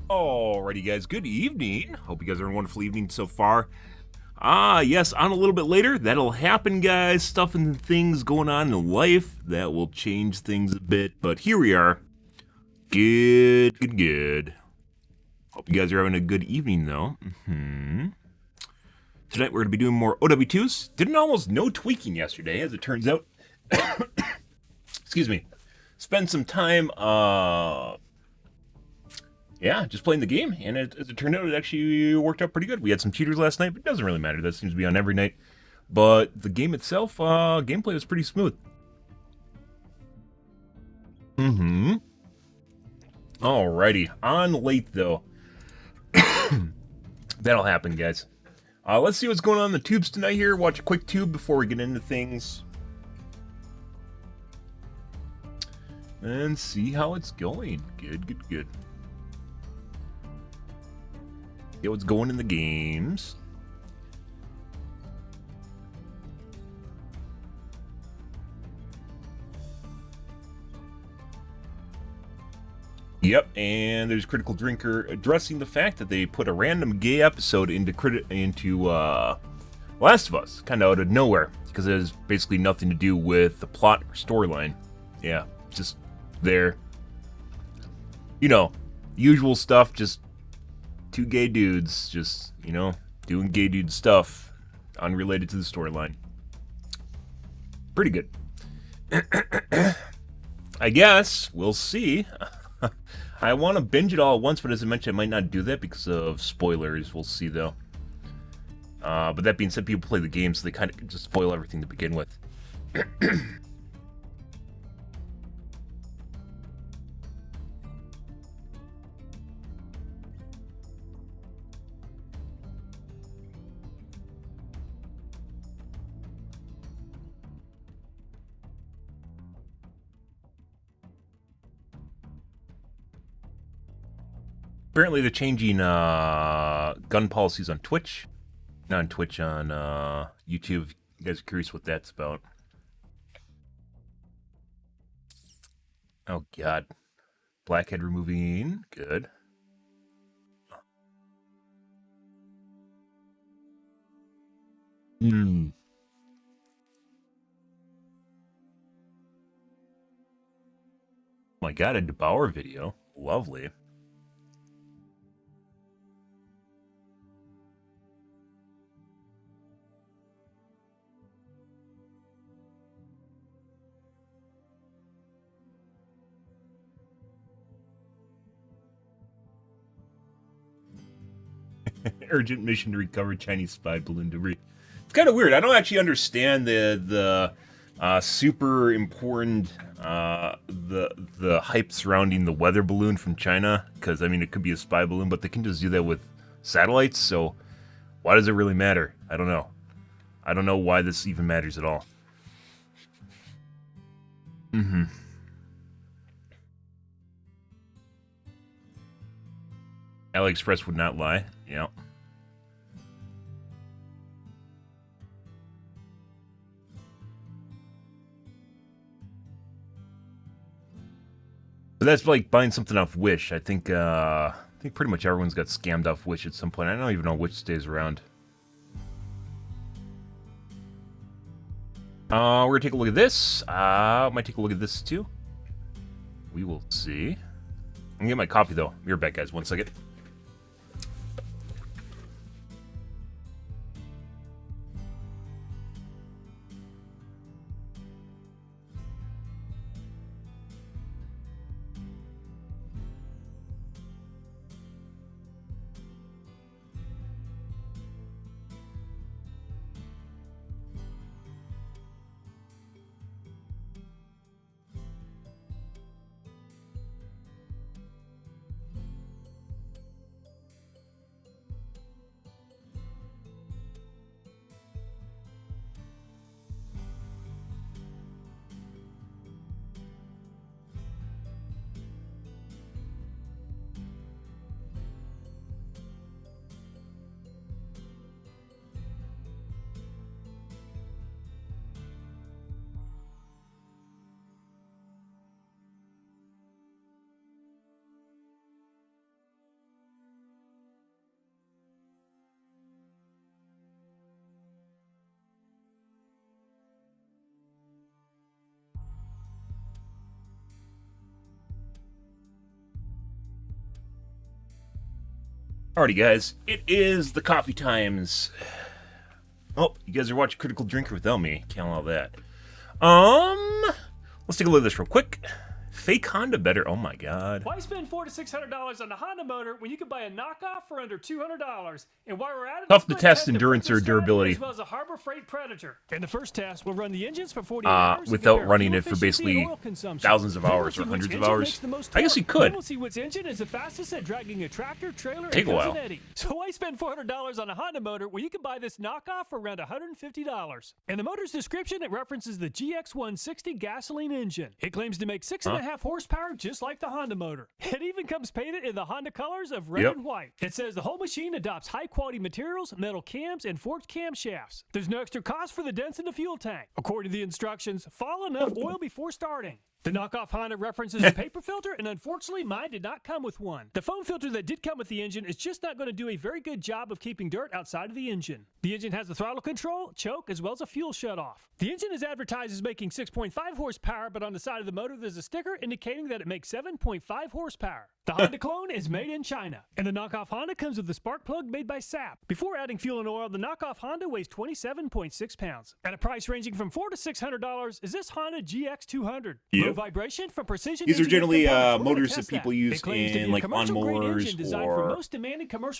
Alrighty, guys. Good evening. Hope you guys are having a wonderful evening so far. Yes, on a little bit later. That'll happen, guys. Stuff and things going on in life that will change things a bit. But here we are. Good. Hope you guys are having a good evening, though. Tonight we're going to be doing more OW2s. Did almost no tweaking yesterday, as it turns out. Excuse me. Spend some time, just playing the game, and as it turned out, it actually worked out pretty good. We had some cheaters last night, but it doesn't really matter. That seems to be on every night. But the game itself, gameplay was pretty smooth. Alrighty, on late though. That'll happen, guys. Let's see what's going on in the tubes tonight here. Watch a quick tube before we get into things. And see how it's going. Good. See what's going in the games. Yep, and there's Critical Drinker addressing the fact that they put a random gay episode into Last of Us, kind of out of nowhere, because it has basically nothing to do with the plot or storyline. Yeah, just there. You know, usual stuff, just two gay dudes, just, doing gay dude stuff, unrelated to the storyline. Pretty good. I guess, we'll see. I want to binge it all at once, but as I mentioned, I might not do that because of spoilers. We'll see, though. But that being said, people play the game, so they kind of just spoil everything to begin with. Apparently they're changing gun policies on Twitch. Not on Twitch, on YouTube. You guys are curious what that's about. Oh, God. Blackhead removing. Good. Oh my God, a Devour video. Lovely. Urgent mission to recover Chinese spy balloon debris. It's kind of weird. I don't actually understand the super important the hype surrounding the weather balloon from China, because I mean it could be a spy balloon, but they can just do that with satellites. So why does it really matter? I don't know. I don't know why this even matters at all. AliExpress would not lie. Yeah. But that's like buying something off Wish. I think pretty much everyone's got scammed off Wish at some point. I don't even know which stays around. We're gonna take a look at this. Might take a look at this too. We will see. I'm gonna get my coffee though. Be right back, guys. 1 second. Alrighty, guys, it is the coffee times. Oh, you guys are watching Critical Drinker without me. Can't allow that. Let's take a look at this real quick. Fake Honda better. Oh my God. Why spend $400 to $600 on a Honda motor when you can buy a knockoff for under $200? And while we're at it, Tough to test endurance or durability. As well as a Harbor Freight Predator. In the first test, we'll run the engines for 40 hours without running it for basically thousands of hours or hundreds of hours. I guess you could. We'll see which engine is the fastest at dragging a tractor, trailer, Take a while. So why spend $400 on a Honda motor when you can buy this knockoff for around $150? In the motor's description, it references the GX160 gasoline engine. It claims to make 6.5 horsepower just like the Honda motor. It even comes painted in the Honda colors of red and white. It says the whole machine adopts high-quality materials, metal cams, and forged camshafts. There's no extra cost for the dents in the fuel tank. According to the instructions, follow enough oil before starting. The knockoff Honda references a paper filter, and unfortunately mine did not come with one. The foam filter that did come with the engine is just not going to do a very good job of keeping dirt outside of the engine. The engine has the throttle control, choke, as well as a fuel shutoff. The engine is advertised as making 6.5 horsepower, but on the side of the motor there's a sticker indicating that it makes 7.5 horsepower. The Honda clone is made in China, and the knockoff Honda comes with a spark plug made by SAP. Before adding fuel and oil, the knockoff Honda weighs 27.6 pounds. At a price ranging from $400 to $600 is this Honda GX200. Low vibration from precision. These are generally motors that people use in like lawnmowers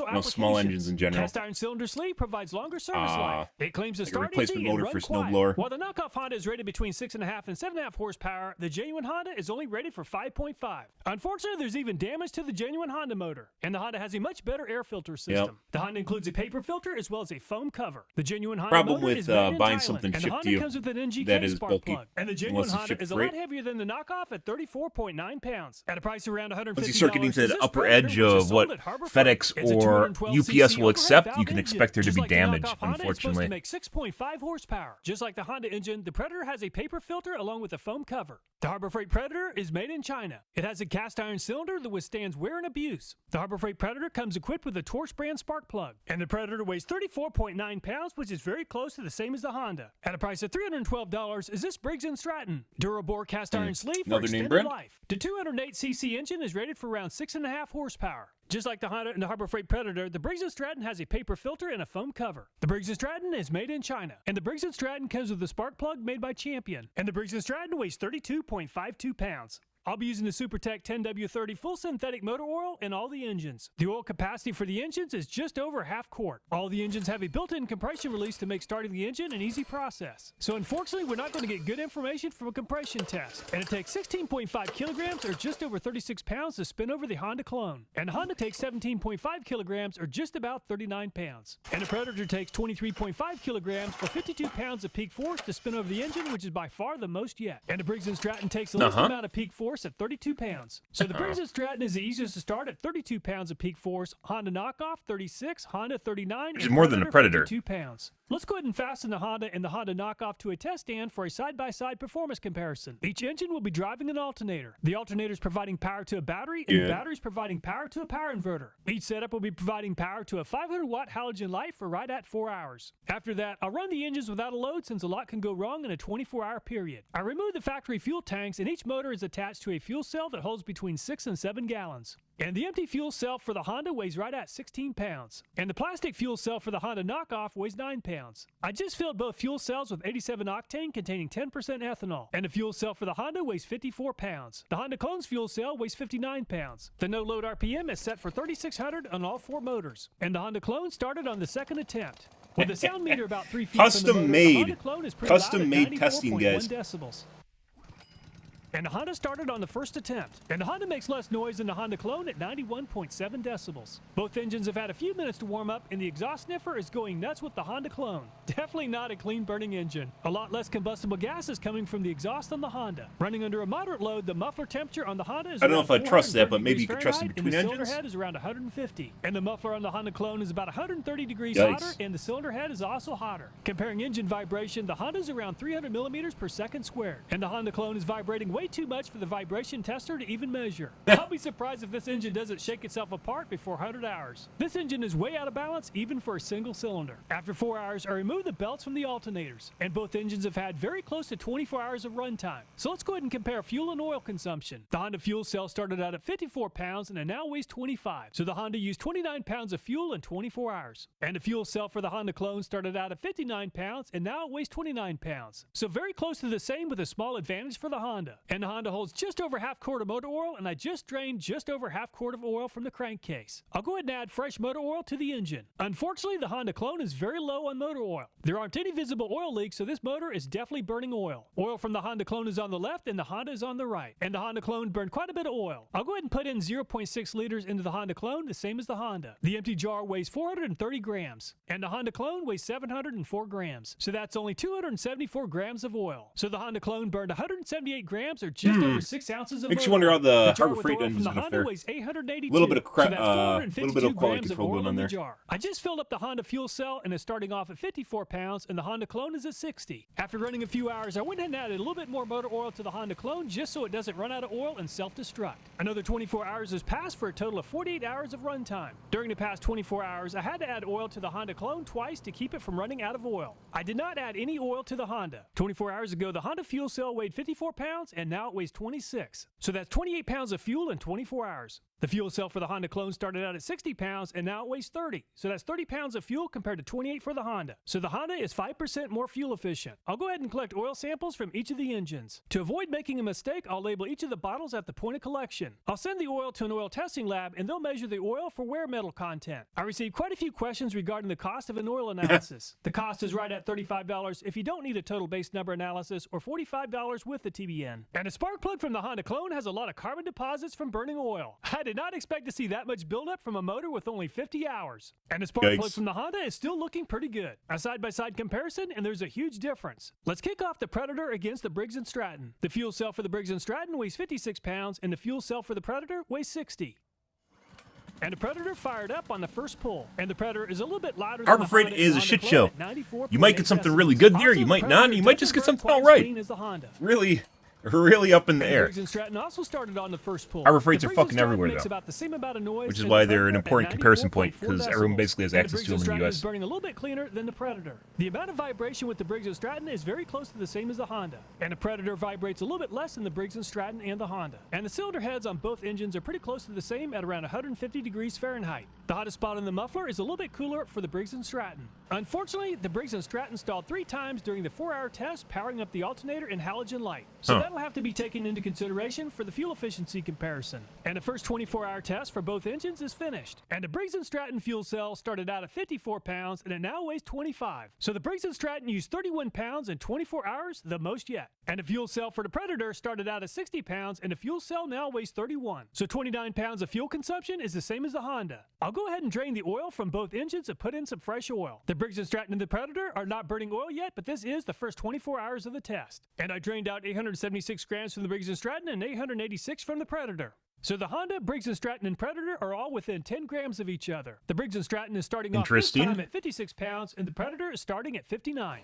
or small engines in general. Cast iron cylinder sleeve provides longer service life. It claims to start replacement easy motor and for run quiet. snowblower. While the knockoff Honda is rated between 6.5 and 7.5 horsepower, the genuine Honda is only rated for 5.5. Unfortunately, there's even damage to the genuine Honda motor, and the Honda has a much better air filter system. The Honda includes a paper filter as well as a foam cover. The genuine Honda Problem motor with is made in buying Thailand, something and the shipped Honda to you comes with an NGK that is spark bulky, plug. And the genuine unless it's Honda shipped is a freight. lot heavier than the knockoff at 34.9 pounds. At a price around $150. Once you start getting to is the this upper Predator, edge which is of sold what at Harbor FedEx Freight. It's a or 212cc UPS will accept, overhead you can valve expect there to engine. be Just like the damage, knockoff Honda, it's supposed unfortunately. to make 6.5 horsepower. Just like the Honda engine, the Predator has a paper filter along with a foam cover. The Harbor Freight Predator is made in China. It has a cast iron cylinder that withstands wear and abuse. The Harbor Freight Predator comes equipped with a Torch brand spark plug. And the Predator weighs 34.9 pounds, which is very close to the same as the Honda. At a price of $312 is this Briggs & Stratton Durabore cast iron sleeve for extended life. The 208cc engine is rated for around 6.5 horsepower. Just like the Honda and the Harbor Freight Predator, the Briggs & Stratton has a paper filter and a foam cover. The Briggs & Stratton is made in China, and the Briggs & Stratton comes with a spark plug made by Champion. And the Briggs & Stratton weighs 32.52 pounds. I'll be using the SuperTech 10W30 full synthetic motor oil in all the engines. The oil capacity for the engines is just over half quart. All the engines have a built-in compression release to make starting the engine an easy process. So unfortunately, we're not going to get good information from a compression test. And it takes 16.5 kilograms or just over 36 pounds to spin over the Honda clone. And the Honda takes 17.5 kilograms or just about 39 pounds. And the Predator takes 23.5 kilograms or 52 pounds of peak force to spin over the engine, which is by far the most yet. And the Briggs & Stratton takes the least amount of peak force at 32 pounds. So the Briggs & Stratton is the easiest to start at 32 pounds of peak force, Honda knockoff 36, Honda 39, which is more than a Predator. 52 pounds. Let's go ahead and fasten the Honda and the Honda knockoff to a test stand for a side-by-side performance comparison. Each engine will be driving an alternator. The alternator is providing power to a battery, and the battery is providing power to a power inverter. Each setup will be providing power to a 500-watt halogen light for right at 4 hours. After that, I'll run the engines without a load since a lot can go wrong in a 24-hour period. I remove the factory fuel tanks, and each motor is attached to a fuel cell that holds between 6 and 7 gallons. And the empty fuel cell for the Honda weighs right at 16 pounds. And the plastic fuel cell for the Honda knockoff weighs 9 pounds. I just filled both fuel cells with 87 octane containing 10% ethanol. And the fuel cell for the Honda weighs 54 pounds. The Honda Clone's fuel cell weighs 59 pounds. The no load RPM is set for 3,600 on all 4 motors. And the Honda Clone started on the second attempt. With the sound meter about 3 feet from the motor, the Honda Clone is pretty loud at 94.1 decibels. And the Honda started on the first attempt. And the Honda makes less noise than the Honda Clone at 91.7 decibels. Both engines have had a few minutes to warm up, and the exhaust sniffer is going nuts with the Honda Clone. Definitely not a clean burning engine. A lot less combustible gas is coming from the exhaust on the Honda. Running under a moderate load, the muffler temperature on the Honda is I don't know if I trust that, but maybe you could trust it between engines. engines. The cylinder head is around 150. And the muffler on the Honda Clone is about 130 degrees hotter, and the cylinder head is also hotter. Comparing engine vibration, the Honda is around 300 millimeters per second squared. And the Honda Clone is vibrating way way too much for the vibration tester to even measure. I'll be surprised if this engine doesn't shake itself apart before 100 hours. This engine is way out of balance even for a single cylinder. After 4 hours, I removed the belts from the alternators, and both engines have had very close to 24 hours of runtime. So let's go ahead and compare fuel and oil consumption. The Honda fuel cell started out at 54 pounds and it now weighs 25. So the Honda used 29 pounds of fuel in 24 hours. And the fuel cell for the Honda clone started out at 59 pounds and now it weighs 29 pounds. So very close to the same with a small advantage for the Honda. And the Honda holds just over half quart of motor oil, and I just drained just over half quart of oil from the crankcase. I'll go ahead and add fresh motor oil to the engine. Unfortunately, the Honda clone is very low on motor oil. There aren't any visible oil leaks, so this motor is definitely burning oil. Oil from the Honda clone is on the left and the Honda is on the right. And the Honda clone burned quite a bit of oil. I'll go ahead and put in 0.6 liters into the Honda clone, the same as the Honda. The empty jar weighs 430 grams, and the Honda clone weighs 704 grams. So that's only 274 grams of oil. So the Honda clone burned 178 grams, or just over 6 ounces of Makes you motor wonder how the jar Harbor with Freight oil engine's from the gonna Honda fare. weighs 882. Little bit of So that's 452 little bit of quality grams of control oil going on in the there. jar. I just filled up the Honda fuel cell and it's starting off at 54 pounds, and the Honda clone is at 60. After running a few hours, I went ahead and added a little bit more motor oil to the Honda clone just so it doesn't run out of oil and self-destruct. Another 24 hours has passed for a total of 48 hours of runtime. During the past 24 hours, I had to add oil to the Honda clone twice to keep it from running out of oil. I did not add any oil to the Honda. 24 hours ago, the Honda fuel cell weighed 54 pounds and now it weighs 26. So that's 28 pounds of fuel in 24 hours. The fuel cell for the Honda clone started out at 60 pounds and now it weighs 30. So that's 30 pounds of fuel compared to 28 for the Honda. So the Honda is 5% more fuel efficient. I'll go ahead and collect oil samples from each of the engines. To avoid making a mistake, I'll label each of the bottles at the point of collection. I'll send the oil to an oil testing lab and they'll measure the oil for wear metal content. I received quite a few questions regarding the cost of an oil analysis. The cost is right at $35 if you don't need a total base number analysis, or $45 with the TBN. And a spark plug from the Honda clone has a lot of carbon deposits from burning oil. I did not expect to see that much buildup from a motor with only 50 hours. And the spark plug from the Honda is still looking pretty good. A side-by-side comparison, and there's a huge difference. Let's kick off the Predator against the Briggs & Stratton. The fuel cell for the Briggs & Stratton weighs 56 pounds, and the fuel cell for the Predator weighs 60. And the Predator fired up on the first pull. And the Predator is a little bit louder Harbor than the Freight Honda is a and shit Honda show. Clone at You might get 94.8 something decibels. really good there, Also, you the might Predator not, you might just get doesn't something burn all twice as right. clean as the Honda. Really up in the And air. Briggs & Stratton also started on the first pull. Harbor Freights The are Briggs & fucking Stratton everywhere, makes though. about the same amount of noise Which is as why the they're an Predator important at comparison point, 94.4 because everyone decibels. basically has And access the to them in Briggs & the Stratton US. is burning a little bit cleaner than the Predator. The amount of vibration with the Briggs & Stratton is very close to the same as the Honda. And the Predator vibrates a little bit less than the Briggs & Stratton and the Honda. And the cylinder heads on both engines are pretty close to the same at around 150 degrees Fahrenheit. The hottest spot in the muffler is a little bit cooler for the Briggs & Stratton. Unfortunately, the Briggs & Stratton stalled 3 times during the 4-hour test powering up the alternator and halogen light. So that'll have to be taken into consideration for the fuel efficiency comparison. And the first 24-hour test for both engines is finished. And the Briggs & Stratton fuel cell started out at 54 pounds and it now weighs 25. So the Briggs & Stratton used 31 pounds in 24 hours, the most yet. And the fuel cell for the Predator started out at 60 pounds and the fuel cell now weighs 31. So 29 pounds of fuel consumption is the same as the Honda. I'll go ahead and drain the oil from both engines and put in some fresh oil. The Briggs & Stratton and the Predator are not burning oil yet, but this is the first 24 hours of the test. And I drained out 876 grams from the Briggs & Stratton and 886 from the Predator. So the Honda, Briggs & Stratton, and Predator are all within 10 grams of each other. The Briggs & Stratton is starting off this time at 56 pounds, and the Predator is starting at 59.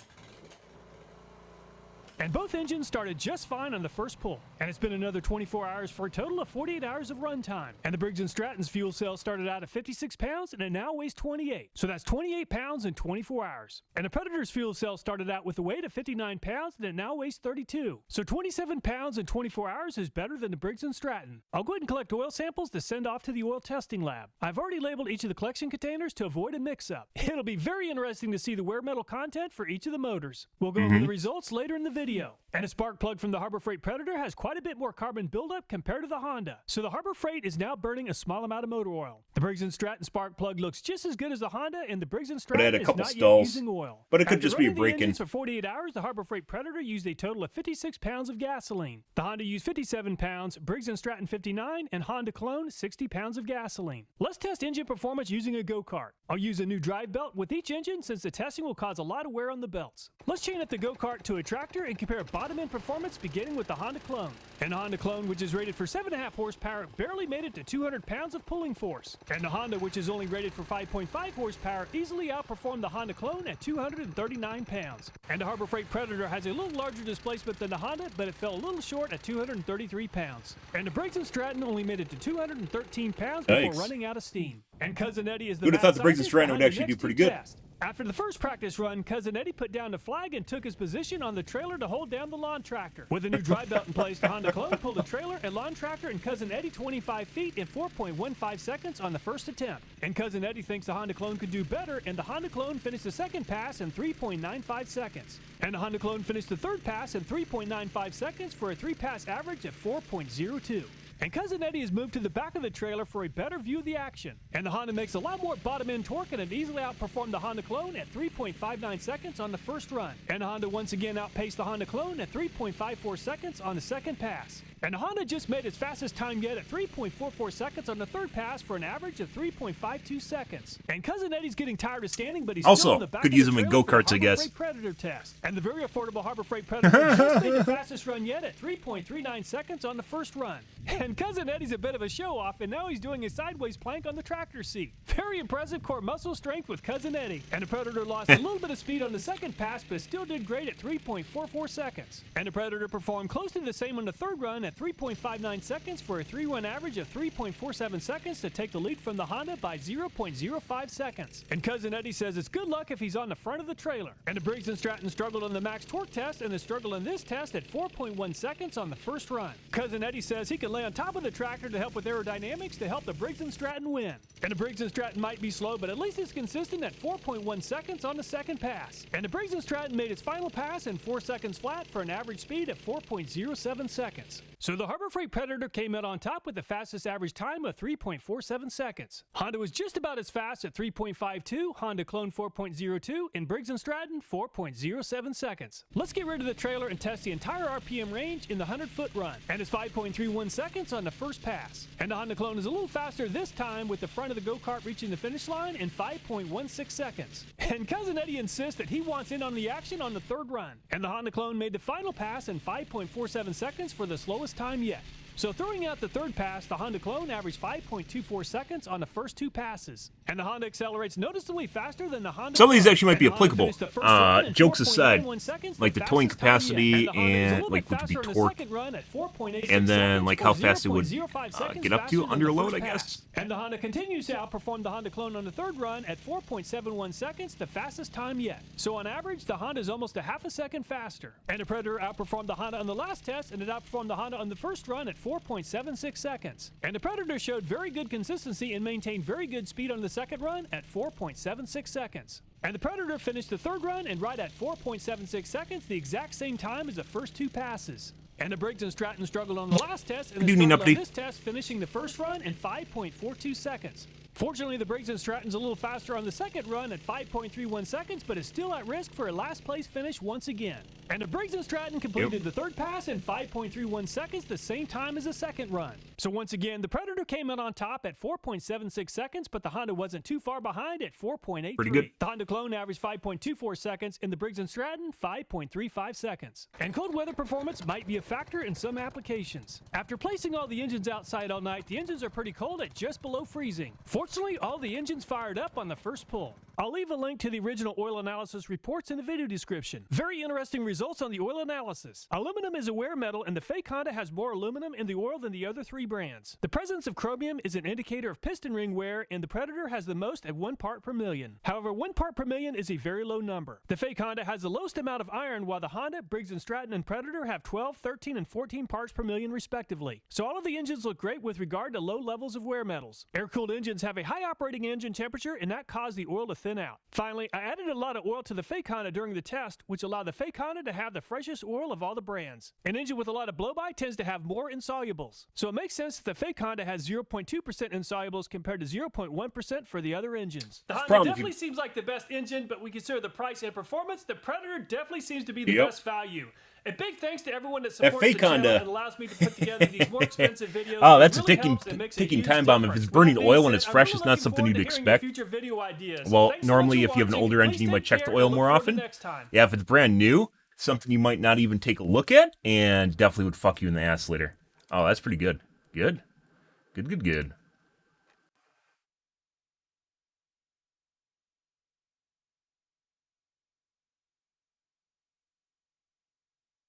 And both engines started just fine on the first pull. And it's been another 24 hours for a total of 48 hours of runtime. And the Briggs & Stratton's fuel cell started out at 56 pounds and it now weighs 28. So that's 28 pounds in 24 hours. And the Predator's fuel cell started out with a weight of 59 pounds and it now weighs 32. So 27 pounds in 24 hours is better than the Briggs & Stratton. I'll go ahead and collect oil samples to send off to the oil testing lab. I've already labeled each of the collection containers to avoid a mix-up. It'll be very interesting to see the wear metal content for each of the motors. We'll go over the results later in the video. And a spark plug from the Harbor Freight Predator has quite a bit more carbon buildup compared to the Honda. So the Harbor Freight is now burning a small amount of motor oil. The Briggs & Stratton spark plug looks just as good as the Honda, and the Briggs & Stratton is not yet using oil. But it could just be a break-in. For 48 hours, the Harbor Freight Predator used a total of 56 pounds of gasoline. The Honda used 57 pounds, Briggs & Stratton 59, and Honda Clone 60 pounds of gasoline. Let's test engine performance using a go-kart. I'll use a new drive belt with each engine since the testing will cause a lot of wear on the belts. Let's chain up the go-kart to a tractor and and compare bottom-end performance beginning with the Honda Clone. And the Honda Clone, which is rated for 7.5 horsepower, barely made it to 200 pounds of pulling force. And the Honda, which is only rated for 5.5 horsepower, easily outperformed the Honda Clone at 239 pounds. And the Harbor Freight Predator has a little larger displacement than the Honda, but it fell a little short at 233 pounds. And the Briggs & Stratton only made it to 213 pounds before running out of steam. And Cousin Eddie is the Who'd have thought the Briggs & Stratton would actually do pretty good? After the first practice run, Cousin Eddie put down the flag and took his position on the trailer to hold down the lawn tractor. With a new dry belt in place, the Honda Clone pulled the trailer and lawn tractor and Cousin Eddie 25 feet in 4.15 seconds on the first attempt. And Cousin Eddie thinks the Honda Clone could do better, and the Honda Clone finished the second pass in 3.95 seconds. And the Honda Clone finished the third pass in 3.95 seconds for a three-pass average of 4.02. And Cousin Eddie has moved to the back of the trailer for a better view of the action. And the Honda makes a lot more bottom-end torque and it easily outperformed the Honda Clone at 3.59 seconds on the first run. And the Honda once again outpaced the Honda Clone at 3.54 seconds on the second pass. And the Honda just made its fastest time yet at 3.44 seconds on the third pass for an average of 3.52 seconds. And Cousin Eddie's getting tired of standing, but he's also still in the back could of use the them in trailer go-karts, for I the Harbor guess. Freight Predator test. And the very affordable Harbor Freight Predator just made the fastest run yet at 3.39 seconds on the first run. And Cousin Eddie's a bit of a show-off, and now he's doing a sideways plank on the tractor seat. Very impressive core muscle strength with Cousin Eddie. And the Predator lost a little bit of speed on the second pass, but still did great at 3.44 seconds. And the Predator performed close to the same on the third run at 3.59 seconds for a three-run average of 3.47 seconds to take the lead from the Honda by 0.05 seconds. And Cousin Eddie says it's good luck if he's on the front of the trailer. And the Briggs & Stratton struggled on the max torque test and the struggle in this test at 4.1 seconds on the first run. Cousin Eddie says he can lay on top of the tractor to help with aerodynamics to help the Briggs & Stratton win. And the Briggs & Stratton might be slow, but at least it's consistent at 4.1 seconds on the second pass. And the Briggs & Stratton made its final pass in 4 seconds flat for an average speed of 4.07 seconds. So the Harbor Freight Predator came out on top with the fastest average time of 3.47 seconds. Honda was just about as fast at 3.52, Honda Clone 4.02, and Briggs & Stratton 4.07 seconds. Let's get rid of the trailer and test the entire RPM range in the 100-foot run. And it's 5.31 seconds on the first pass. And the Honda Clone is a little faster this time with the front of the go-kart reaching the finish line in 5.16 seconds. And Cousin Eddie insists that he wants in on the action on the third run. And the Honda Clone made the final pass in 5.47 seconds for the slowest time yet. So throwing out the third pass, the Honda Clone averaged 5.24 seconds on the first two passes. And the Honda accelerates noticeably faster than the Honda. Some of these actually might be applicable. Jokes aside, like the towing capacity and like what would be torque, and then like how fast it would get up to under load, I guess. And the Honda continues to outperform the Honda Clone on the third run at 4.71 seconds, the fastest time yet. So on average, the Honda is almost a half a second faster. And the Predator outperformed the Honda on the last test, and it outperformed the Honda on the first run at 4.76 seconds. And the Predator showed very good consistency and maintained very good speed on the second run at 4.76 seconds. And the Predator finished the third run and right at 4.76 seconds, the exact same time as the first two passes. And the Briggs & Stratton struggled on the last test and struggled on this test, finishing the first run in 5.42 seconds. Fortunately, the Briggs & Stratton's a little faster on the second run at 5.31 seconds, but is still at risk for a last-place finish once again. And the Briggs & Stratton completed the third pass in 5.31 seconds, the same time as the second run. So once again, the Predator came out on top at 4.76 seconds, but the Honda wasn't too far behind at 4.83. Pretty good. The Honda Clone averaged 5.24 seconds, and the Briggs & Stratton 5.35 seconds. And cold weather performance might be a factor in some applications. After placing all the engines outside all night, the engines are pretty cold at just below freezing. Fortunately, all the engines fired up on the first pull. I'll leave a link to the original oil analysis reports in the video description. Very interesting results on the oil analysis. Aluminum is a wear metal, and the fake Honda has more aluminum in the oil than the other three brands. The presence of chromium is an indicator of piston ring wear, and the Predator has the most at 1 part per million. However, 1 part per million is a very low number. The fake Honda has the lowest amount of iron, while the Honda, Briggs & Stratton, and Predator have 12, 13, and 14 parts per million respectively. So all of the engines look great with regard to low levels of wear metals. Air-cooled engines have a high operating engine temperature, and that caused the oil to thin out. Finally, I added a lot of oil to the fake Honda during the test, which allowed the fake Honda to have the freshest oil of all the brands. An engine with a lot of blow-by tends to have more insolubles. So it makes sense that the fake Honda has 0.2% insolubles compared to 0.1% for the other engines. The Honda definitely seems like the best engine, but we consider the price and performance, the Predator definitely seems to be the best value. A big thanks to everyone that supports the channel and allows me to put together these more expensive videos. Oh, that's really a ticking time bomb. If it's burning oil when it's fresh, it's not something you'd expect. Well, normally if you have an older engine, you might check the oil more often. Yeah, if it's brand new, Something you might not even take a look at, and definitely would fuck you in the ass later. Oh, that's pretty good. Good. Good, good, good.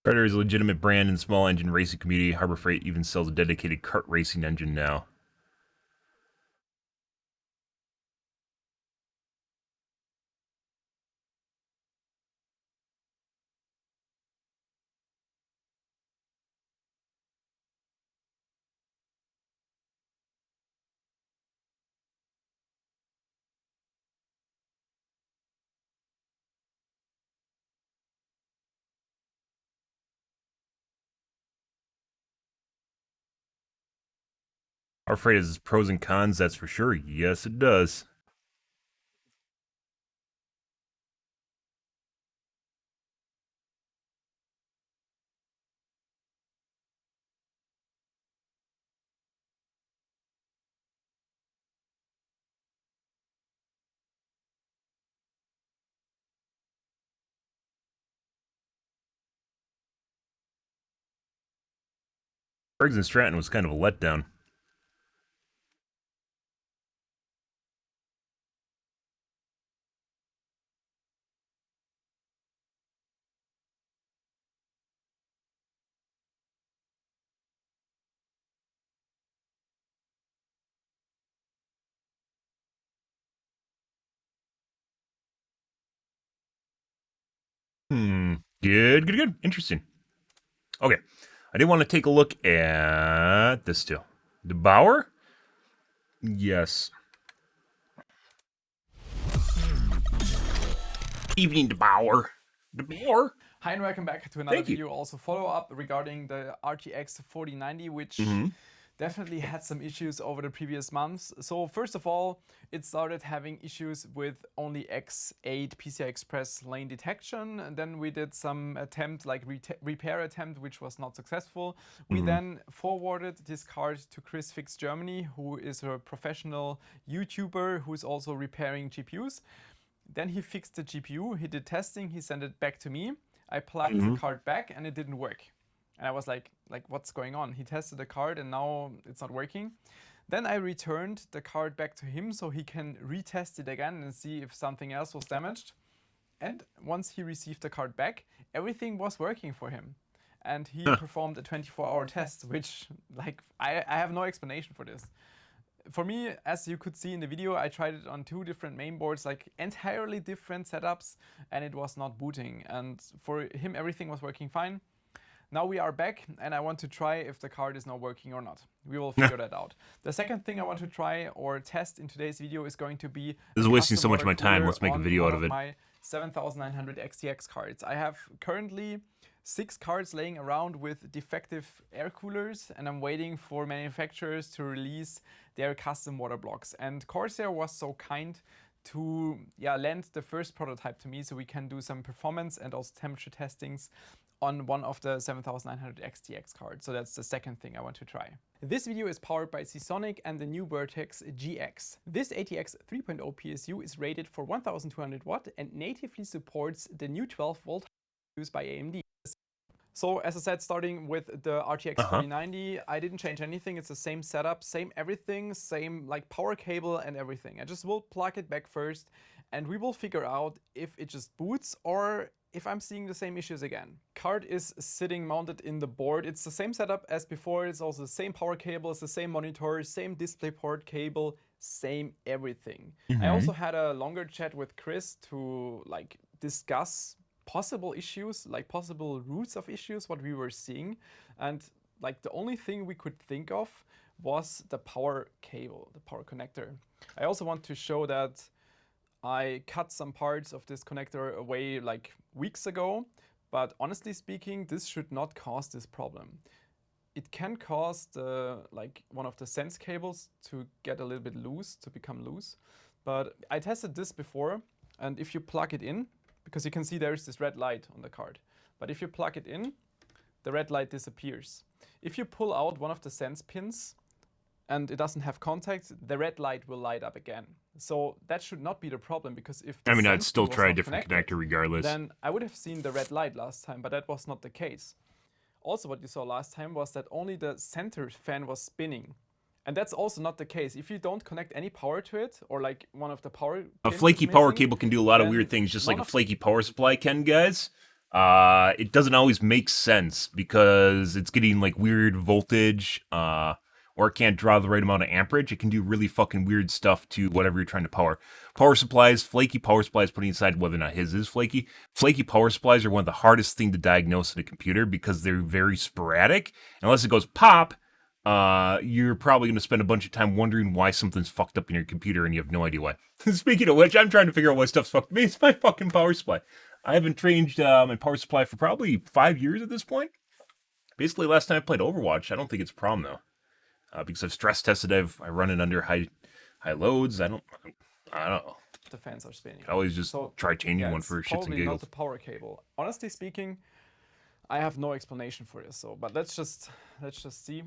Predator is a legitimate brand in the small engine racing community. Harbor Freight even sells a dedicated kart racing engine now. Harbor Freight has pros and cons, that's for sure. Yes, it does. Briggs and Stratton was kind of a letdown. Good, good, good. Interesting. Okay. I did want to take a look at this too. The Bauer? Yes. Evening, DeBauer. DeBauer. Hi and welcome back to another video. Also follow up regarding the RTX 4090, which definitely had some issues over the previous months. So first of all, it started having issues with only X8 PCI Express lane detection. And then we did some attempt, like repair attempt, which was not successful. We then forwarded this card to Chris Fix Germany, who is a professional YouTuber who's also repairing GPUs. Then he fixed the GPU, he did testing, he sent it back to me. I plugged the card back and it didn't work. And I was like, what's going on? He tested the card and now it's not working. Then I returned the card back to him so he can retest it again and see if something else was damaged. And once he received the card back, everything was working for him. And he performed a 24-hour test, which, like, I have no explanation for this. For me, as you could see in the video, I tried it on 2 different mainboards, like entirely different setups, and it was not booting. And for him, everything was working fine. Now we are back, and I want to try if the card is not working or not. We will figure that out. The second thing I want to try or test in today's video is going to be... This is wasting so much of my time. Let's make a video out of it. My 7900 XTX cards. I have currently 6 cards laying around with defective air coolers, and I'm waiting for manufacturers to release their custom water blocks. And Corsair was so kind to lend the first prototype to me so we can do some performance and also temperature testings on one of the 7900 XTX cards. So that's the second thing I want to try. This video is powered by Seasonic and the new Vertex GX. This ATX 3.0 PSU is rated for 1200 watt and natively supports the new 12 volt used by AMD. So as I said, starting with the RTX 4090, I didn't change anything. It's the same setup, same everything, same like power cable and everything. I just will plug it back first and we will figure out if it just boots or if I'm seeing the same issues again. Card is sitting mounted in the board. It's the same setup as before. It's also the same power cable, it's the same monitor, same DisplayPort cable, same everything. I also had a longer chat with Chris to like discuss possible issues, like possible roots of issues, what we were seeing. And like the only thing we could think of was the power cable, the power connector. I also want to show that I cut some parts of this connector away like weeks ago, but honestly speaking, this should not cause this problem. It can cause the, like one of the sense cables to get a little bit loose, to become loose. But I tested this before, and if you plug it in, because you can see there's this red light on the card. But if you plug it in, the red light disappears. If you pull out one of the sense pins and it doesn't have contact, the red light will light up again. So that should not be the problem, because if I the mean, I'd sense still was try a not different connected, connector regardless. then I would have seen the red light last time, but that was not the case. Also, what you saw last time was that only the center fan was spinning. And that's also not the case. If you don't connect any power to it, or like one of the power A pins flaky is power missing, cable can do a lot of then weird things, just like none a of- flaky power supply can, guys. It doesn't always make sense because it's getting like weird voltage, or it can't draw the right amount of amperage. It can do really fucking weird stuff to whatever you're trying to power. Power supplies, flaky power supplies, putting aside whether or not his is flaky. Flaky power supplies are one of the hardest thing to diagnose in a computer because they're very sporadic. Unless it goes pop, you're probably going to spend a bunch of time wondering why something's fucked up in your computer and you have no idea why. Speaking of which, I'm trying to figure out why stuff's fucked me. It's my fucking power supply. I haven't changed my power supply for probably 5 years at this point. Basically, last time I played Overwatch, I don't think it's a problem though, because I've stress tested. I run it under high loads. I don't know. the fans are spinning. I always just So, try changing one it's for shits and probably giggles. not the power cable. Honestly speaking, I have no explanation for this. So, but let's just see.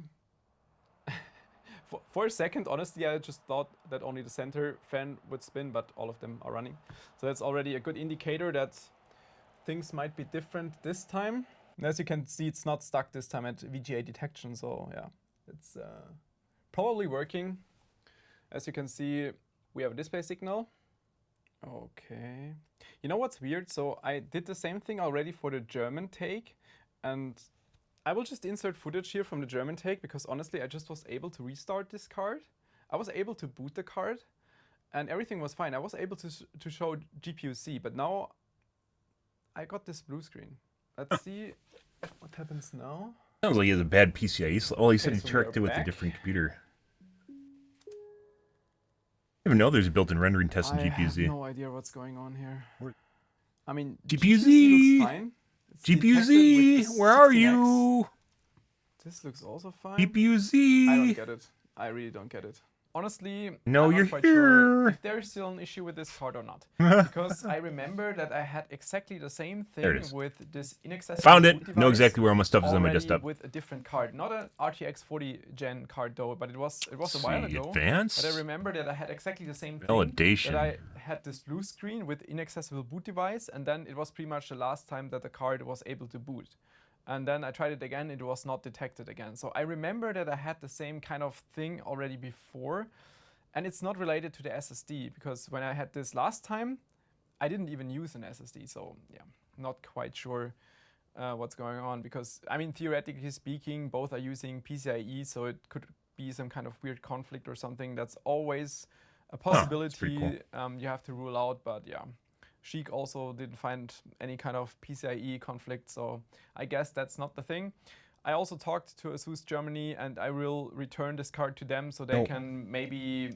For a second, honestly, I just thought that only the center fan would spin, but all of them are running. So that's already a good indicator that things might be different this time. And as you can see, it's not stuck this time at VGA detection. So yeah, it's probably working. As you can see, we have a display signal. Okay. You know what's weird? So I did the same thing already for the German take, and I will just insert footage here from the German take, because honestly, I just was able to restart this card. I was able to boot the card, and everything was fine. I was able to show GPU-C, but now I got this blue screen. Let's see what happens now. Sounds like he has a bad PCIe slot. Oh, he said he so we checked are it with a back. different computer. I didn't even know there's a built-in rendering test in I have GPU-Z. no idea what's going on here. I mean, GPU-Z! looks fine. It's GPU-Z! detected with Where are 16x. you? This looks also fine. GPU-Z! I don't get it. I really don't get it. Honestly, No, I'm you're not quite sure here. if there's still an issue with this card or not. Because I remember that I had exactly the same There it thing is. with this inaccessible Found it. boot Know device exactly where all my stuff is on my already desktop. with a different card. Not an RTX 40 gen card though, but it was a while See, ago. advanced? But I remember that I had exactly the same thing. Validation. That I had this blue screen with inaccessible boot device, and then it was pretty much the last time that the card was able to boot. And then I tried it again, it was not detected again. So I remember that I had the same kind of thing already before. And it's not related to the SSD, because when I had this last time, I didn't even use an SSD. So yeah, not quite sure what's going on, because I mean, theoretically speaking, both are using PCIe, so it could be some kind of weird conflict or something. That's always a possibility you have to rule out, but yeah. Sheik also didn't find any kind of PCIe conflict, so I guess that's not the thing. I also talked to ASUS Germany, and I will return this card to them so they can maybe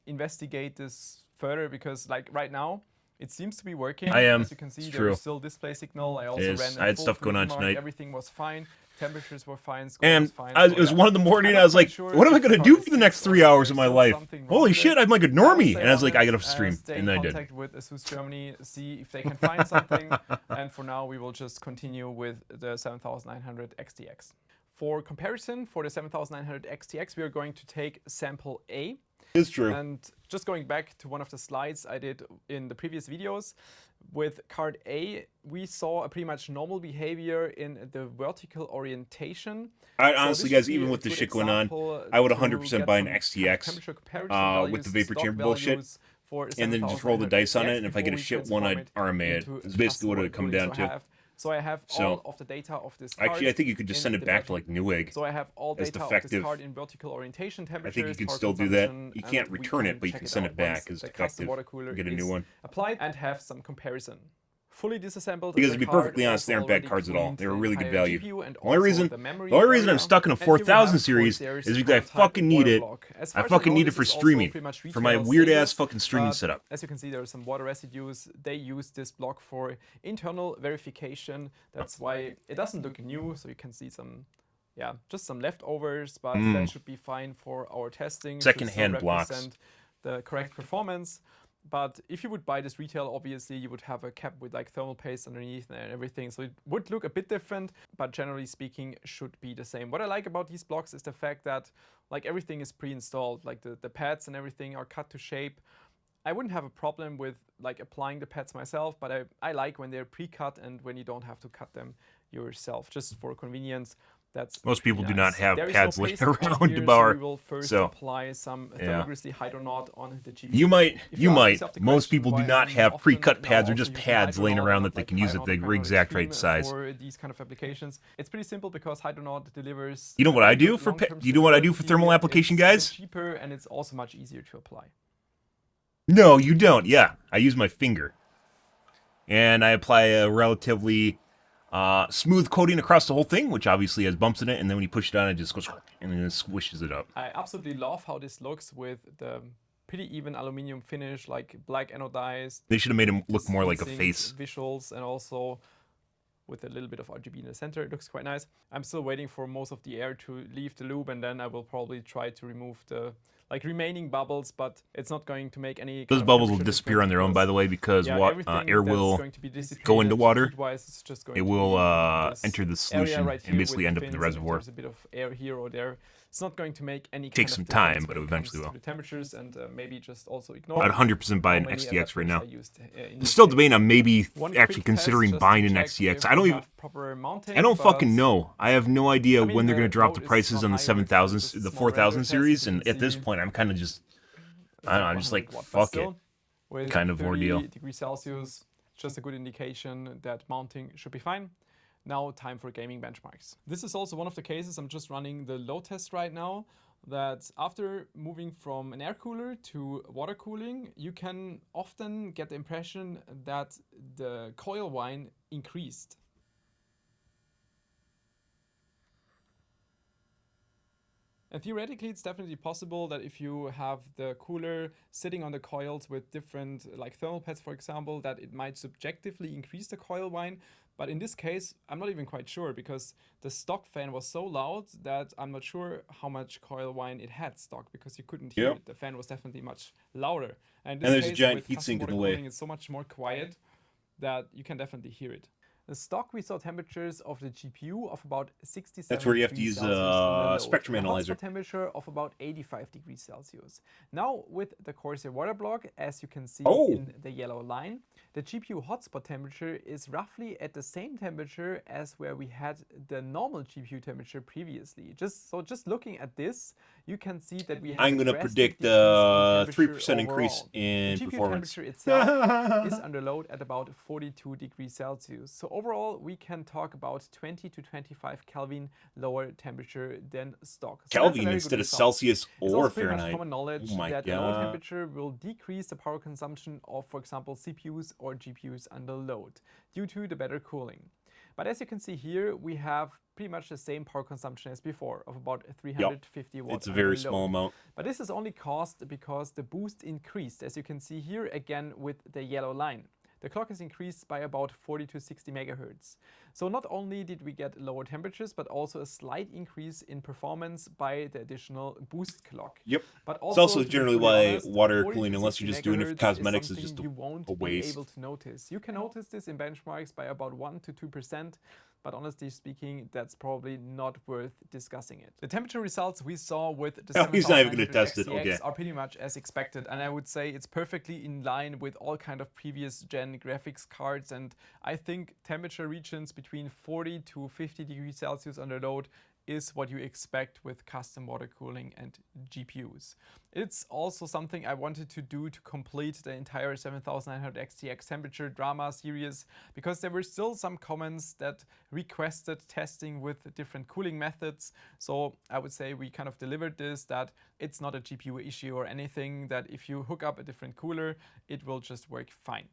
investigate this further, because like right now it seems to be working. As you can see, there's still display signal. I also ran I had stuff going on tonight. Everything was fine. Temperatures were fine. Score And was fine. it was 1 in the morning, and I was like, what am I going to do for the next 3 hours of my life? Holy shit, I'm like a normie. And I was like, I got to stream. And then I did. Contact with ASUS Germany, see if they can find something. And for now, we will just continue with the 7900 XTX. For comparison, for the 7900 XTX, we are going to take sample A. It's true. And just going back to one of the slides I did in the previous videos, with card A, we saw a pretty much normal behavior in the vertical orientation. Honestly, guys, even with the shit going on, I would 100% buy an XTX with the vapor chamber bullshit, and then just roll the dice on it, and if I get a shit one, I'd RMA it. It's basically what it would come down to. So I have all of the data of this card. Actually, I think you could just send it back to like Newegg. So I have all data of this card in vertical orientation, temperatures. I think you can still do that. You can't return it, but you can send it back as effective. Get a new one. Applied and have some comparison. Fully disassembled. Because to be perfectly honest, they aren't bad cards at all. They were really good value. The only reason I'm stuck in a 4000 series is because I fucking need it. I fucking need it for streaming, for my weird ass fucking streaming setup. As you can see, there are some water residues. They use this block for internal verification. That's why it doesn't look new. So you can see some, yeah, just some leftovers, but that should be fine for our testing. Secondhand blocks. The correct performance. But if you would buy this retail, obviously you would have a cap with like thermal paste underneath and everything. So it would look a bit different, but generally speaking, should be the same. What I like about these blocks is the fact that like everything is pre-installed, like the pads and everything are cut to shape. I wouldn't have a problem with like applying the pads myself, but I like when they're pre-cut and when you don't have to cut them yourself, just for convenience. That's Most people do not nice. have There is pads no laying paste applied around, here, so Devour. we will first So, apply some yeah. thermogrizzly Hydronaut on the GPU. You might. If you ask yourself the Most question people do why not I'm have often pre-cut now pads or also just using pads laying Hydronaut around and that not they like can use at the Hydronaut exact right Extreme size. for these kind of applications. It's pretty simple because Hydronaut delivers. You know what I do good for long-term you know what I do for stability, thermal application, it's a bit guys? cheaper and it's also much easier to apply. No, you don't. Yeah, I use my finger, and I apply a relatively smooth coating across the whole thing, which obviously has bumps in it. And then when you push it on, it just goes and then it squishes it up. I absolutely love how this looks with the pretty even aluminum finish, like black anodized. They should have made him look more like a Heat-sinks, face. Visuals, and also with a little bit of RGB in the center. It looks quite nice. I'm still waiting for most of the air to leave the loop, and then I will probably try to remove the remaining bubbles, but it's not going to make any. Those bubbles will disappear on their own, by the way, because air will go into water. It will enter the solution and basically end up in the reservoir. There's a bit of air here or there. It's not going to make any. Takes some time, but it eventually will. The temperatures and maybe just also ignore. I'd 100% buy an XTX right now. I'm still debating on maybe actually considering buying an XTX. I don't fucking know. I have no idea when they're going to drop the prices on the 7000s, the 4000 series, and at this point, I'm kind of just, I don't know, I'm just like, fuck it, kind of ordeal. Degrees Celsius, just a good indication that mounting should be fine. Now time for gaming benchmarks. This is also one of the cases, I'm just running the load test right now, that after moving from an air cooler to water cooling, you can often get the impression that the coil whine increased. And theoretically, it's definitely possible that if you have the cooler sitting on the coils with different, like thermal pads, for example, that it might subjectively increase the coil whine. But in this case, I'm not even quite sure because the stock fan was so loud that I'm not sure how much coil whine it had stock because you couldn't hear it. The fan was definitely much louder. And there's a giant heatsink in the way. It's so much more quiet that you can definitely hear it. The stock, we saw temperatures of the GPU of about 67 That's where you have to use a spectrum analyzer. Temperature of about 85 degrees Celsius. Now with the Corsair water block, as you can see in the yellow line, the GPU hotspot temperature is roughly at the same temperature as where we had the normal GPU temperature previously. Just looking at this, you can see that we have I'm going to predict a 3% increase in the GPU performance. Temperature itself is under load at about 42 degrees Celsius. So overall, we can talk about 20 to 25 Kelvin lower temperature than stock. So Kelvin instead of Celsius or Fahrenheit. It's common knowledge that a lower temperature will decrease the power consumption of, for example, CPUs or GPUs under load due to the better cooling. But as you can see here, we have pretty much the same power consumption as before of about 350 watts. It's a very small amount. But this is only caused because the boost increased, as you can see here again with the yellow line. The clock is increased by about 40 to 60 megahertz. So not only did we get lower temperatures, but also a slight increase in performance by the additional boost clock. Yep. But also, it's also generally why water cooling, unless you're just doing it for cosmetics, is just you won't a waste. be able to notice. You can notice this in benchmarks by about 1 to 2%. But honestly speaking, that's probably not worth discussing it. The temperature results we saw with the he's not even going to test it. Okay. are pretty much as expected, and I would say it's perfectly in line with all kind of previous gen graphics cards. And I think temperature regions between 40 to 50 degrees Celsius under load is what you expect with custom water cooling and GPUs. It's also something I wanted to do to complete the entire 7900 XTX temperature drama series, because there were still some comments that requested testing with different cooling methods. So I would say we kind of delivered this, that it's not a GPU issue or anything, that if you hook up a different cooler, it will just work fine.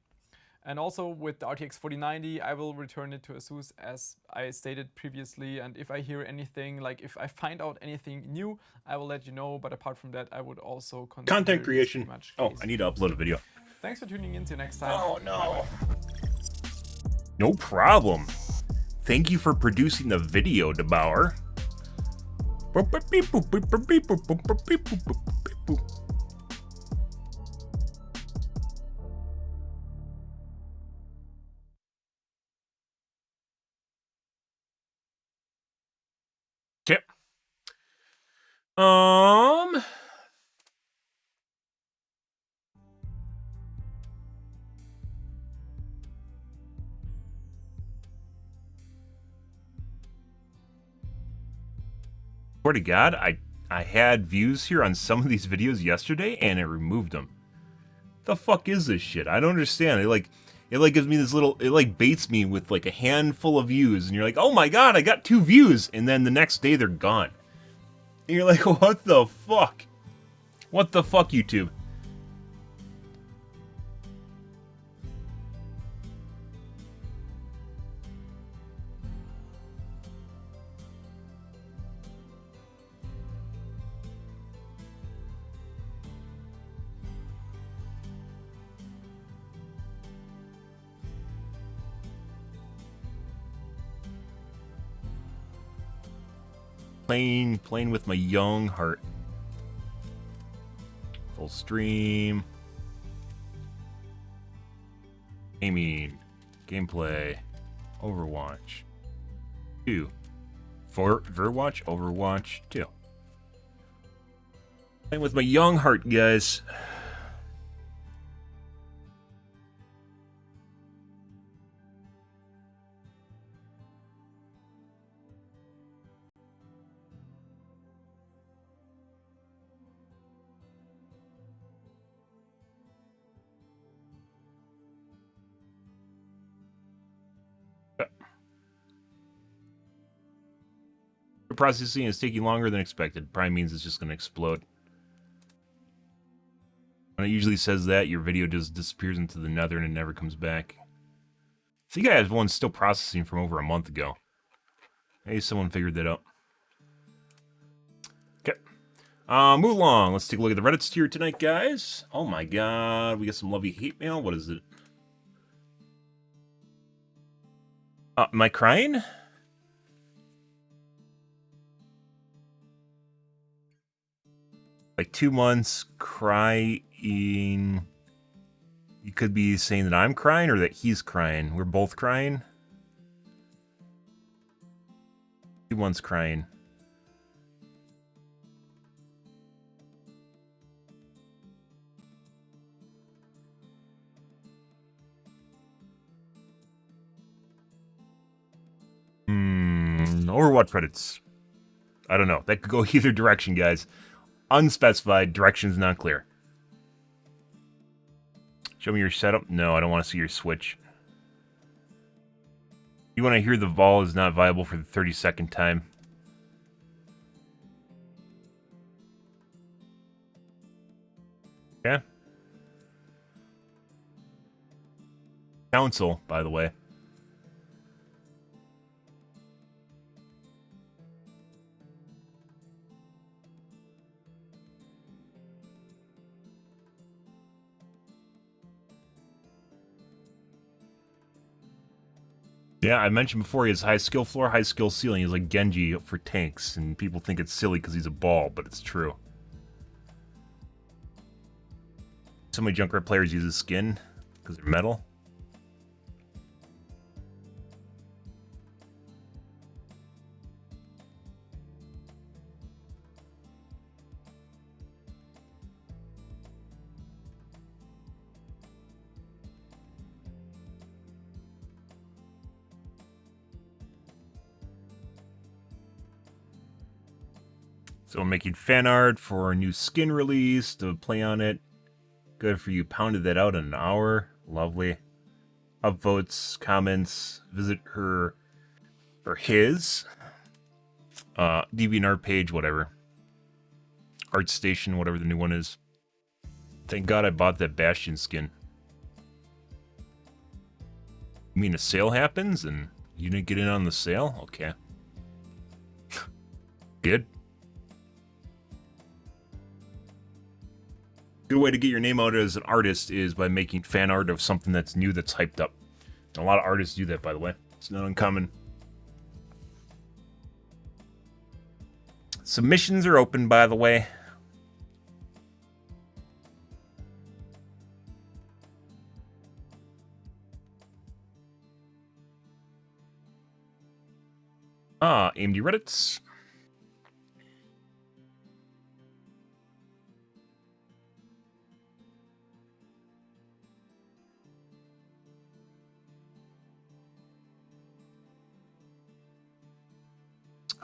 And also with the RTX 4090, I will return it to ASUS as I stated previously. And if I hear anything, like if I find out anything new, I will let you know. But apart from that, I would also consider content creation. Oh, I need to upload a video. Thanks for tuning in. Till next time. Oh, no. No problem. Thank you for producing the video, DeBauer. Okay. Swear to God, I had views here on some of these videos yesterday, and it removed them. The fuck is this shit? I don't understand. It gives me this little, it like baits me with like a handful of views, and you're like, oh my God, I got 2 views, and then the next day they're gone. And you're like, what the fuck? What the fuck, YouTube? Playing with my young heart. Full stream. Gaming. Gameplay. Overwatch 2. Overwatch? Overwatch 2. Playing with my young heart, guys. Processing is taking longer than expected. Probably means it's just going to explode. When it usually says that, your video just disappears into the nether and it never comes back. I think I have one still processing from over a month ago. Hey, someone figured that out. Okay. Move along. Let's take a look at the Reddit tier tonight, guys. Oh my God. We got some lovely hate mail. What is it? Am I crying? Like 2 months crying. You could be saying that I'm crying or that he's crying. We're both crying. 2 months crying. Overwatch credits. I don't know. That could go either direction, guys. Unspecified, directions not clear. Show me your setup. No, I don't want to see your Switch. You want to hear the vol is not viable for the 32nd time. Okay. Council, by the way. Yeah, I mentioned before he has high skill floor, high skill ceiling. He's like Genji for tanks, and people think it's silly because he's a ball, but it's true. So many Junkrat players use his skin because they're metal. So I'm making fan art for a new skin release to play on it. Good for you. Pounded that out in an hour. Lovely. Upvotes, comments, visit her or his DeviantArt page, whatever. ArtStation, whatever the new one is. Thank God I bought that Bastion skin. You mean a sale happens and you didn't get in on the sale? Okay. Good. Good way to get your name out as an artist is by making fan art of something that's new, that's hyped up. And a lot of artists do that, by the way. It's not uncommon. Submissions are open, by the way. AMD Reddits.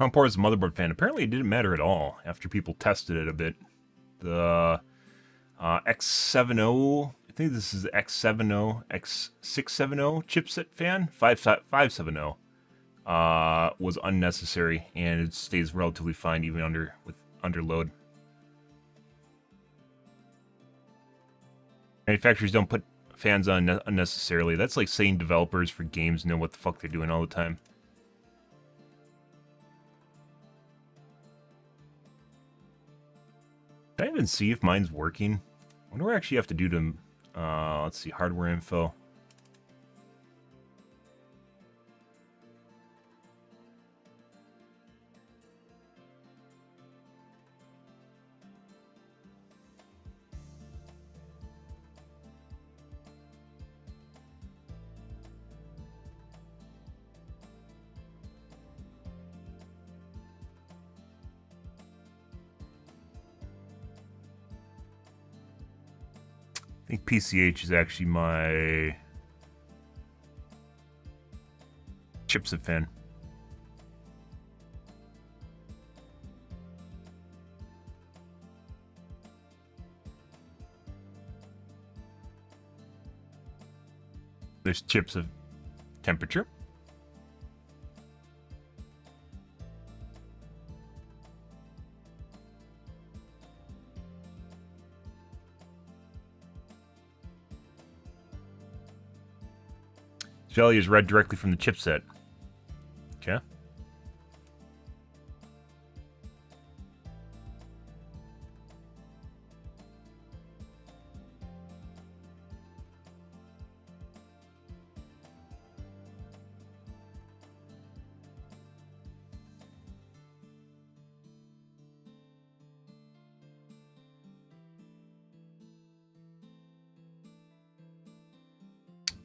How poor is the motherboard fan? Apparently it didn't matter at all after people tested it a bit. The X70, I think this is the X70, X670 chipset fan, 570, was unnecessary, and it stays relatively fine even under load. Manufacturers don't put fans on unnecessarily. That's like saying developers for games know what the fuck they're doing all the time. Can I even see if mine's working? What do I actually have to do to... let's see, hardware info. I think PCH is actually my chipset fan. There's chips of temperature. Jelly is read directly from the chipset. Okay.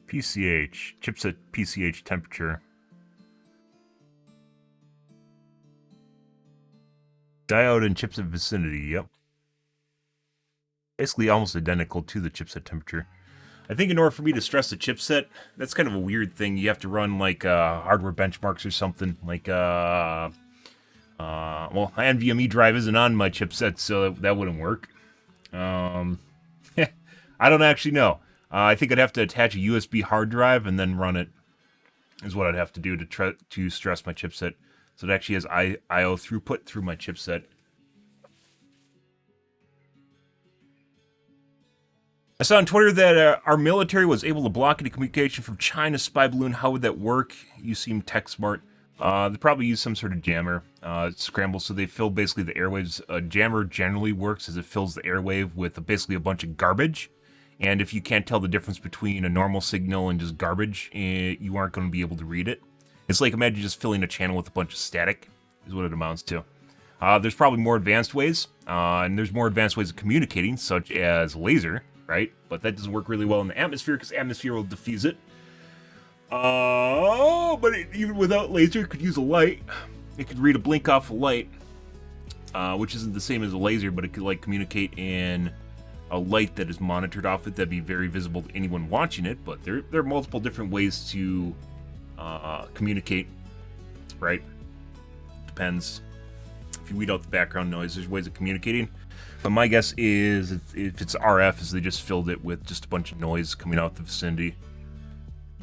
PCH, chipset PCH temperature. Diode and chipset vicinity, yep. Basically almost identical to the chipset temperature. I think in order for me to stress the chipset, that's kind of a weird thing. You have to run like hardware benchmarks or something. Like, well, NVMe drive isn't on my chipset, so that wouldn't work. I don't actually know. I think I'd have to attach a USB hard drive and then run it, is what I'd have to do to stress my chipset. So it actually has I/O throughput through my chipset. I saw on Twitter that our military was able to block any communication from China's spy balloon. How would that work? You seem tech smart. They probably use some sort of jammer, scramble, so they fill basically the airwaves. A jammer generally works as it fills the airwave with basically a bunch of garbage. And if you can't tell the difference between a normal signal and just garbage, you aren't going to be able to read it. It's like, imagine just filling a channel with a bunch of static, is what it amounts to. There's probably more advanced ways, and there's more advanced ways of communicating, such as laser, right? But that doesn't work really well in the atmosphere, because atmosphere will diffuse it. But even without laser, it could use a light. It could read a blink off a light, which isn't the same as a laser, but it could like communicate in a light that is monitored off it. That'd be very visible to anyone watching it. But there are multiple different ways to communicate, right? Depends. If you weed out the background noise, there's ways of communicating. But my guess is if it's RF, is they just filled it with just a bunch of noise coming out the vicinity.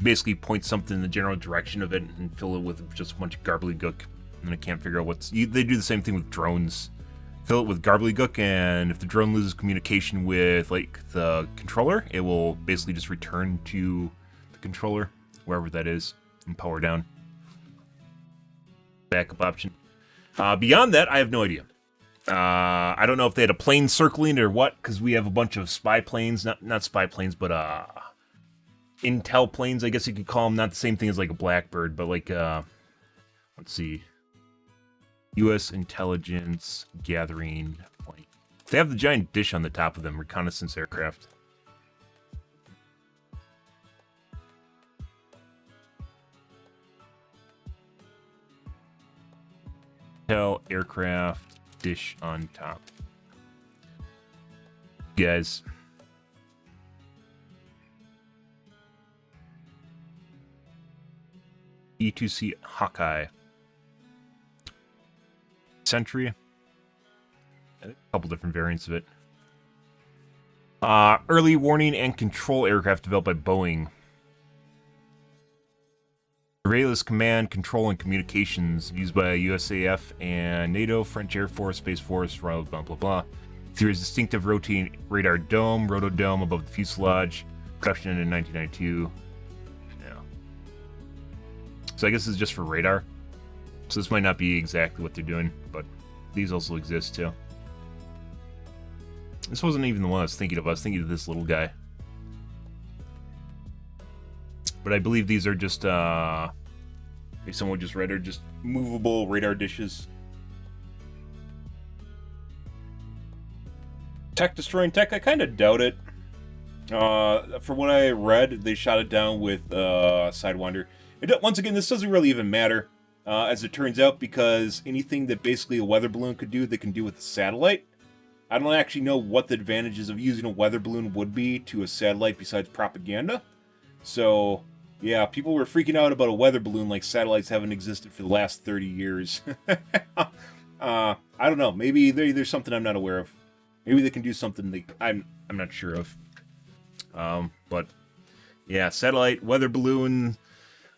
Basically point something in the general direction of it and fill it with just a bunch of gobbledygook. And I can't figure out they do the same thing with drones. Fill it with gobbledygook, and if the drone loses communication with like the controller, it will basically just return to the controller, wherever that is, and power down. Backup option. Beyond that, I have no idea. I don't know if they had a plane circling or what, because we have a bunch of spy planes, not spy planes, but intel planes, I guess you could call them. Not the same thing as like a Blackbird, but like let's see. U.S. intelligence gathering plane. They have the giant dish on the top of them, reconnaissance aircraft. Intel aircraft dish on top. Guys. E2C Hawkeye. Sentry. A couple different variants of it. Early warning and control aircraft developed by Boeing. Surveillance command, control, and communications used by USAF and NATO, French Air Force, Space Force, blah, blah, blah, blah. Series distinctive rotating radar dome, rotodome above the fuselage. Production in 1992. Yeah. So I guess this is just for radar. So this might not be exactly what they're doing, but these also exist too. This wasn't even the one I was thinking of. I was thinking of this little guy. But I believe these are just, if someone just read, are just movable radar dishes. Tech destroying tech? I kind of doubt it. From what I read, they shot it down with Sidewinder. Once again, this doesn't really even matter, as it turns out, because anything that basically a weather balloon could do, they can do with a satellite. I don't actually know what the advantages of using a weather balloon would be to a satellite besides propaganda. So, yeah, people were freaking out about a weather balloon like satellites haven't existed for the last 30 years. I don't know. Maybe there's something I'm not aware of. Maybe they can do something I'm not sure of. But yeah, satellite, weather balloon,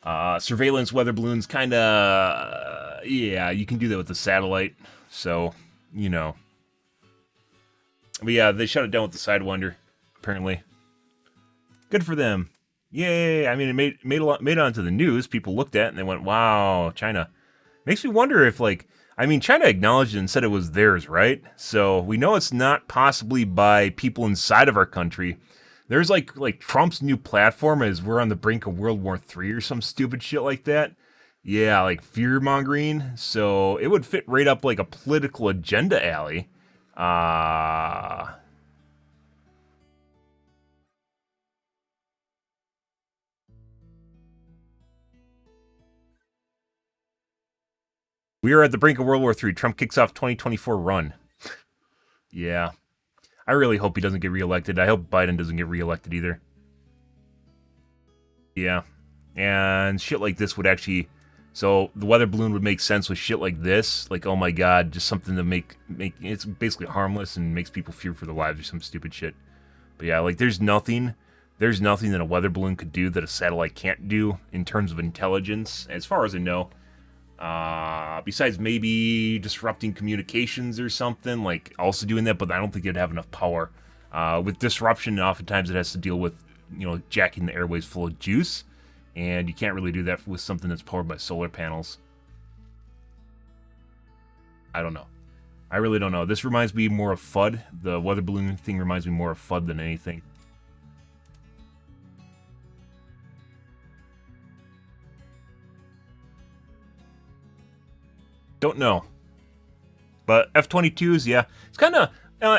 surveillance weather balloons, kind of, yeah, you can do that with the satellite. So, you know. But yeah, they shut it down with the Sidewinder, apparently. Good for them. Yay! I mean, it made it onto the news. People looked at it and they went, "Wow, China." Makes me wonder if, like, I mean, China acknowledged it and said it was theirs, right? So we know it's not possibly by people inside of our country. There's like Trump's new platform is we're on the brink of World War III or some stupid shit like that. Yeah, like fear mongering. So it would fit right up like a political agenda alley. We are at the brink of World War III. Trump kicks off 2024 run. Yeah. I really hope he doesn't get reelected. I hope Biden doesn't get reelected either. Yeah. And shit like this would actually... So the weather balloon would make sense with shit like this. Like, oh my god, just something to make it's basically harmless and makes people fear for their lives or some stupid shit. But yeah, like there's nothing that a weather balloon could do that a satellite can't do in terms of intelligence, as far as I know. Besides maybe disrupting communications or something, like also doing that, but I don't think it'd have enough power. With disruption, oftentimes it has to deal with, you know, jacking the airways full of juice, and you can't really do that with something that's powered by solar panels. I don't know. I really don't know. This reminds me more of FUD. The weather balloon thing reminds me more of FUD than anything. Don't know. But F-22s, yeah. It's kind of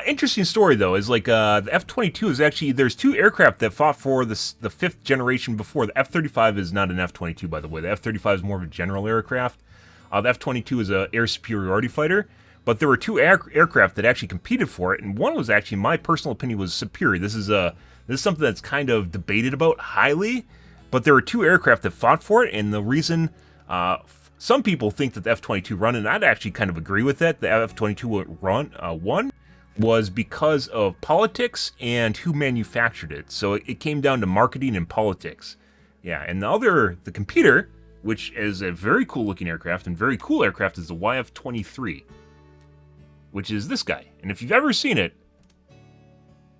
interesting story, though. Is like the F-22 is actually... There's two aircraft that fought for the fifth generation before. The F-35 is not an F-22, by the way. The F-35 is more of a general aircraft. The F-22 is an air superiority fighter. But there were two aircraft that actually competed for it, and one was actually, my personal opinion, was superior. This is something that's kind of debated about highly, but there were two aircraft that fought for it, and the reason... some people think that the F-22 run, and I'd actually kind of agree with that. The F-22 run won was because of politics and who manufactured it. So it came down to marketing and politics. Yeah, and the competitor, which is a very cool looking aircraft and very cool aircraft, is the YF-23, which is this guy. And if you've ever seen it,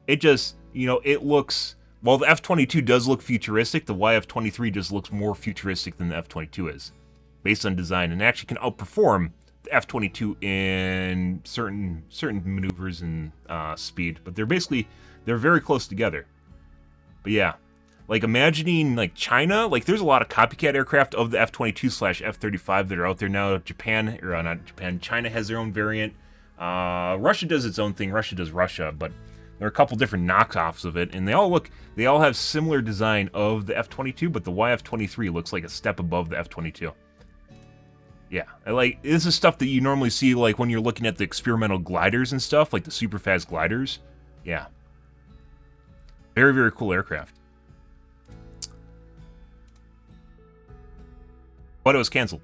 it just, you know, it looks... While the F-22 does look futuristic, the YF-23 just looks more futuristic than the F-22 is, based on design, and actually can outperform the F-22 in certain maneuvers and speed. But they're very close together. But yeah, like imagining like China, like there's a lot of copycat aircraft of the F-22/F-35 that are out there now. China has their own variant. Russia does its own thing. Russia does Russia, but there are a couple different knockoffs of it, and they all have similar design of the F-22, but the YF-23 looks like a step above the F-22. Yeah, this is stuff that you normally see like when you're looking at the experimental gliders and stuff, like the super fast gliders. Yeah. Very, very cool aircraft. But it was canceled.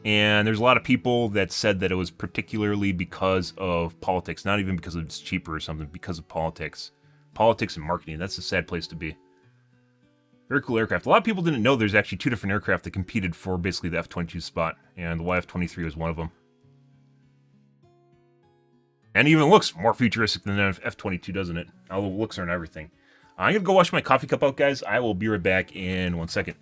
And there's a lot of people that said that it was particularly because of politics, not even because it's cheaper or something, because of politics. Politics and marketing, that's a sad place to be. Very cool aircraft. A lot of people didn't know there's actually 2 different aircraft that competed for basically the F-22 spot, and the YF-23 was one of them. And it even looks more futuristic than an F-22, doesn't it? All the looks are and everything. I'm going to go wash my coffee cup out, guys. I will be right back in 1 second.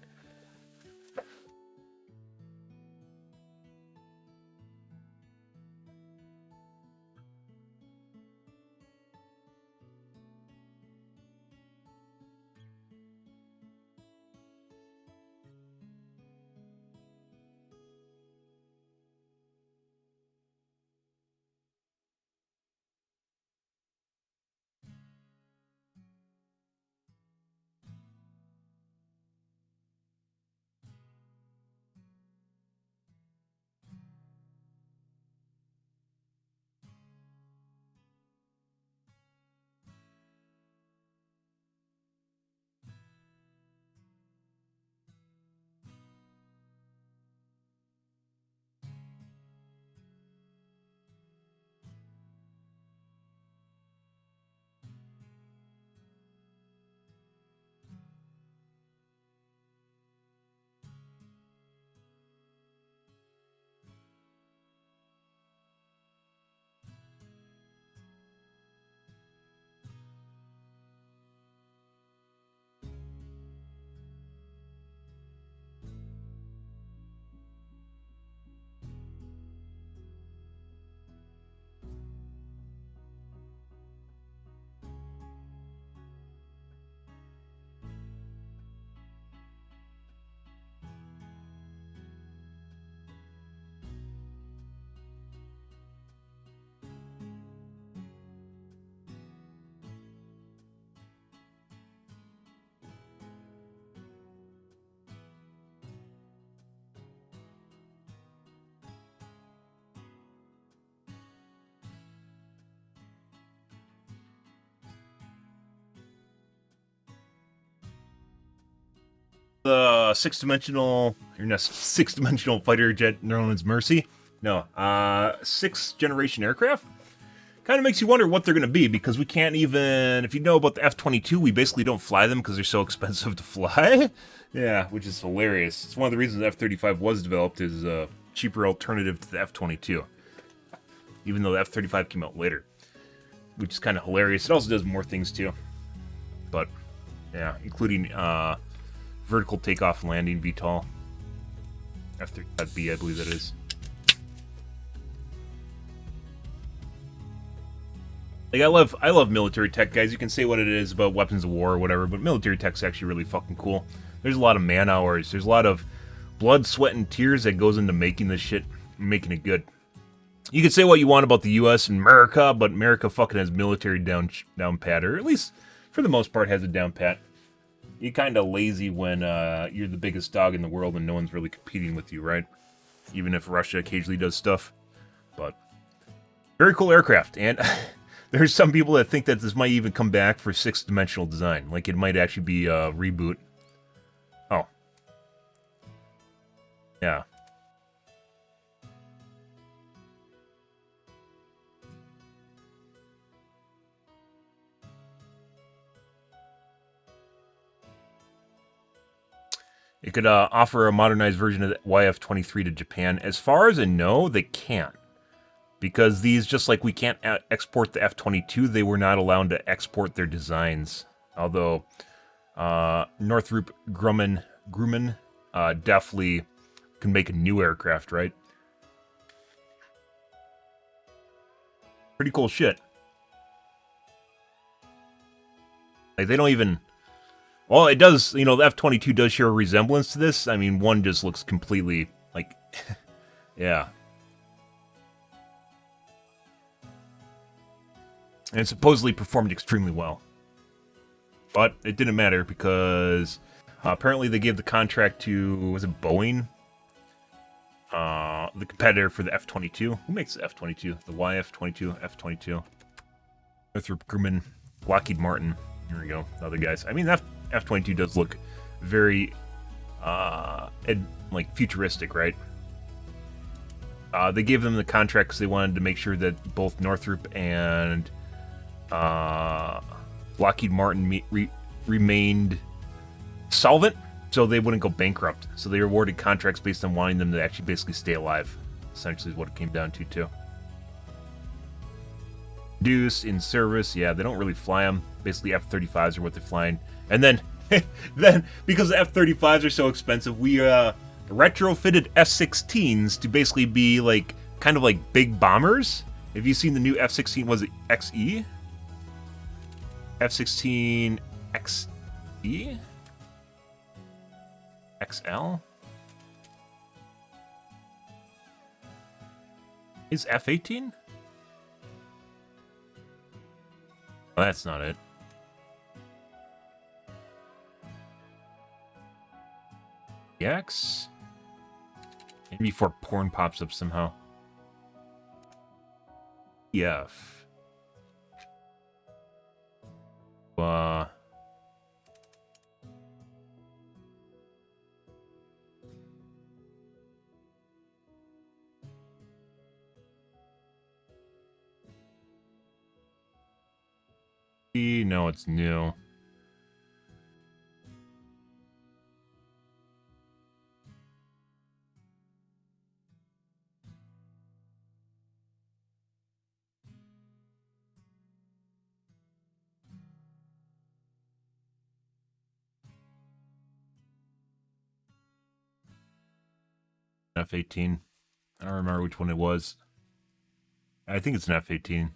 The six-dimensional fighter jet known as Mercy. No, 6th generation aircraft. Kind of makes you wonder what they're going to be, because we can't even, if you know about the F-22, we basically don't fly them because they're so expensive to fly. Yeah, which is hilarious. It's one of the reasons the F-35 was developed, is a cheaper alternative to the F-22. Even though the F-35 came out later. Which is kind of hilarious. It also does more things too. But, yeah, including, vertical takeoff and landing VTOL. F-35B, I believe that is. Like, I love military tech, guys. You can say what it is about weapons of war or whatever, but military tech's actually really fucking cool. There's a lot of man hours. There's a lot of blood, sweat, and tears that goes into making this shit, making it good. You can say what you want about the U.S. and America, but America fucking has military down pat, or at least for the most part has it down pat. You're kind of lazy when you're the biggest dog in the world and no one's really competing with you, right? Even if Russia occasionally does stuff. But very cool aircraft, and there's some people that think that this might even come back for 6th-dimensional design. Like, it might actually be a reboot. Oh. Yeah. It could offer a modernized version of the YF-23 to Japan. As far as I know, they can't. Because these, just like we can't export the F-22, they were not allowed to export their designs. Although, Northrop Grumman definitely can make a new aircraft, right? Pretty cool shit. Like, they don't even... Well, it does, you know, the F-22 does share a resemblance to this. I mean, one just looks completely, like, yeah. And supposedly performed extremely well. But it didn't matter because apparently they gave the contract to, was it Boeing? The competitor for the F-22. Who makes the F-22? The YF-22, F-22. Northrop Grumman, Lockheed Martin. Here we go, other guys. I mean, F-22 does look very, like, futuristic, right? They gave them the contract because they wanted to make sure that both Northrop and Lockheed Martin remained solvent, so they wouldn't go bankrupt. So they awarded contracts based on wanting them to actually basically stay alive. Essentially is what it came down to, too. Deuce in service, yeah, they don't really fly them. Basically, F-35s are what they're flying. And then, because the F-35s are so expensive, we retrofitted F-16s to basically be like kind of like big bombers. Have you seen the new F-16? Was it XE? F-16 XE? XL? Is F-18? Well, that's not it. X? Maybe before porn pops up somehow. EF. No, it's new. F-18. I don't remember which one it was. I think it's an F-18.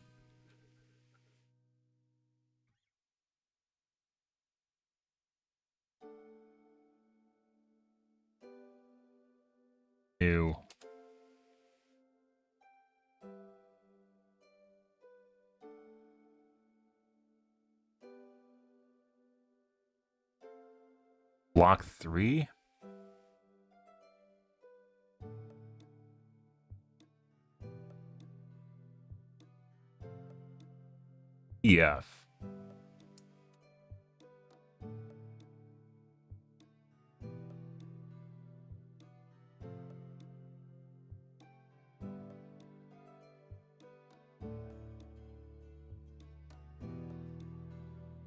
Ew. Block 3? EF.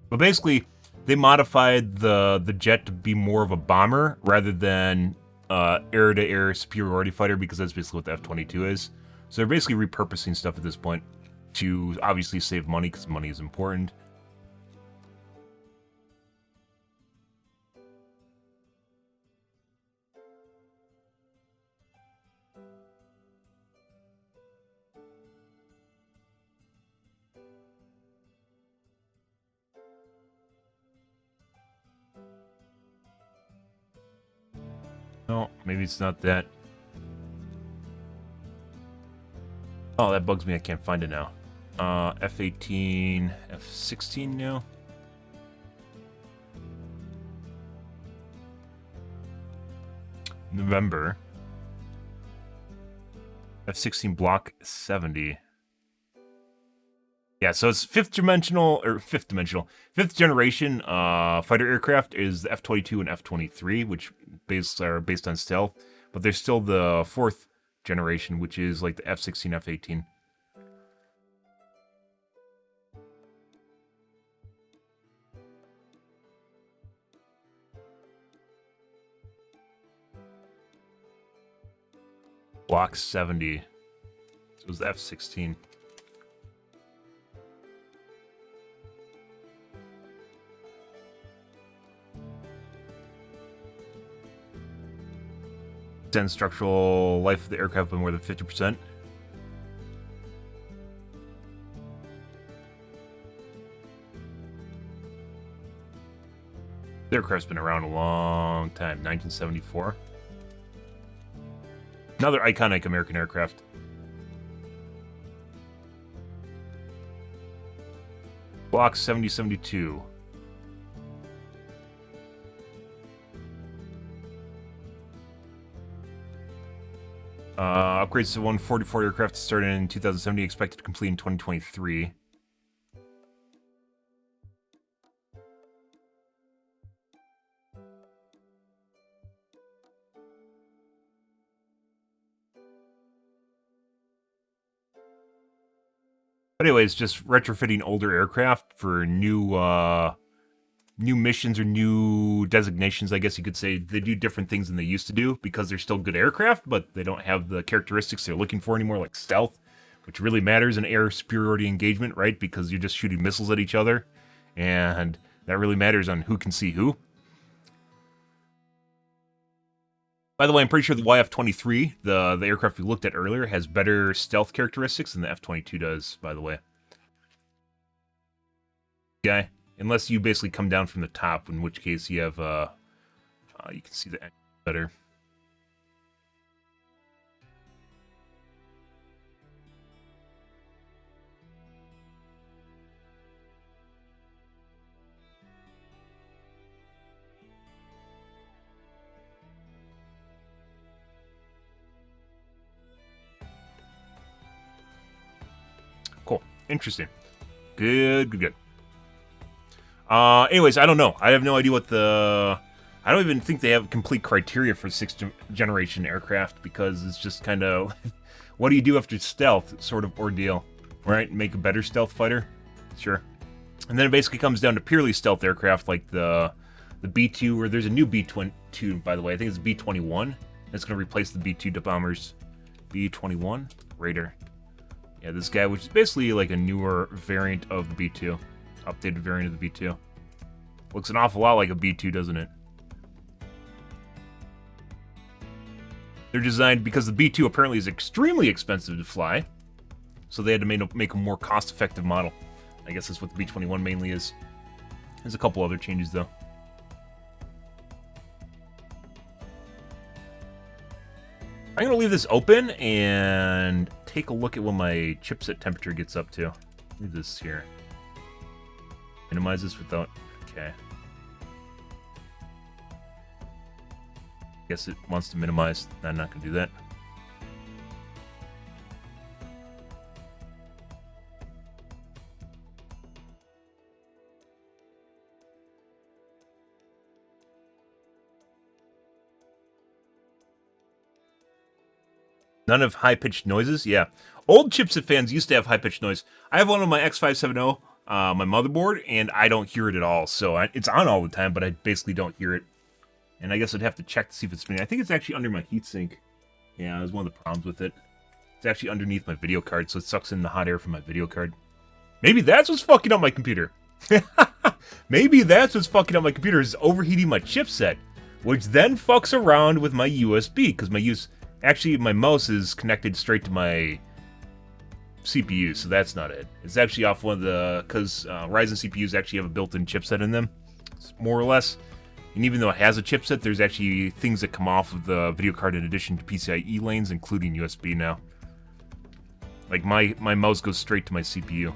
But basically, they modified the jet to be more of a bomber rather than air-to-air superiority fighter, because that's basically what the F-22 is. So they're basically repurposing stuff at this point to obviously save money, because money is important. No, maybe it's not that. Oh, that bugs me. I can't find it now. F-18, F-16 now. November. F-16 Block 70. Yeah, so it's fifth generation fighter aircraft is the F-22 and F-23, which are based on stealth, but there's still the fourth generation, which is like the F-16, F-18. Block 70. So it was the F-16. Extend structural life of the aircraft by more than 50%. The aircraft's been around a long time, 1974. Another iconic American aircraft. Block 7072. Upgrades to 144 aircraft started in 2070, expected to complete in 2023. But anyways, just retrofitting older aircraft for new missions or new designations, I guess you could say. They do different things than they used to do because they're still good aircraft, but they don't have the characteristics they're looking for anymore, like stealth, which really matters in air superiority engagement, right? Because you're just shooting missiles at each other, and that really matters on who can see who. By the way, I'm pretty sure the YF-23, the aircraft we looked at earlier, has better stealth characteristics than the F-22 does, by the way. Guy, unless you basically come down from the top, in which case you have, you can see the engine better. Cool. Interesting. Good. Anyways, I don't know. I have no idea what the... I don't even think they have complete criteria for 6th generation aircraft, because it's just kind of... what do you do after stealth sort of ordeal? Right? Make a better stealth fighter? Sure. And then it basically comes down to purely stealth aircraft like the B-2, or there's a new B-22, by the way. I think it's B-21. That's going to replace the B-2 bombers. B-21? Raider. Yeah, this guy, which is basically like a newer variant of the B-2. Updated variant of the B-2. Looks an awful lot like a B-2, doesn't it? They're designed because the B-2 apparently is extremely expensive to fly, so they had to make a more cost-effective model. I guess that's what the B-21 mainly is. There's a couple other changes, though. I'm going to leave this open and take a look at what my chipset temperature gets up to. Leave this here. Minimize this without... Okay. Guess it wants to minimize. I'm not going to do that. None of high-pitched noises? Yeah. Old chipset fans used to have high-pitched noise. I have one on my X570, my motherboard, and I don't hear it at all. So it's on all the time, but I basically don't hear it. And I guess I'd have to check to see if it's spinning. I think it's actually under my heatsink. Yeah, that was one of the problems with it. It's actually underneath my video card, so it sucks in the hot air from my video card. Maybe that's what's fucking up my computer. Maybe that's what's fucking up my computer, is overheating my chipset, which then fucks around with my USB, because actually my mouse is connected straight to my CPU, so that's not it. It's actually off one of the, because Ryzen CPUs actually have a built-in chipset in them, more or less. And even though it has a chipset, there's actually things that come off of the video card in addition to PCIe lanes, including USB now. Like my mouse goes straight to my CPU.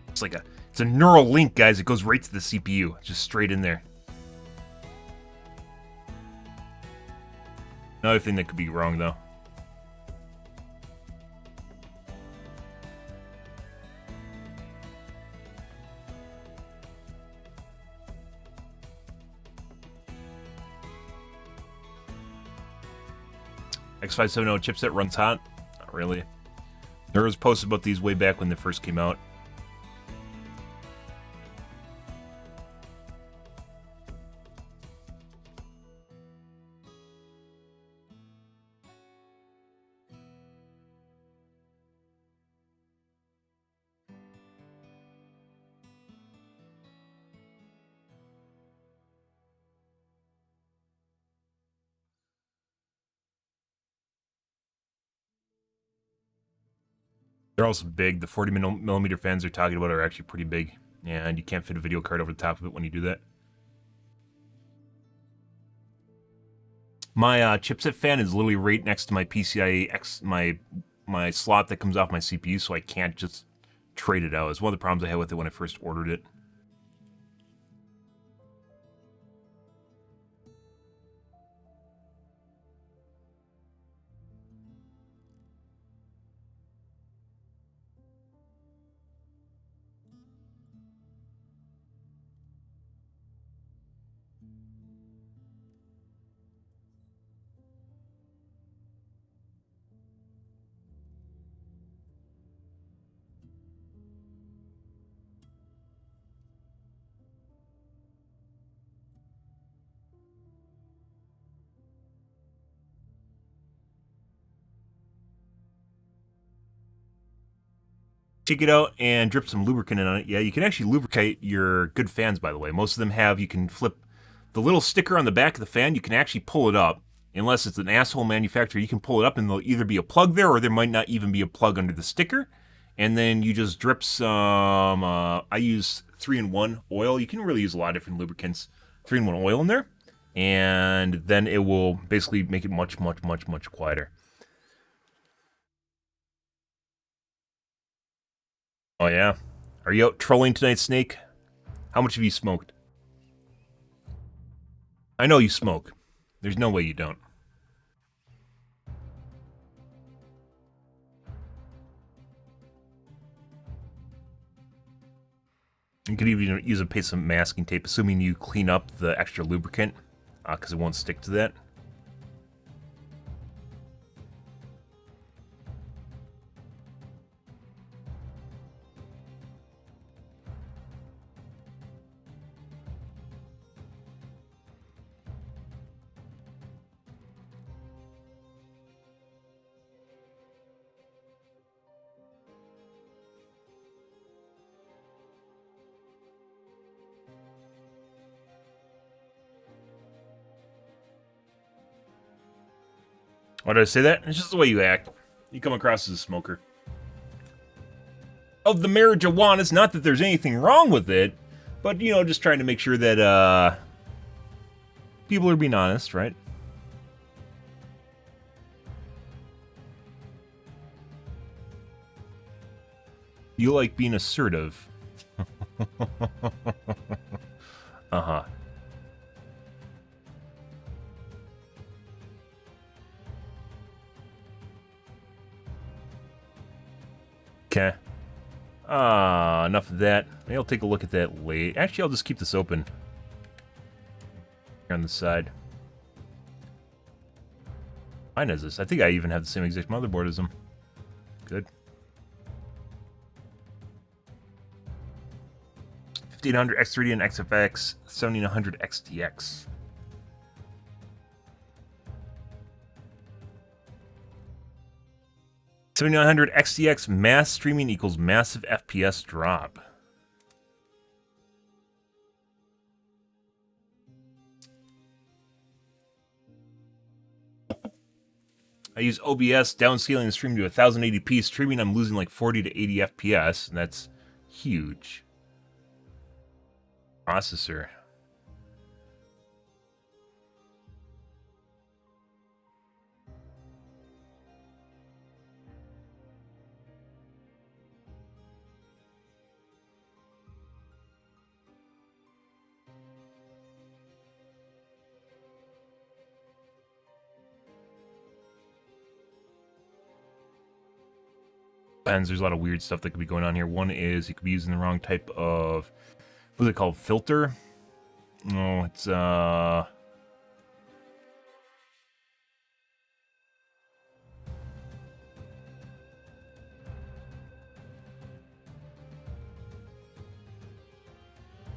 It's a neural link, guys. It goes right to the CPU, just straight in there. Another thing that could be wrong, though. X570 chipset runs hot? Not really. There was posted about these way back when they first came out. They're also big. The 40mm fans they're talking about are actually pretty big. Yeah, and you can't fit a video card over the top of it when you do that. My chipset fan is literally right next to my PCIe my slot that comes off my CPU, so I can't just trade it out. It's one of the problems I had with it when I first ordered it. Take it out and drip some lubricant in on it. Yeah, you can actually lubricate your good fans, by the way. Most of them have, you can flip the little sticker on the back of the fan, you can actually pull it up. Unless it's an asshole manufacturer, you can pull it up and there'll either be a plug there or there might not even be a plug under the sticker. And then you just drip some, I use 3-in-1 oil. You can really use a lot of different lubricants. 3-in-1 oil in there. And then it will basically make it much, much, much, much quieter. Oh yeah? Are you out trolling tonight, Snake? How much have you smoked? I know you smoke. There's no way you don't. You could even use a piece of masking tape, assuming you clean up the extra lubricant, because it won't stick to that. Why did I say that? It's just the way you act. You come across as a smoker. Of the marijuana, it's not that there's anything wrong with it, but, you know, just trying to make sure that, people are being honest, right? You like being assertive. Uh-huh. Okay. Enough of that. Maybe I'll take a look at that later. Actually, I'll just keep this open. Here on the side. Mine has this. I think I even have the same exact motherboard as them. Good. 1500 X3D and XFX, 1700 XTX. $7,900 XTX mass streaming equals massive FPS drop. I use OBS downscaling the stream to 1080p. Streaming, I'm losing like 40 to 80 FPS, and that's huge. Processor. Depends. There's a lot of weird stuff that could be going on here. One is you could be using the wrong type of, what's it called, filter? No, it's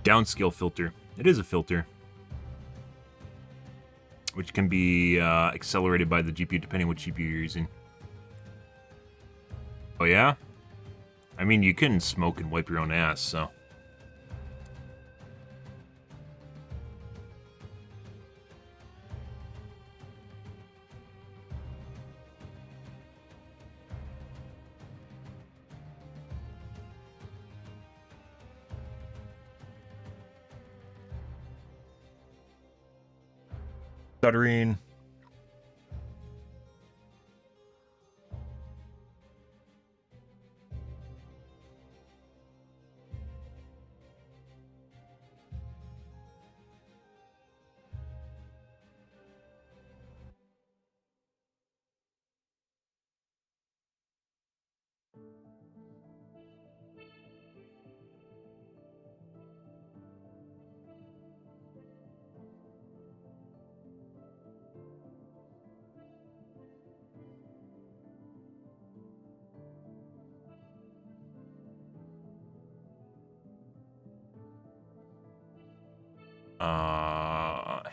downscale filter. It is a filter, which can be accelerated by the GPU depending on what GPU you're using. Oh yeah? I mean, you can smoke and wipe your own ass, so. Stuttering.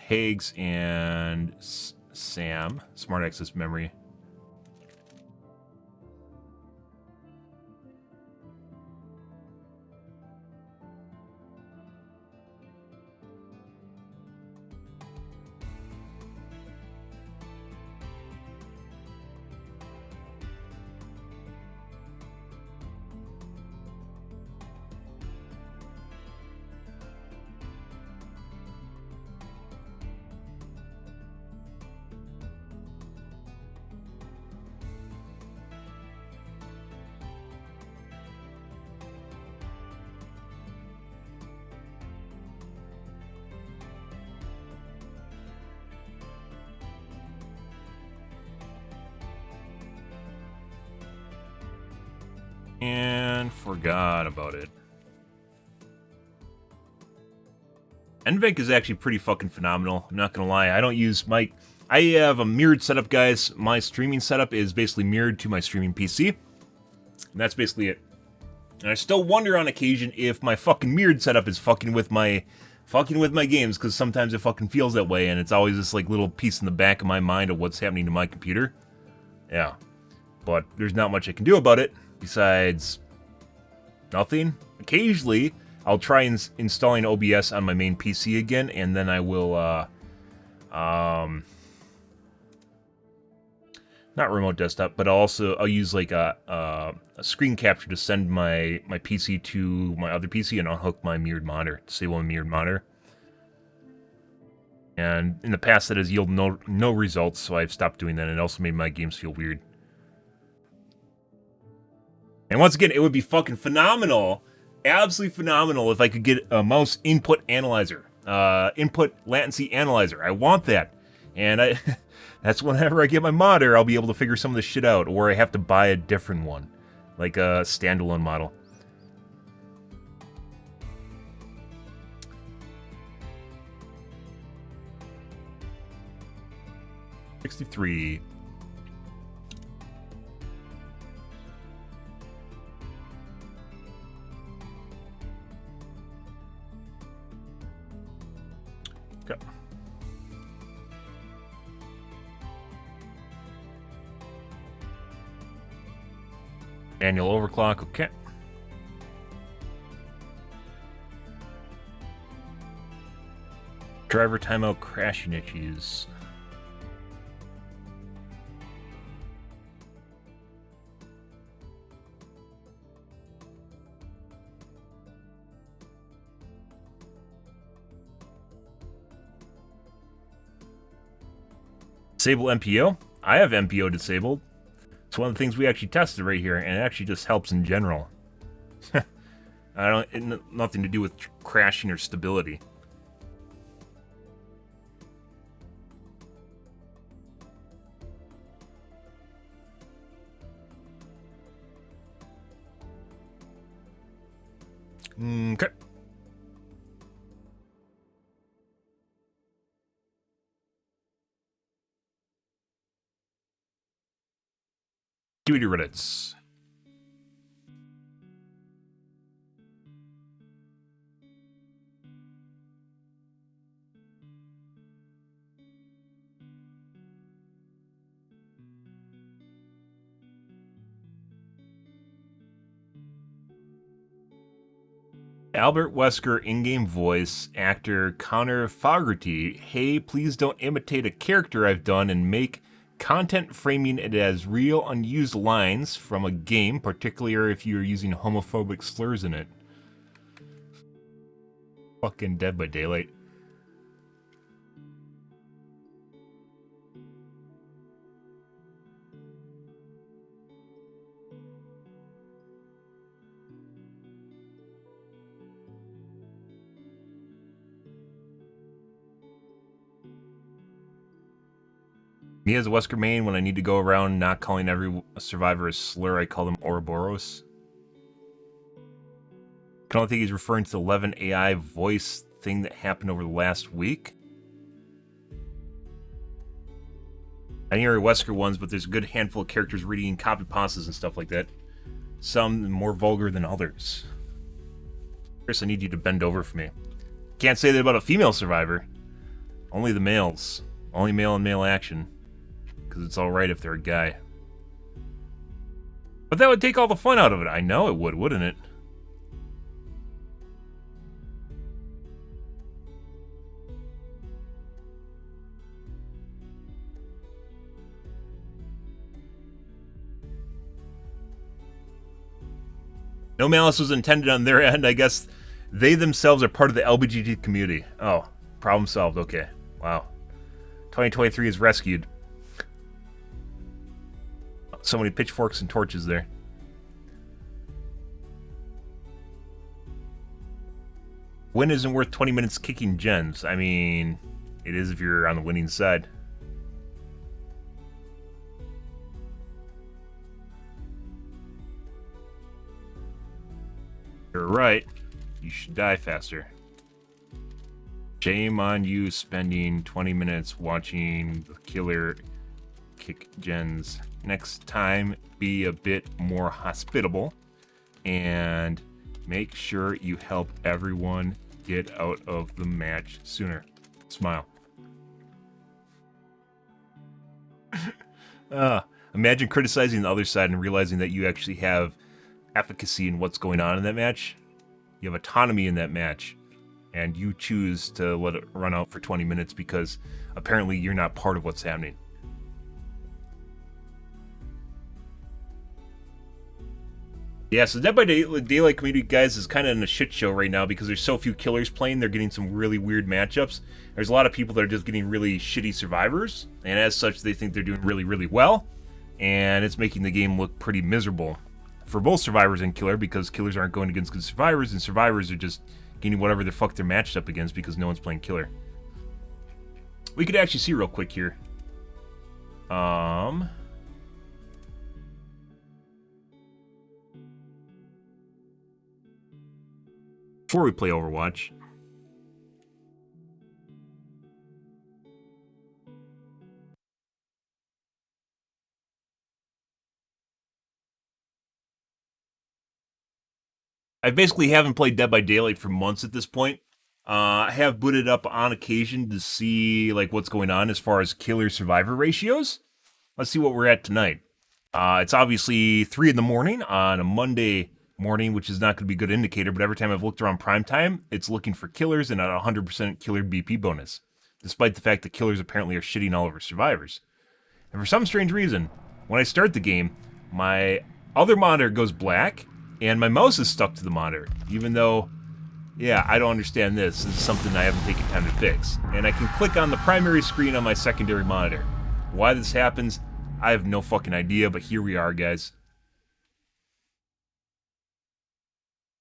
Hags and Sam, Smart Access Memory. And forgot about it. NVENC is actually pretty fucking phenomenal. I'm not gonna lie. I don't use my... I have a mirrored setup, guys. My streaming setup is basically mirrored to my streaming PC. And that's basically it. And I still wonder on occasion if my fucking mirrored setup is fucking with my games, because sometimes it fucking feels that way, and it's always this like little piece in the back of my mind of what's happening to my computer. Yeah. But there's not much I can do about it, besides nothing. Occasionally, I'll try installing OBS on my main PC again, and then I will, not remote desktop, but I'll use like a screen capture to send my PC to my other PC and unhook my mirrored monitor, disable my mirrored monitor. And in the past, that has yielded no results, so I've stopped doing that, and it also made my games feel weird. And once again, it would be fucking phenomenal, absolutely phenomenal, if I could get a mouse input analyzer, input latency analyzer. I want that. And that's whenever I get my monitor, I'll be able to figure some of this shit out, or I have to buy a different one, like a standalone model. $63. Okay. Annual overclock, okay. Driver timeout crashing issues. Disable MPO? I have MPO disabled. It's one of the things we actually tested right here, and it actually just helps in general. Nothing to do with crashing or stability. Okay. Duty Reddits. Albert Wesker in-game voice actor Connor Fogarty. Hey, please don't imitate a character I've done and make content framing it as real unused lines from a game, particularly if you're using homophobic slurs in it. Fucking Dead by Daylight. Me as a Wesker main, when I need to go around not calling every survivor a slur, I call them Ouroboros. I don't think he's referring to the 11 AI voice thing that happened over the last week. I hear Wesker ones, but there's a good handful of characters reading copy pastas and stuff like that. Some more vulgar than others. Chris, I need you to bend over for me. Can't say that about a female survivor. Only the males. Only male and male action. Because it's alright if they're a guy. But that would take all the fun out of it. I know it would, wouldn't it? No malice was intended on their end. I guess they themselves are part of the LGBT community. Oh, problem solved. Okay. Wow. 2023 is rescued. So many pitchforks and torches there. Win isn't worth 20 minutes kicking gens. I mean, it is if you're on the winning side. You're right. You should die faster. Shame on you spending 20 minutes watching the killer kick gens. Next time, be a bit more hospitable and make sure you help everyone get out of the match sooner. Smile. Imagine criticizing the other side and realizing that you actually have efficacy in what's going on in that match. You have autonomy in that match, and you choose to let it run out for 20 minutes because apparently you're not part of what's happening. Yeah, so Dead by Daylight community, guys, is kind of in a shit show right now because there's so few killers playing. They're getting some really weird matchups. There's a lot of people that are just getting really shitty survivors, and as such, they think they're doing really, really well, and it's making the game look pretty miserable for both survivors and killer because killers aren't going against good survivors, and survivors are just getting whatever the fuck they're matched up against because no one's playing killer. We could actually see real quick here. Before we play Overwatch. I basically haven't played Dead by Daylight for months at this point. I have booted up on occasion to see like what's going on as far as killer survivor ratios. Let's see what we're at tonight. It's obviously 3 in the morning on a Monday morning, which is not going to be a good indicator, but every time I've looked around prime time, it's looking for killers and a 100% killer BP bonus, despite the fact that killers apparently are shitting all over survivors. And for some strange reason, when I start the game, my other monitor goes black, and my mouse is stuck to the monitor, even though, yeah, I don't understand this. This is something I haven't taken time to fix. And I can click on the primary screen on my secondary monitor. Why this happens, I have no fucking idea, but here we are, guys.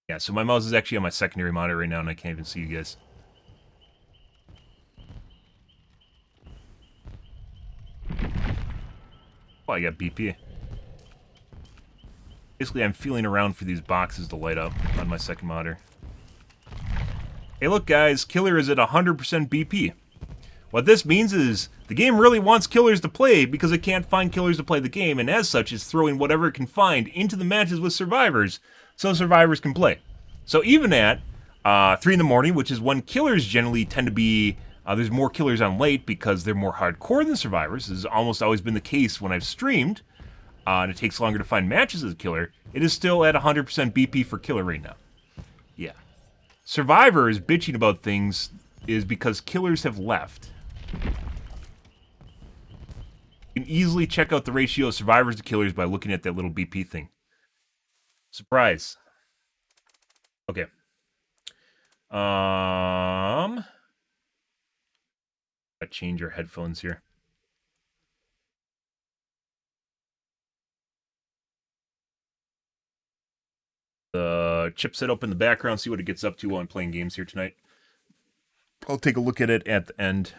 Yeah, so my mouse is actually on my secondary monitor right now, and I can't even see you guys. Oh, I got BP. Basically, I'm feeling around for these boxes to light up on my second monitor. Hey, look, guys, killer is at 100% BP. What this means is the game really wants killers to play because it can't find killers to play the game, and as such, is throwing whatever it can find into the matches with survivors so survivors can play. So even at 3 in the morning, which is when killers generally tend to be, there's more killers on late because they're more hardcore than survivors. This has almost always been the case when I've streamed, and it takes longer to find matches as a killer. It is still at 100% BP for killer right now. Yeah. Survivors bitching about things is because killers have left. You can easily check out the ratio of survivors to killers by looking at that little BP thing. Surprise. Okay. Gotta change our headphones here. The chipset up in the background, see what it gets up to while I'm playing games here tonight. I'll take a look at it at the end.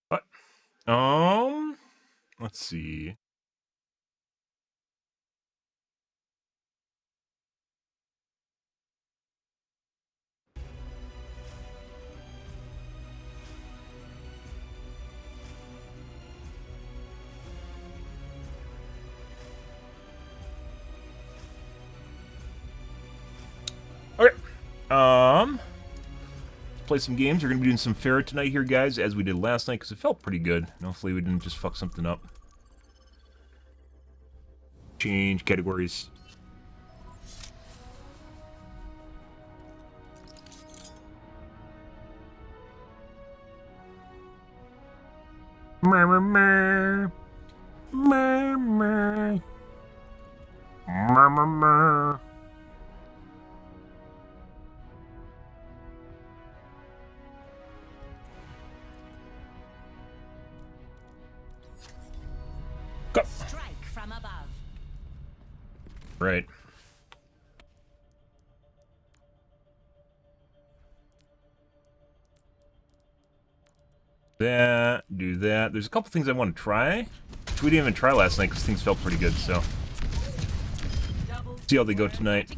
But, let's see. Okay. Play some games. We're going to be doing some Ferret tonight here, guys, as we did last night, because it felt pretty good. And hopefully we didn't just fuck something up. Change categories. Go. Strike from above. Right. That, do that. There's a couple things I want to try, which we didn't even try last night because things felt pretty good, so. See how they go tonight.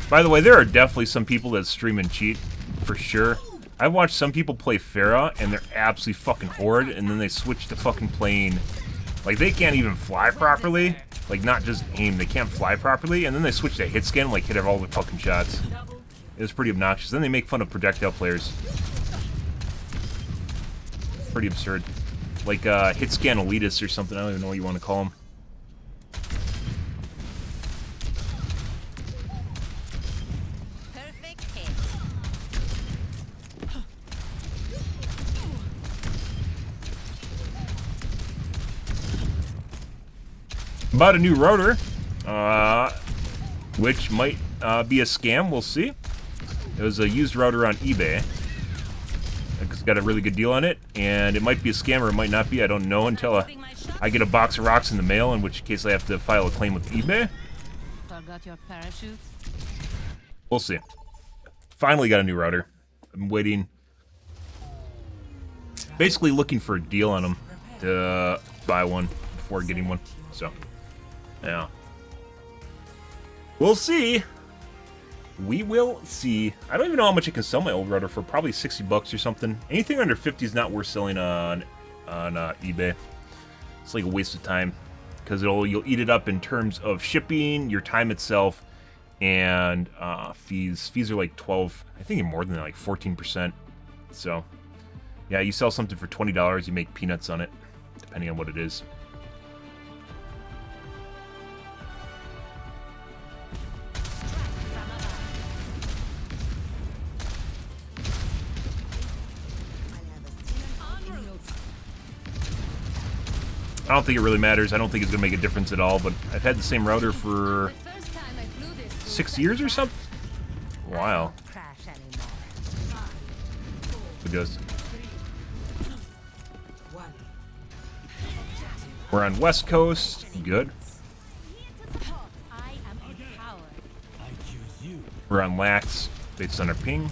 By the way, there are definitely some people that stream and cheat, for sure. I've watched some people play Pharah, and they're absolutely fucking horrid, and then they switch to fucking playing... Like, they can't even fly properly. Like, not just aim, they can't fly properly, and then they switch to hit scan, like, hit all the fucking shots. It's pretty obnoxious. Then they make fun of projectile players. Pretty absurd. Like, hit scan elitists or something, I don't even know what you want to call them. Bought a new router, which might be a scam, we'll see. It was a used router on eBay. It's got a really good deal on it, and it might be a scam or it might not be, I don't know until I get a box of rocks in the mail, in which case I have to file a claim with eBay. Forgot your parachute? We'll see. Finally got a new router. I'm waiting. Basically looking for a deal on them to buy one before getting one, so... Yeah. We'll see. We will see. I don't even know how much I can sell my old router for. Probably 60 bucks or something. Anything under 50 is not worth selling on eBay. It's like a waste of time because you'll eat it up in terms of shipping, your time itself, and fees. Fees are like 12. I think more than that, like 14%. So, yeah, you sell something for $20, you make peanuts on it, depending on what it is. I don't think it really matters. I don't think it's going to make a difference at all, but I've had the same router for 6 years or something. Wow. It goes. We're on West Coast. Good. We're on Lax, based on our ping.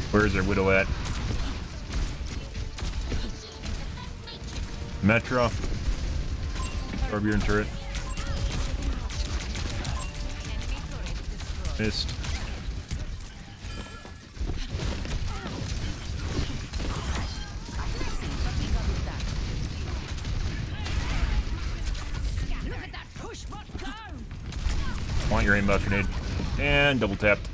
Where's our Widow at? Metro. Torbjorn turret. Missed. Want your aim grenade. And double tapped.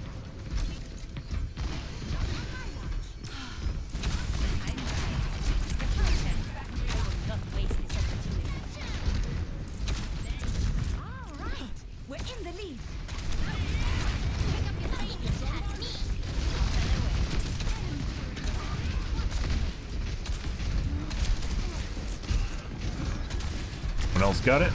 Someone else got it?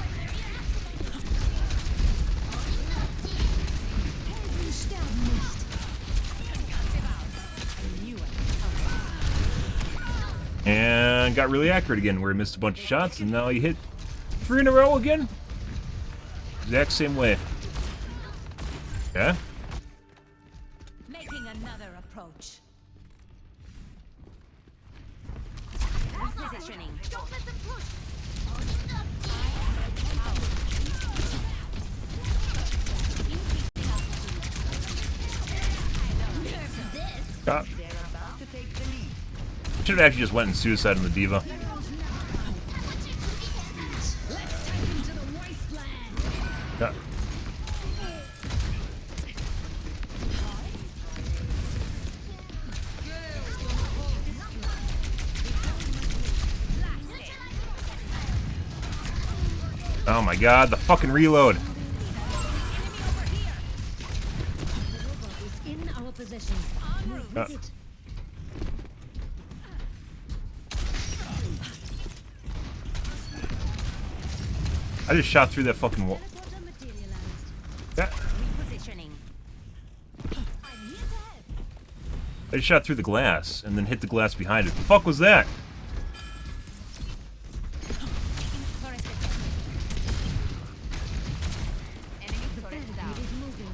And got really accurate again, where he missed a bunch of shots, and now he hit 3 in a row again. Exact same way. Yeah? Making another approach. Positioning. Don't let them push. Should have actually just went and suicide on the diva. Yeah. Oh my god, the fucking reload. In our position. I just shot through that fucking wall. Teleporter materialized. That, Repositioning. I'm here to help. I just shot through the glass and then hit the glass behind it. The fuck was that? Turret detected. Enemy turret down. It is moving.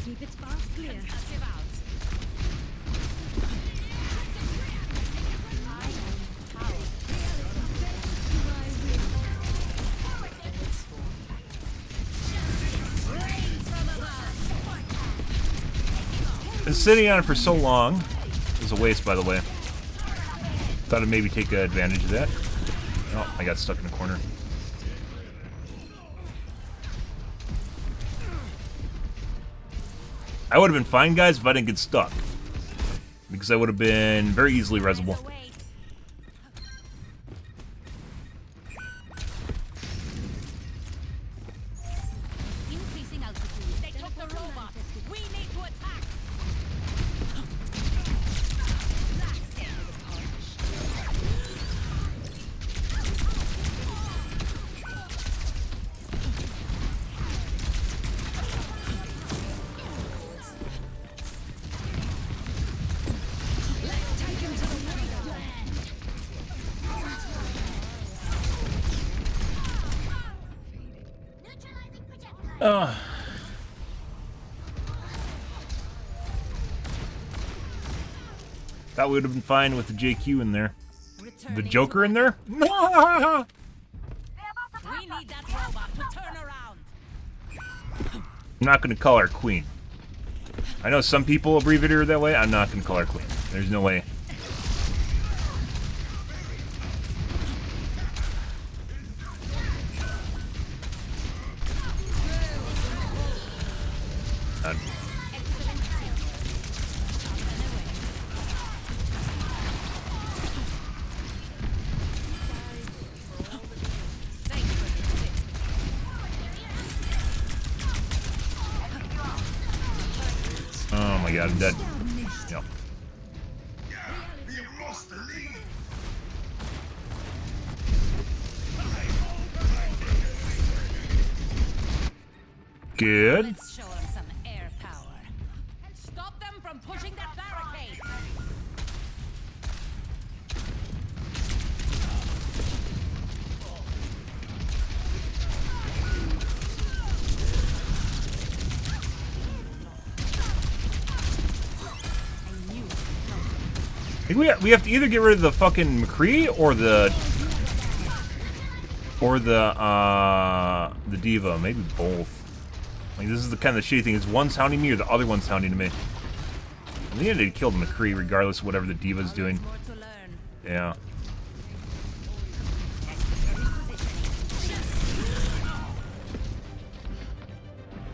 Keep its path clear. Passive out. I am power. Rains from above. Been sitting on it for so long. It was a waste, by the way. Thought I'd maybe take advantage of that. Oh, I got stuck in a corner. I would have been fine, guys, if I didn't get stuck. Because I would have been very easily resable. Wait. Increasing altitude. They took the robot. We need to attack. Let's take him to the wasteland. Neutralizing projectile. Thought we would have been fine with the JQ in there. The Returning Joker to in there? We need that robot to turn around. I'm not going to call her Queen. I know some people abbreviate her that way. I'm not going to call her Queen. There's no way. Uh, Excellent teamwork. Thanks for the assist. oh my god, I'm dead. Yep. Good. Let's show them some air power. And stop them from pushing that barricade. I knew it. I think we have to either get rid of the fucking McCree or the Diva. Maybe both. Like, this is the kind of shitty thing. Is one sounding me or the other one sounding to me? In the end, they killed the McCree regardless of whatever the Diva's doing. More to learn. Yeah.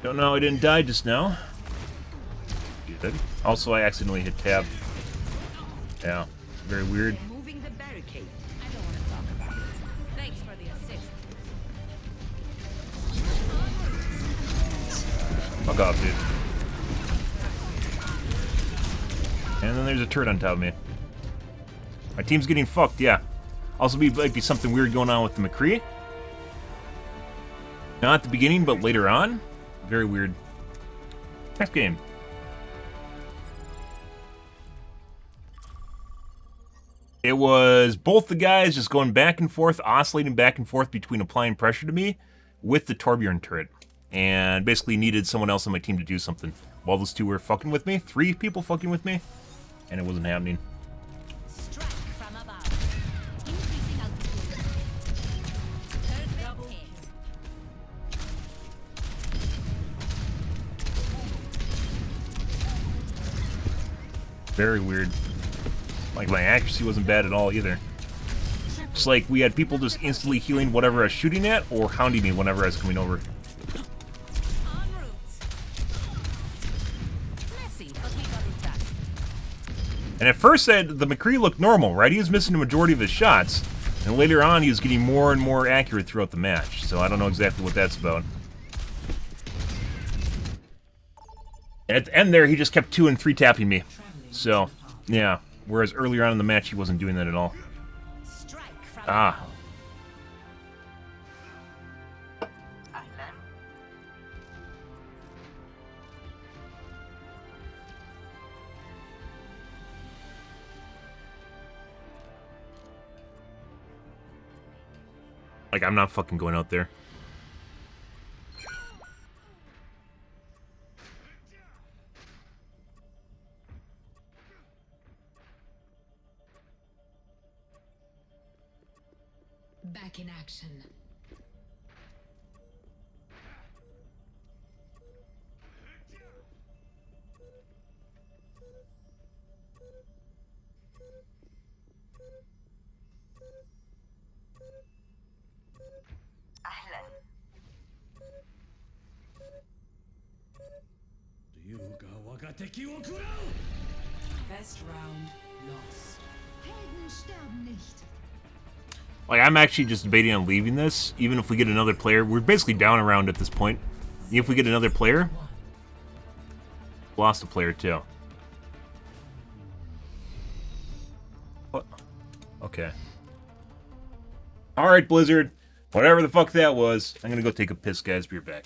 Don't know, I didn't die just now. Good. Also, I accidentally hit tab. Yeah, very weird. Moving the barricade. I don't want to talk about it. Thanks for the assist. Fuck off, dude. And then there's a turret on top of me. My team's getting fucked, yeah. Also, might be something weird going on with the McCree. Not at the beginning, but later on. Very weird. Next game. It was both the guys just going back and forth, oscillating back and forth between applying pressure to me with the Torbjorn turret. And basically needed someone else on my team to do something. While those two were fucking with me, 3 people fucking with me, and it wasn't happening. Strike from above. Increasing altitude. Perfect hit. Very weird. Like, my accuracy wasn't bad at all either. Just like we had people just instantly healing whatever I was shooting at or hounding me whenever I was coming over. En route. Messy, but we got it done. And at first, the McCree looked normal, right? He was missing the majority of his shots. And later on, he was getting more and more accurate throughout the match. So I don't know exactly what that's about. And at the end there, he just kept 2 and 3 tapping me. So, yeah. Whereas earlier on in the match, he wasn't doing that at all. Strike from Ah. Like, I'm not fucking going out there. Back in action. Best round lost. Helden sterben nicht. Like, I'm actually just debating on leaving this, even if we get another player. We're basically down around at this point. Even if we get another player, lost a player too. What? Okay. Alright, Blizzard. Whatever the fuck that was. I'm gonna go take a piss, guys. Be right back.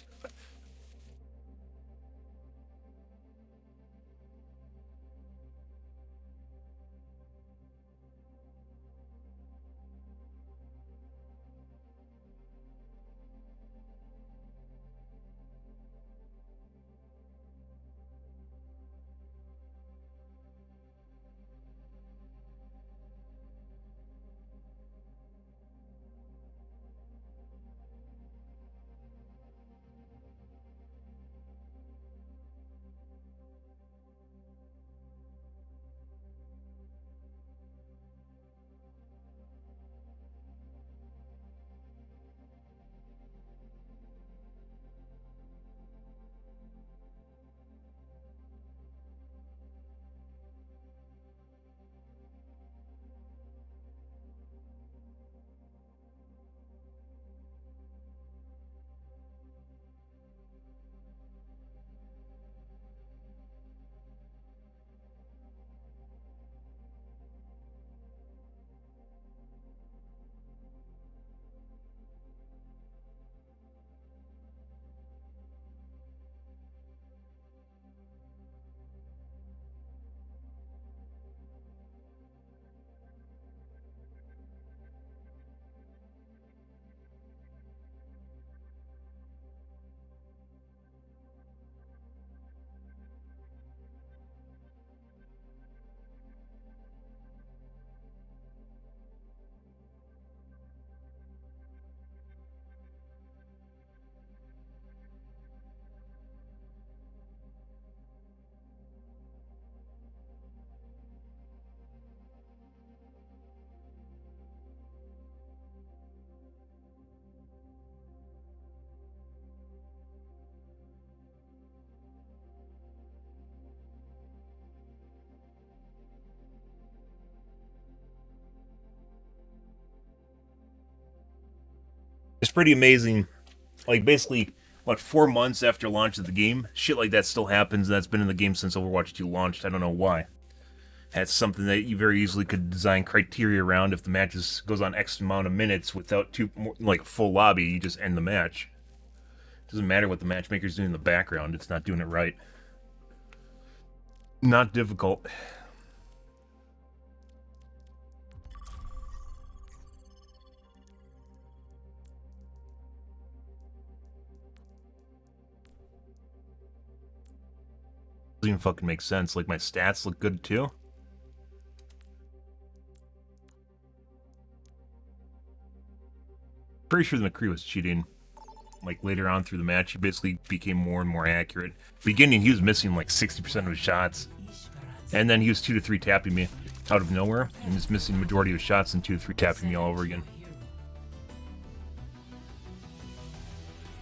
It's pretty amazing. Like, basically, what, 4 months after launch of the game, shit like that still happens, and that's been in the game since Overwatch 2 launched. I don't know why. That's something that you very easily could design criteria around. If the match goes on X amount of minutes without like a full lobby, you just end the match. It doesn't matter what the matchmaker's doing in the background, it's not doing it right. Not difficult. Doesn't even fucking make sense. Like, my stats look good too. Pretty sure the McCree was cheating. Like, later on through the match, he basically became more and more accurate. Beginning, he was missing like 60% of his shots. And then he was 2 to 3 tapping me out of nowhere. And just missing the majority of his shots and 2 to 3 tapping me all over again.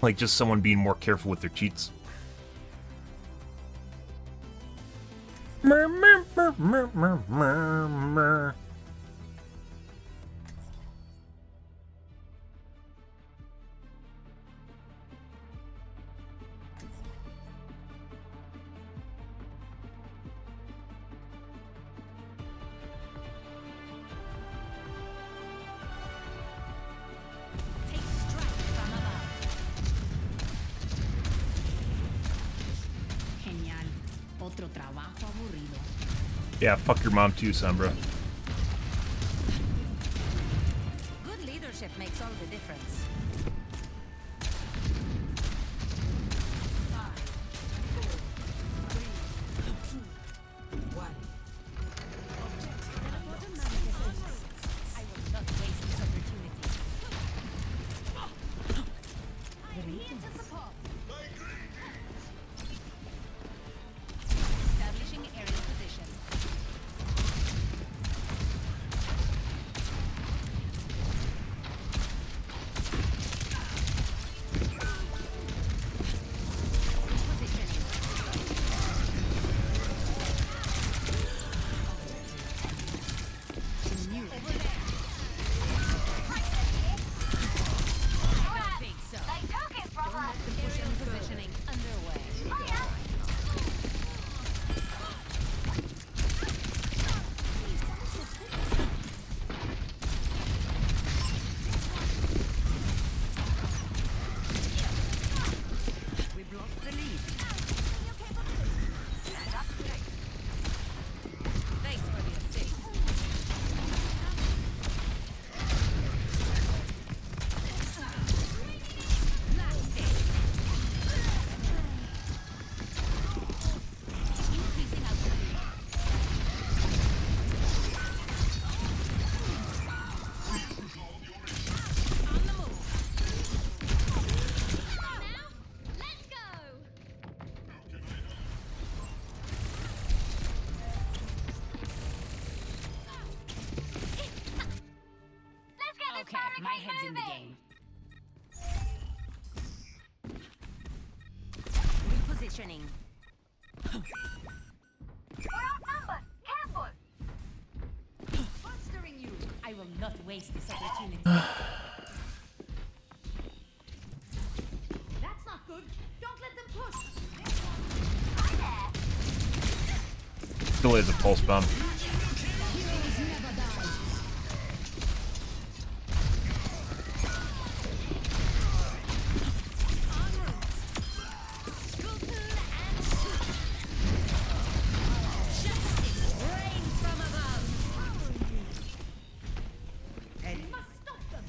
Like, just someone being more careful with their cheats. Take strength from above. Genial. Otro trabajo aburrido. Yeah, fuck your mom too, Sombra. Good leadership. leadership makes all the difference. I will not waste this opportunity. To support. Establishing aerial position. Positioning underway. We've lost the lead. Thanks for the assist. Increasing altitude. On the move. Now, let's go. Okay, my head's in the game. Repositioning. Monstering you. I will not waste this opportunity. That's not good. Don't let them push. Still is a pulse bomb. Justice reigns from above. And must stop them.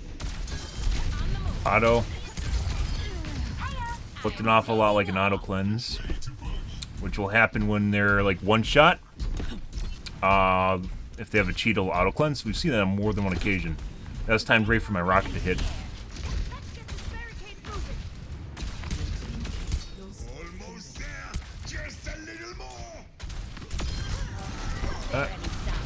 On the move. Auto. Looked an awful lot like an auto cleanse, which will happen when they're like one shot. If they have a cheat, it'll auto cleanse. We've seen that on more than one occasion. That's time great for my rocket to hit. Let's get this barricade moving. Almost there. Just a little more. Enemy down.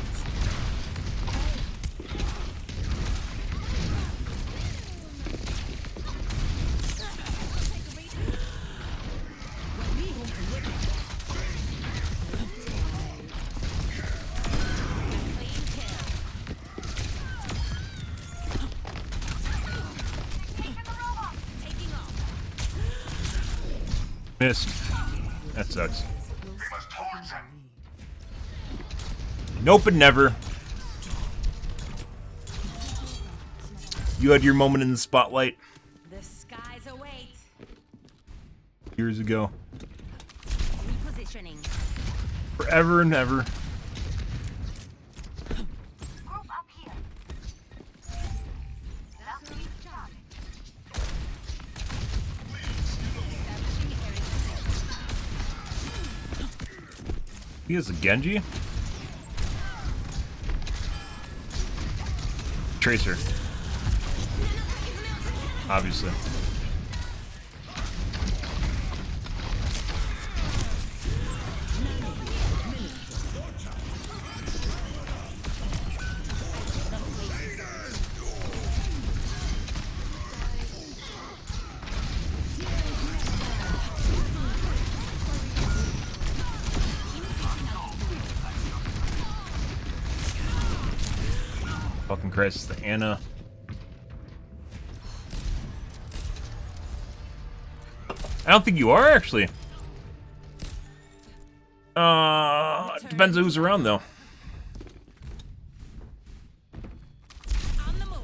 Clean kill. Taking off. Missed. That sucks. Nope and never. You had your moment in the spotlight The skies await. years ago. Repositioning. Forever and ever. Group up here. Establishing area position. He is a Genji? Tracer. Obviously. Fucking Christ, the Anna. I don't think you are, actually. Depends on who's around, though. On the move.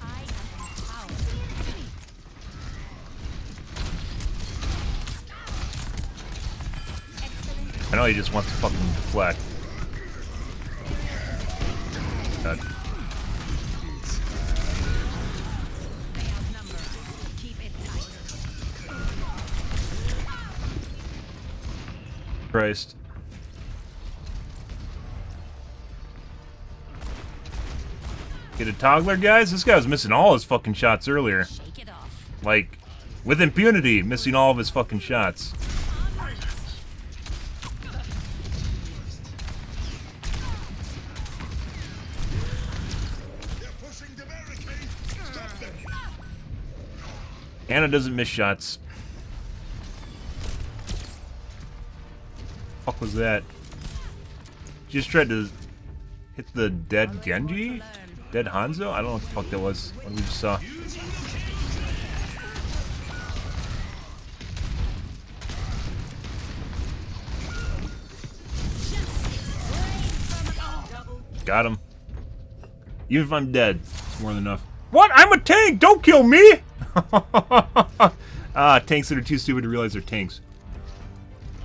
I am empowered. I know he just wants to fucking deflect. God. They outnumber us. Keep it tight. Christ. Get a toggler, guys? This guy was missing all his fucking shots earlier. Shake it off. Like, with impunity, missing all of his fucking shots. They're pushing the barricade. Stop them. Anna doesn't miss shots. Fuck was that? Just tried to hit the dead Genji? Dead Hanzo? I don't know what the fuck that was. What we just saw. Got him. Even if I'm dead, it's more than enough. What? I'm a tank! Don't kill me! Tanks that are too stupid to realize they're tanks.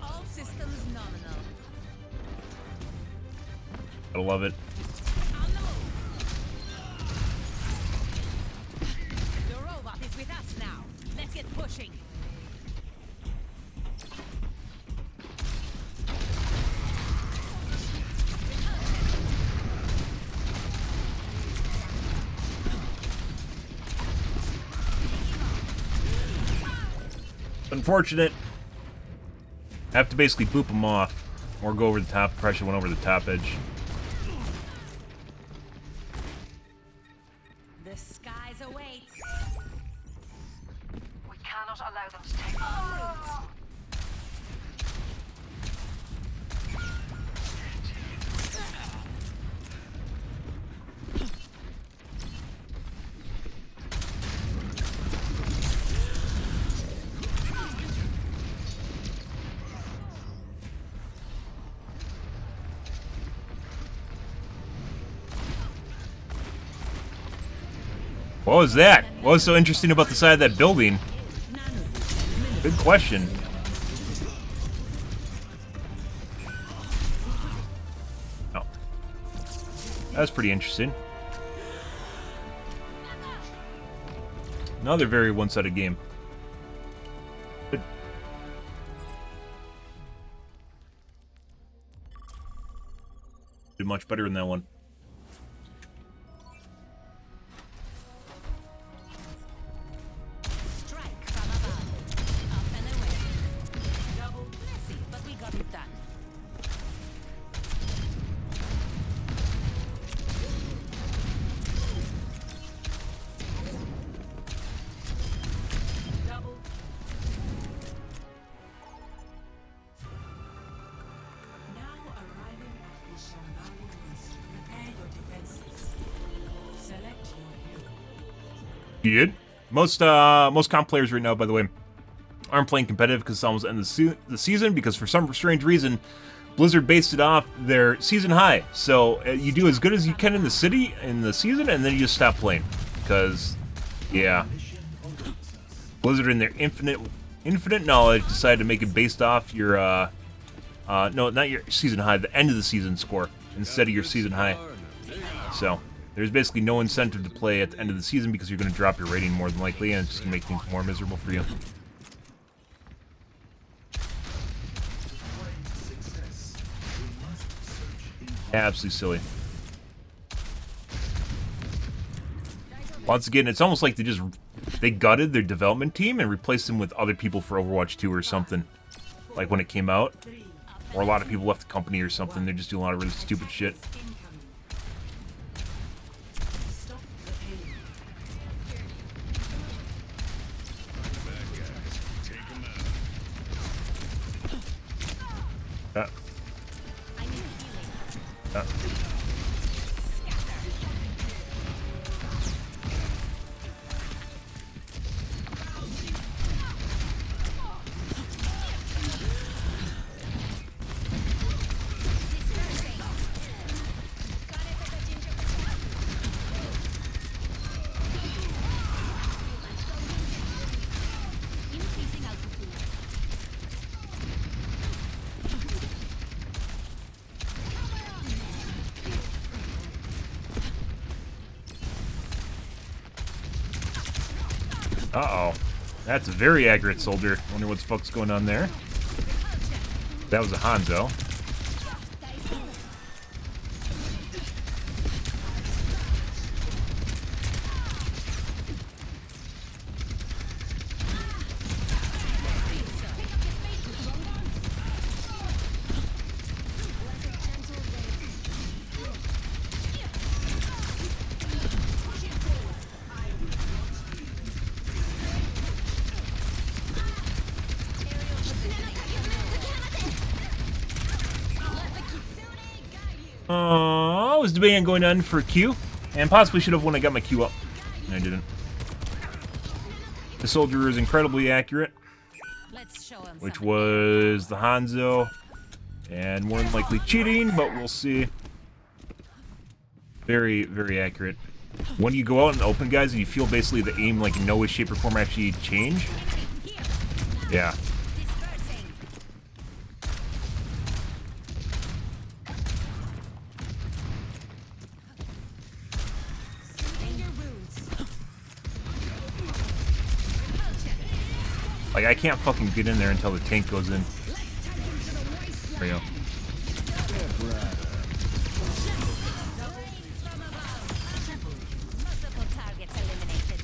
All systems nominal. I love it. On the move. The robot is with us now. Let's get pushing. Unfortunate. I have to basically boop them off. Or go over the top. Pressure went over the top edge. The skies await. We cannot allow them to take our route. What was that? What was so interesting about the side of that building? Good question. Oh. That was pretty interesting. Another very one-sided game. Good. Did much better than that one. Strike from above. Up and away. Double messy, but we got it done. Double. Now arriving at the Shambhala East. Prepare your defenses. Select your hero. You did? Most comp players right now, by the way, aren't playing competitive because it's almost the end of the season, because for some strange reason, Blizzard based it off their season high. So you do as good as you can in the season, and then you just stop playing. Because, yeah, Blizzard in their infinite knowledge decided to make it based off your, no, not your season high, the end of the season score instead of your season high. So there's basically no incentive to play at the end of the season because you're going to drop your rating more than likely, and it's just going to make things more miserable for you. Absolutely silly. Once again, it's almost like they gutted their development team and replaced them with other people for Overwatch 2 or something. Like when it came out. Or a lot of people left the company or something. They're just doing a lot of really stupid shit. Stop the pain. Uh, I need healing. uh. Dispersing. Got it at the ginger potato. Increasing altitude. Uh-oh. That's a very accurate soldier. Wonder what the fuck's going on there. That was a Hanzo. I was debating on going on for Q, and possibly should have when I got my Q up. I didn't. The soldier is incredibly accurate, Let's show him which something. was the Hanzo, and more than likely cheating, but we'll see. Very, very accurate. When you go out in the open, guys, and you feel basically the aim, like, in no way, shape, or form actually change. Yeah. Dispersing. Soothing your wounds. Like, I can't fucking get in there until the tank goes in. There we go. Multiple targets eliminated.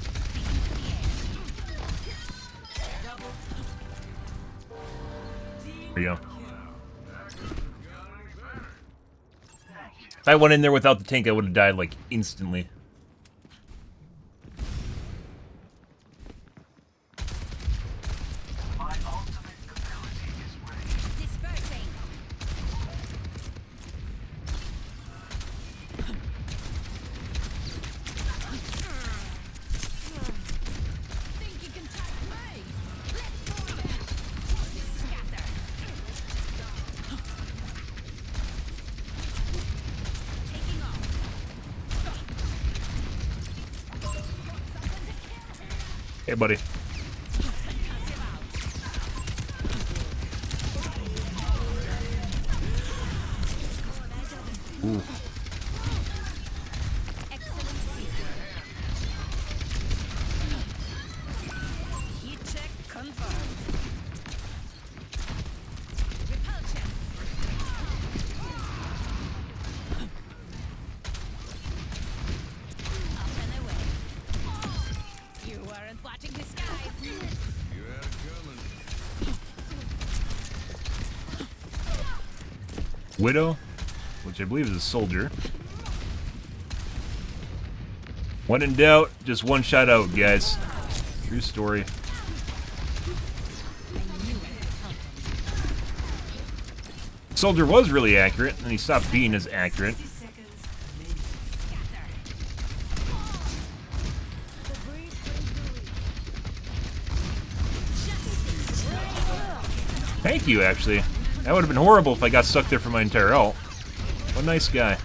There we go. If I went in there without the tank, I would have died, like, instantly. My ultimate ability is ready. Dispersing. Think you can touch me? Let's go back. Scatter. Taking off. Hey, buddy. Ooh. Excellent. Heat check confirmed. Repulsion. Up and away. You weren't watching the skies. Widow, which I believe is a soldier. When in doubt, just one shot out, guys. True story. Soldier was really accurate, and he stopped being as accurate. Thank you, actually. That would have been horrible if I got stuck there for my entire ult. What a nice guy.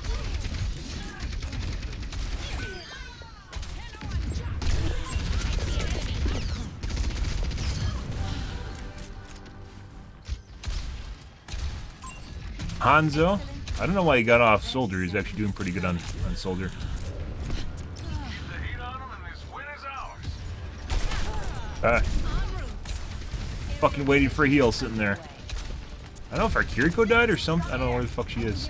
Hanzo. I don't know why he got off Soldier. He's actually doing pretty good on Soldier. The heat on him and this win is ours. Fucking waiting for a heal sitting there. I don't know if our Kiriko died or something. I don't know where the fuck she is.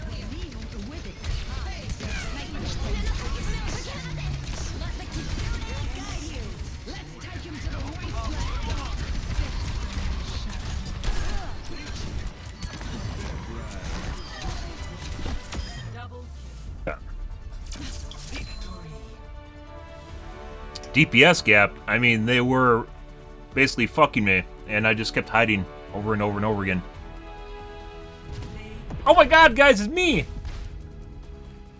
Yeah. DPS gap. I mean, they were basically fucking me, and I just kept hiding over and over and over again. Oh my god, guys, it's me!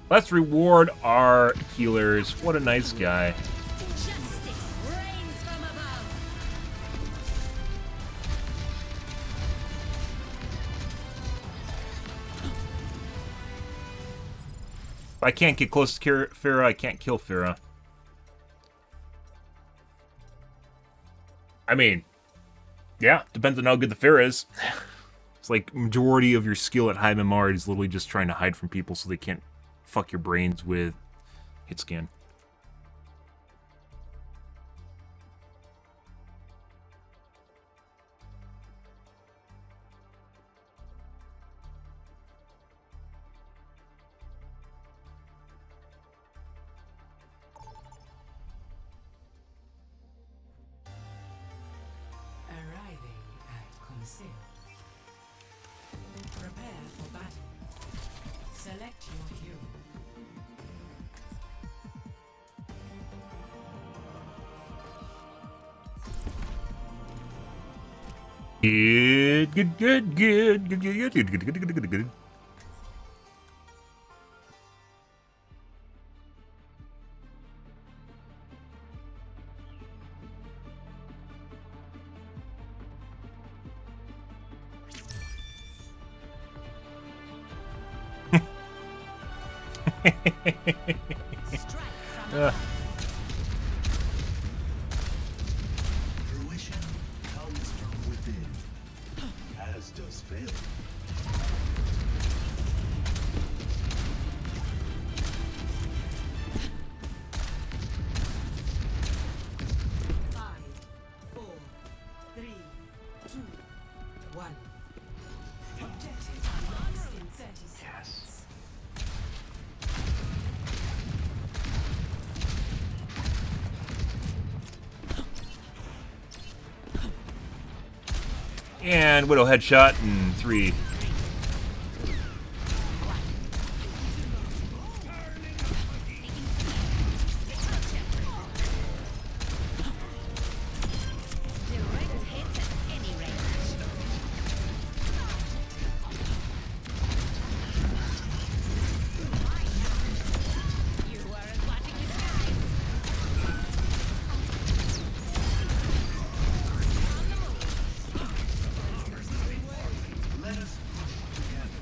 Let's reward our healers. What a nice guy. Justice reigns from above. If I can't get close to Pharah, I can't kill Pharah. I mean, yeah, depends on how good the Pharah is. It's like majority of your skill at high MMR is literally just trying to hide from people so they can't fuck your brains with hit scan. sail. Prepare for battle. Select your hero. Good. Strike from above. Fruition comes from within, as does failure. Five, four, three, two, one. Objective unlocked in 30 seconds. And Widow headshot in 3. Direct hits at any range. You aren't watching the skies. Let us push together.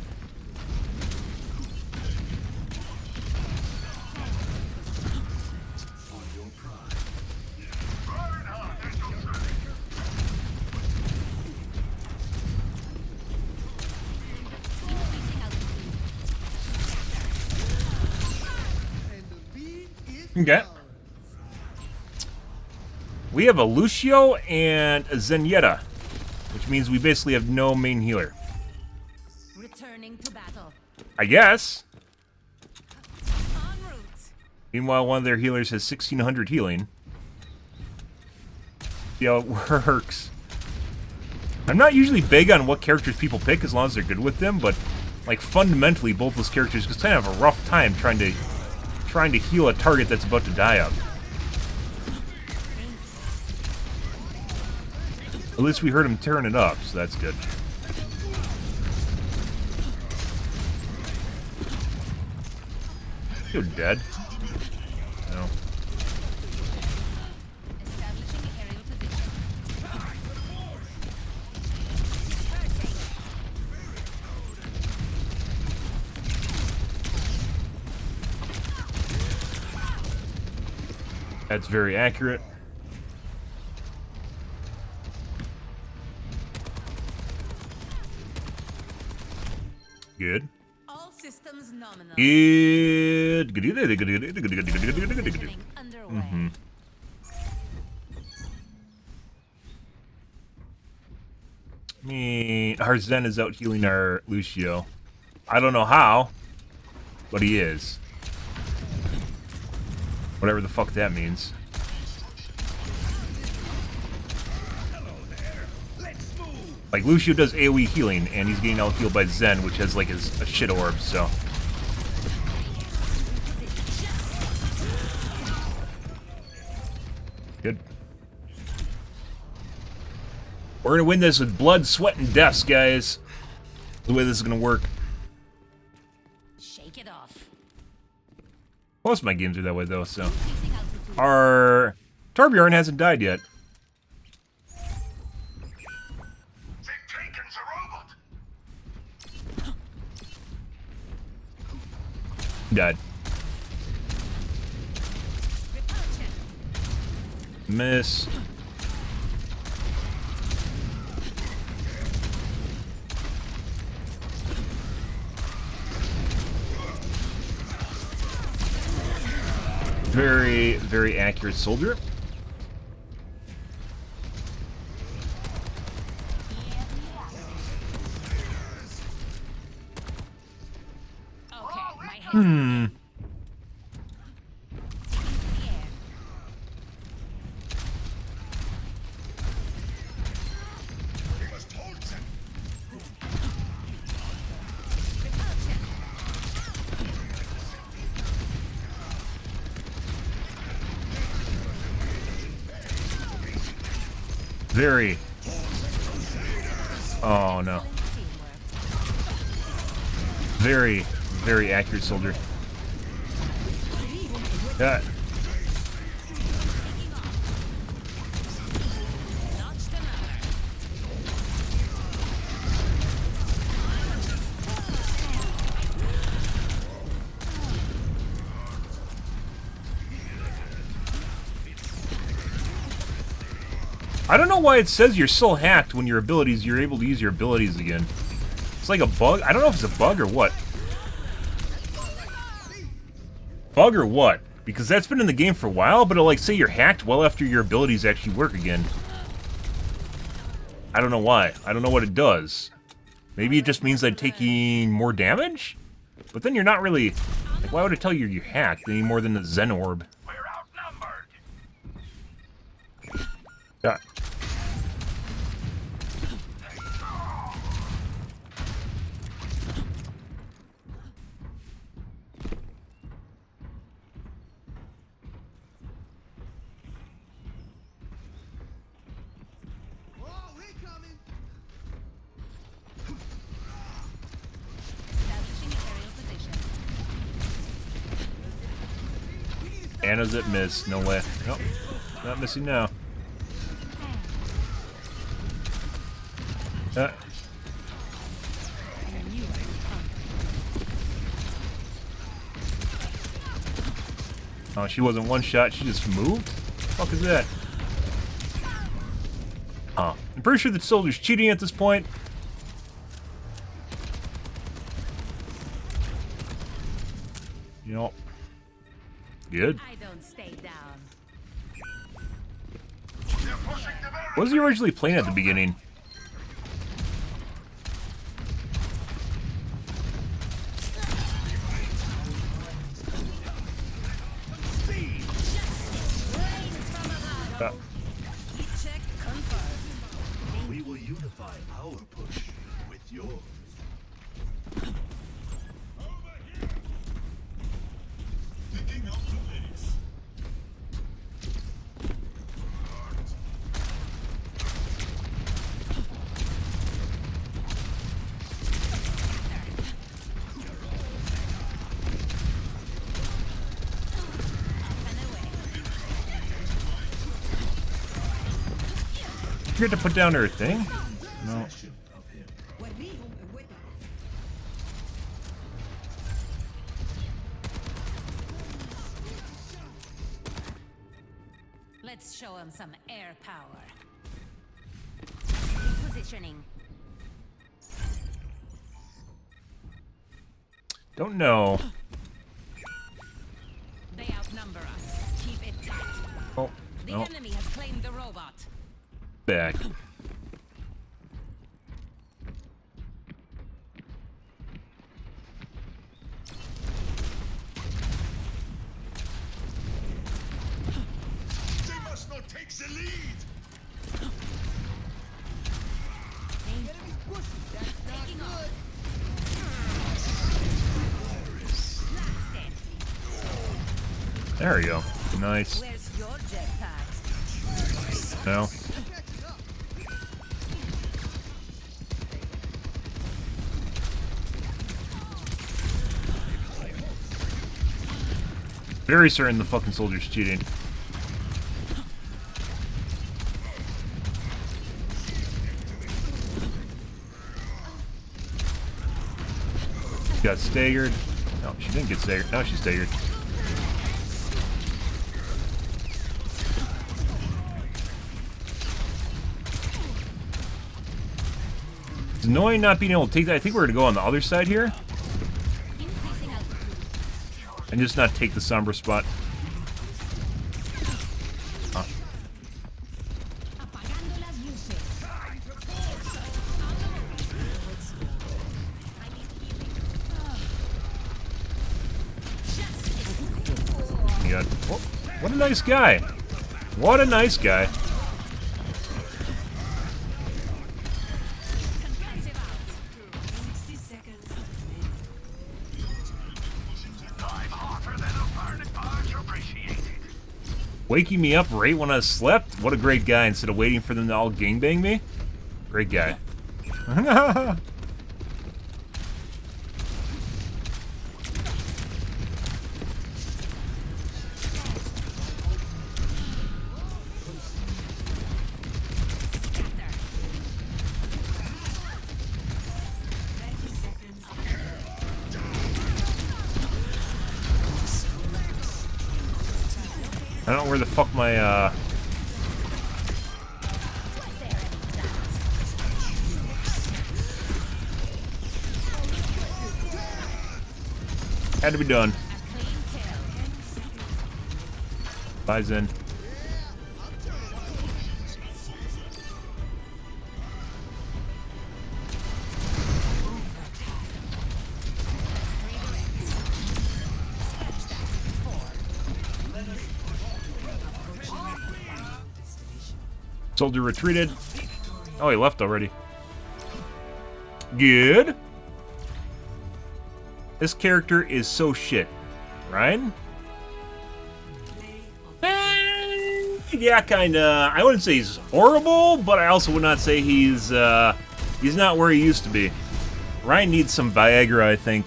For your pride. Increasing altitude. Okay. We have a Lucio and a Zenyatta, which means we basically have no main healer. Returning to battle. I guess. En route. Meanwhile, one of their healers has 1600 healing. See how it works. I'm not usually big on what characters people pick as long as they're good with them, but like fundamentally, both those characters just kind of have a rough time trying to heal a target that's about to die up. At least we heard him tearing it up, so that's good. You're dead. No. Establishing aerial position. That's very accurate. Good. All systems nominal. Good. Positioning underway. Our Zen is out healing our Lucio. I don't know how, but he is. Whatever the fuck that means. Like, Lucio does AoE healing, and he's getting out healed by Zen, which has, like, a shit orb, so. Good. We're gonna win this with blood, sweat, and deaths, guys. The way this is gonna work. Shake it off. Most of my games are that way, though, so. Increasing altitude. Our Torbjorn hasn't died yet. Think Taken's a robot. Died. Repulsion. Miss. Very, very accurate soldier. Okay, my head's in the air. We must hold them Very. Oh no. Very, very accurate soldier. Yeah. I don't know why it says you're still hacked when your abilities, you're able to use your abilities again. It's like a bug. I don't know if it's a bug or what. Bug or what? Because that's been in the game for a while, but it'll like say you're hacked well after your abilities actually work again. I don't know why. I don't know what it does. Maybe it just means I'm taking more damage? But then you're not really... Like, why would it tell you you're hacked any more than the Zen Orb? We're outnumbered. Yeah. Anna's at miss. No way. Nope. Not missing now. Oh, she wasn't one shot. She just moved? What the fuck is that? Huh. I'm pretty sure the soldier's cheating at this point. You know. Good. I don't stay down. What was he originally playing at the beginning? Check confirmed. We will unify our push with yours. Picking up the pace. Did you get to put down her thing? No. Let's show him some air power. Positioning. Don't know. They outnumber us. Keep it tight. Oh, The no. enemy has claimed the robot. Back. They must not take the lead. Taking off. Blasted. There we go. Nice. Where's your jetpack? No. Very certain the fucking soldier's cheating. Got staggered. No, she didn't get staggered. Now she's staggered. It's annoying not being able to take that. I think we're going to go on the other side here. Increasing altitude. And just not take the Sombra spot. Huh. Apagando las luces. I need healing. Oh my God. Oh, what a nice guy. What a nice guy. Concussive out. 60 seconds. I'm hotter than a burning barge appreciated. Waking me up right when I slept? What a great guy, instead of waiting for them to all gangbang me. Great guy. I don't know where the fuck my, had to be done. Buys in. Soldier retreated. Oh, he left already. Good. This character is so shit. Ryan? Yeah, kinda. I wouldn't say he's horrible, but I also would not say he's not where he used to be. Ryan needs some Viagra, I think.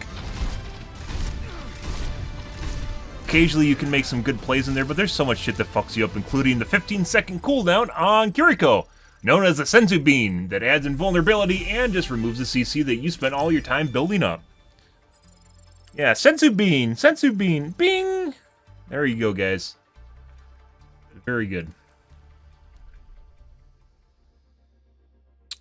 Occasionally you can make some good plays in there, but there's so much shit that fucks you up, including the 15-second cooldown on Kiriko, known as the Senzu Bean, that adds invulnerability and just removes the CC that you spent all your time building up. Yeah, Senzu Bean, bing! There you go, guys. Very good.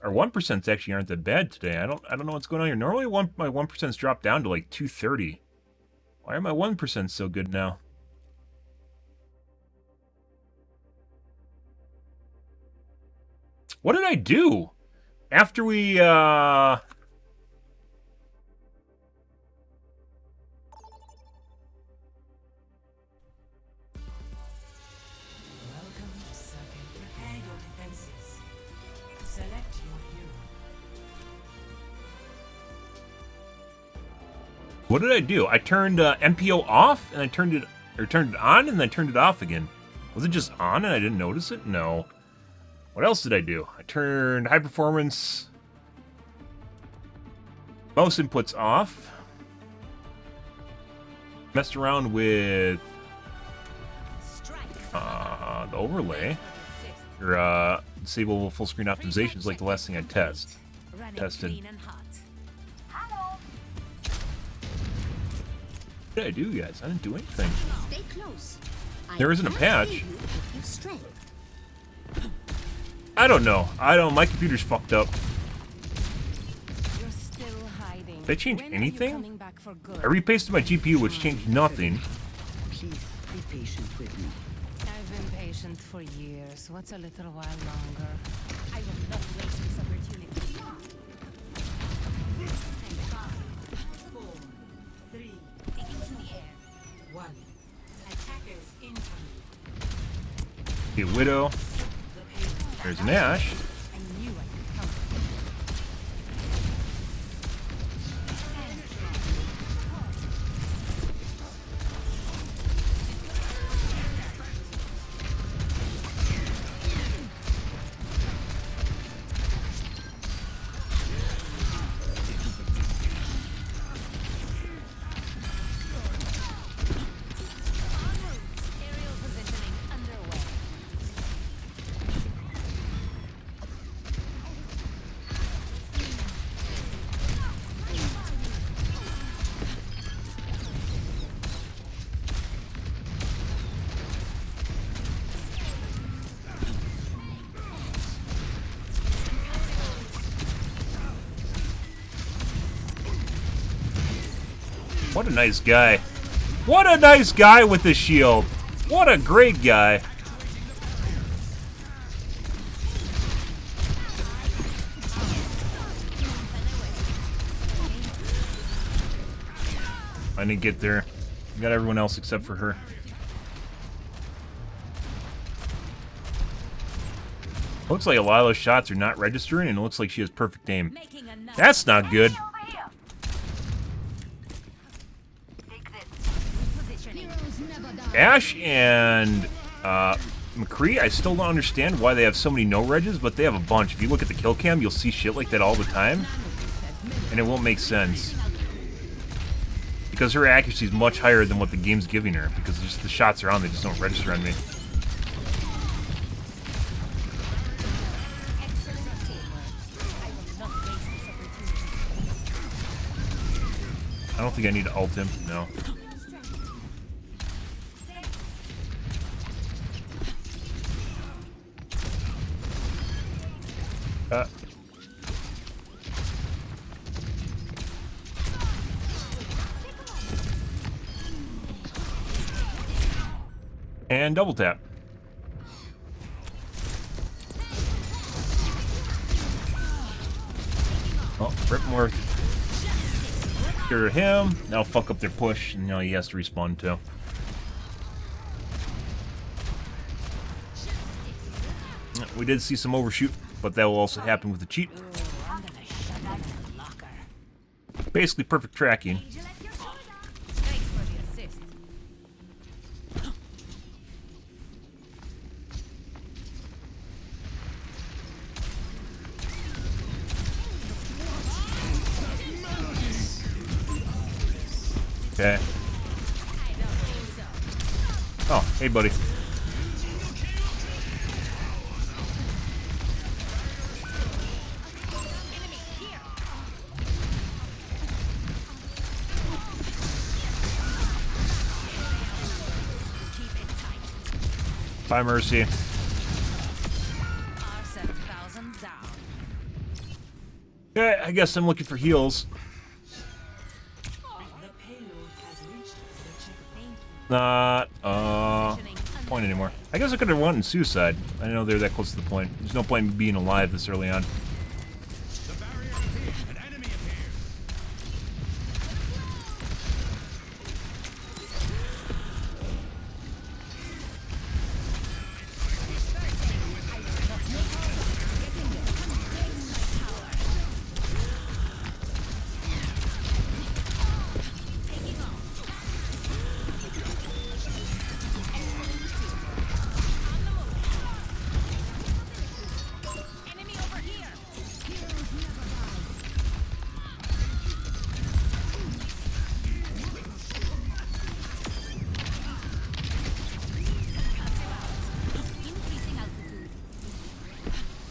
Our 1% actually aren't that bad today. I don't know what's going on here. Normally my 1%'s dropped down to like 230. Why are my 1% so good now? What did I do? After we, Welcome to Circuit. Prepare your defenses. Select your hero. what did I do? I turned MPO off, and I turned it on, and then I turned it off again. Was it just on and I didn't notice it? No. What else did I do? I turned high performance mouse inputs off. Messed around with the overlay. Or disable full screen optimizations like the last thing I tested. What did I do, guys? I didn't do anything. Stay close. There isn't a patch. I don't know. My computer's fucked up. You're still hiding. Did they change When are you anything? coming back for good? I repasted my GPU, which changed nothing. Please be patient with me. I've been patient for years. What's a little while longer? I will not waste this opportunity. 4, 3, Taking to the air. 1. Attackers incoming. Okay, Widow. There's an Ashe. I knew I could count. Aerial positioning underway. What a nice guy. What a nice guy with the shield. What a great guy. I didn't get there. I got everyone else except for her. Looks like a lot of those shots are not registering, and it looks like she has perfect aim. Making a That's not good. positioning. Ashe and McCree, I still don't understand why they have so many no-regs, but they have a bunch. If you look at the kill cam, you'll see shit like that all the time, and it won't make sense. Because her accuracy is much higher than what the game's giving her, because just the shots are on, they just don't register on me. I don't think I need to ult him, no. And double tap. Oh, Ripmore. Cure him. That'll fuck up their push, and now he has to respawn too. We did see some overshoot, but that will also happen with the cheat. Basically perfect tracking. Okay. Oh, hey, buddy. Bye, Mercy. Okay, I guess I'm looking for heals. Not, point anymore. I guess I could have won in suicide. I didn't know they were that close to the point. There's no point in being alive this early on.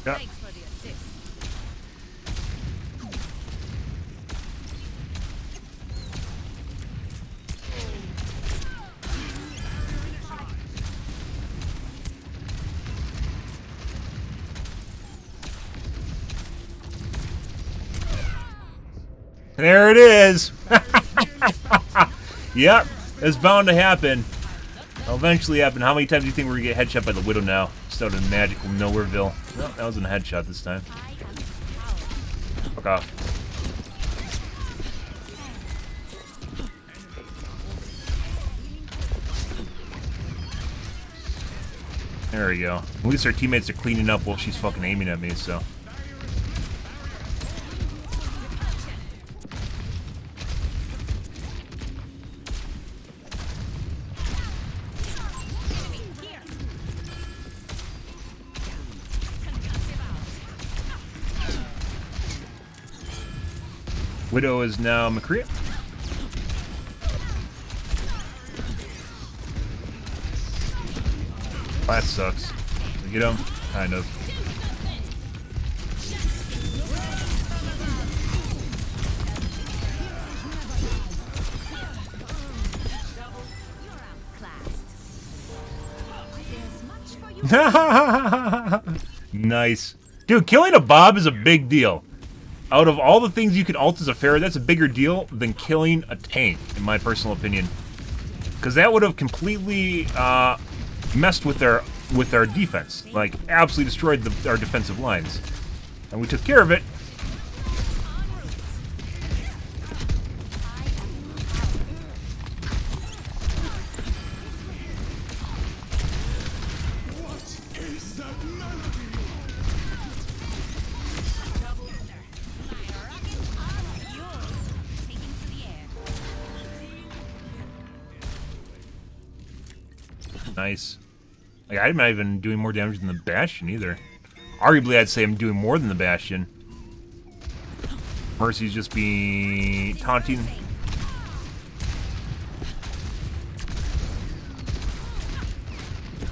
Yep. Thanks for the assist. There it is! Yep, it's bound to happen. It'll eventually happen. How many times do you think we're gonna get headshot by the Widow now? Just out of magical Nowhereville. No, that wasn't a headshot this time. Fuck off. There we go. At least our teammates are cleaning up while she's fucking aiming at me, so. Widow is now McCree. That sucks. We get him? Kind of. Nice. Dude, killing a Bob is a big deal. Out of all the things you can ult as a Pharah, that's a bigger deal than killing a tank, in my personal opinion. Because that would have completely messed with our defense. Like, absolutely destroyed our defensive lines. And we took care of it. Nice. Like, I'm not even doing more damage than the Bastion either. Arguably, I'd say I'm doing more than the Bastion. Mercy's just being taunting.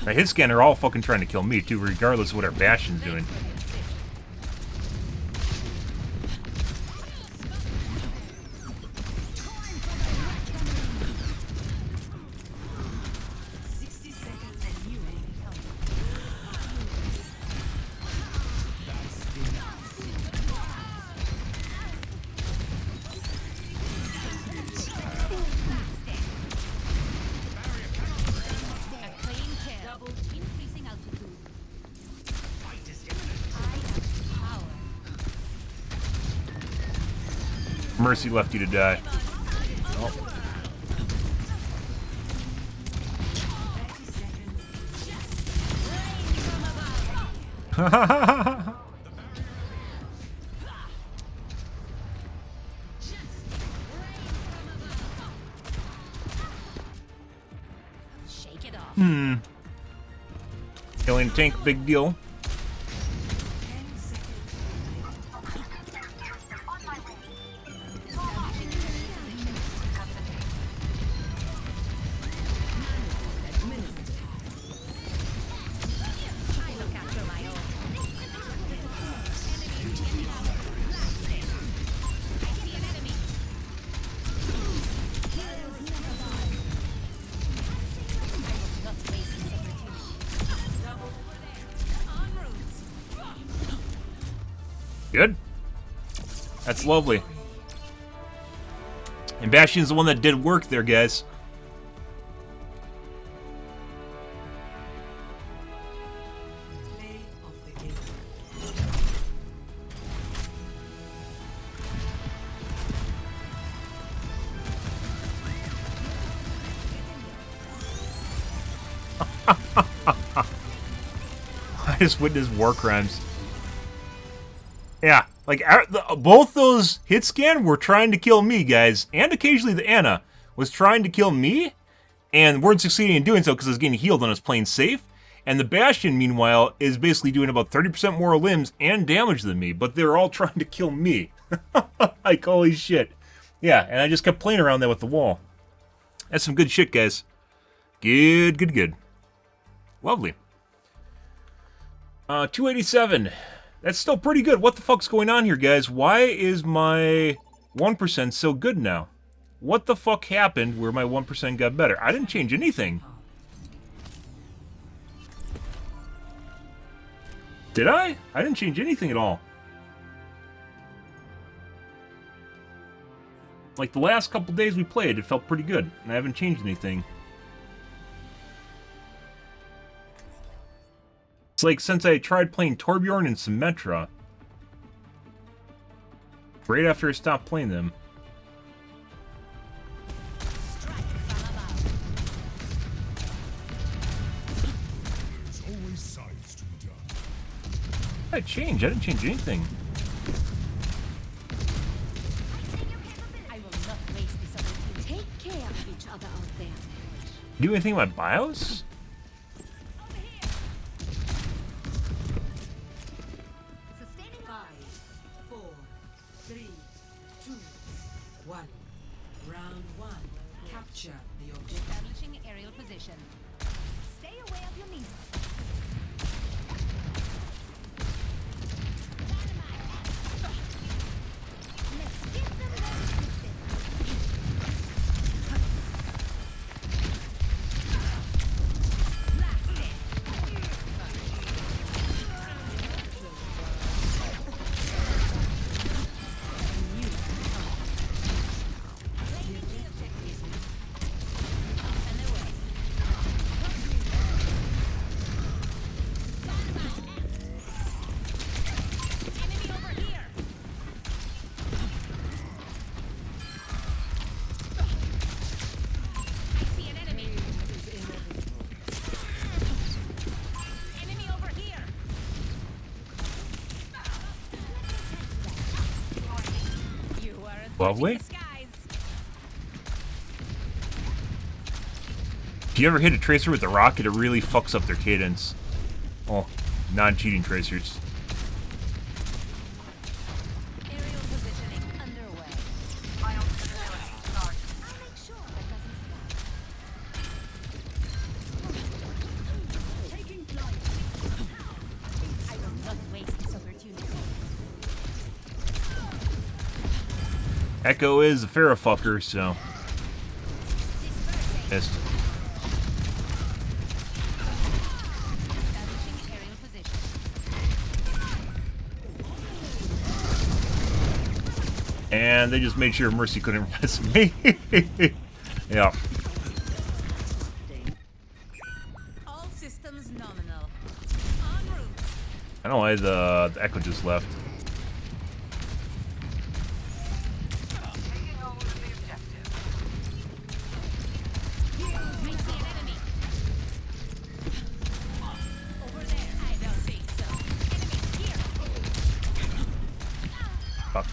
My hit scan are all fucking trying to kill me too, regardless of what our Bastion's doing. Mercy left you to die. Oh. Shake it off. Killing tank, big deal. Good. That's lovely. And Bastion's the one that did work there, guys. Play of the game. I just witnessed war crimes. Yeah, like both those hit scan were trying to kill me, guys, and occasionally the Ana was trying to kill me, and weren't succeeding in doing so because I was getting healed and I was playing safe. And the Bastion, meanwhile, is basically doing about 30% more limbs and damage than me, but they're all trying to kill me. Like, holy shit. Yeah, and I just kept playing around that with the wall. That's some good shit, guys. Good, good, good. Lovely. 287. That's still pretty good. What the fuck's going on here, guys? Why is my 1% so good now? What the fuck happened where my 1% got better? I didn't change anything. Did I? I didn't change anything at all. Like, the last couple days we played, it felt pretty good. And I haven't changed anything. It's like since I tried playing Torbjorn and Symmetra, right after I stopped playing them. There's always science to be done. I changed. I didn't change anything. I will not waste this opportunity. Take care of each other out there. Do anything with my BIOS? Sustaining 5, 4, 3, 2, 1. Round 1. Capture the objective. establishing aerial position. Stay away of your knees. Let's get them ready to step. Blast it. Enemy over here. I see an enemy. Enemy over here. You are a Lovely. disguise. If you ever hit a tracer with a rocket, it really fucks up their cadence. Oh, non-cheating tracers. Aerial positioning underway. My ultimate ability starts. I'll make sure that doesn't survive. Taking flight. I will not waste this opportunity. Echo is a Pharaoh-fucker, so... Missed. Establishing aerial position. And they just made sure Mercy couldn't res me. Yeah. All systems nominal. En route. I don't know why the Echo just left. Taking hold of the objective. We see an enemy. Over there. I don't think so. Enemy here. Fuck.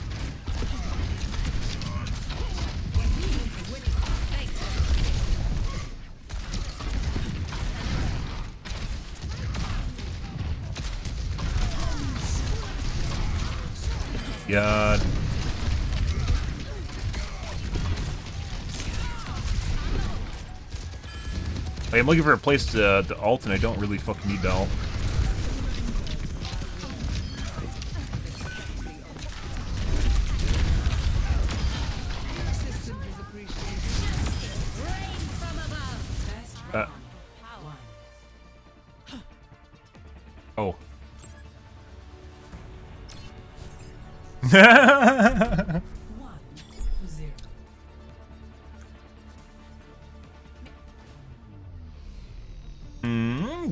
Thanks. God. Like, I'm looking for a place to ult, and I don't really fucking need to ult. Rain from above. First Uh, round. One. oh. 1-0.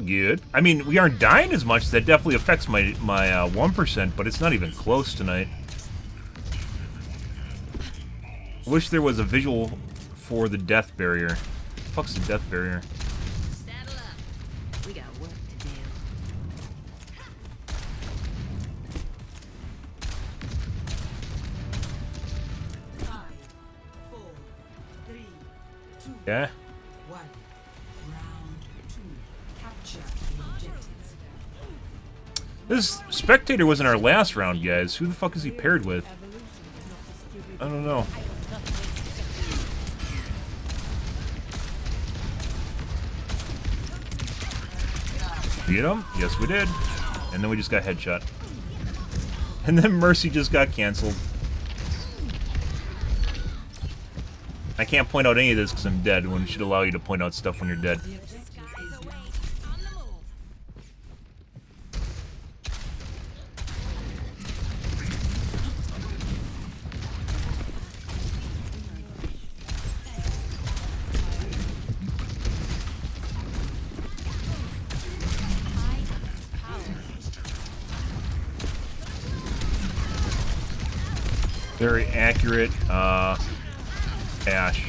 Good. I mean, we aren't dying as much. That definitely affects my 1%, but it's not even close tonight. Wish there was a visual for the death barrier. The fuck's the death barrier? Saddle up. We got work to do. 5, 4, 3, 2, Yeah. 1. Round 2. Capture the objectives. This spectator was in our last round, guys. Who the fuck is he paired with? I don't know. Beat him? Yes, we did. And then we just got headshot. And then Mercy just got canceled. I can't point out any of this because I'm dead, when it should allow you to point out stuff when you're dead. Skies away. On the move. Very accurate, Ash.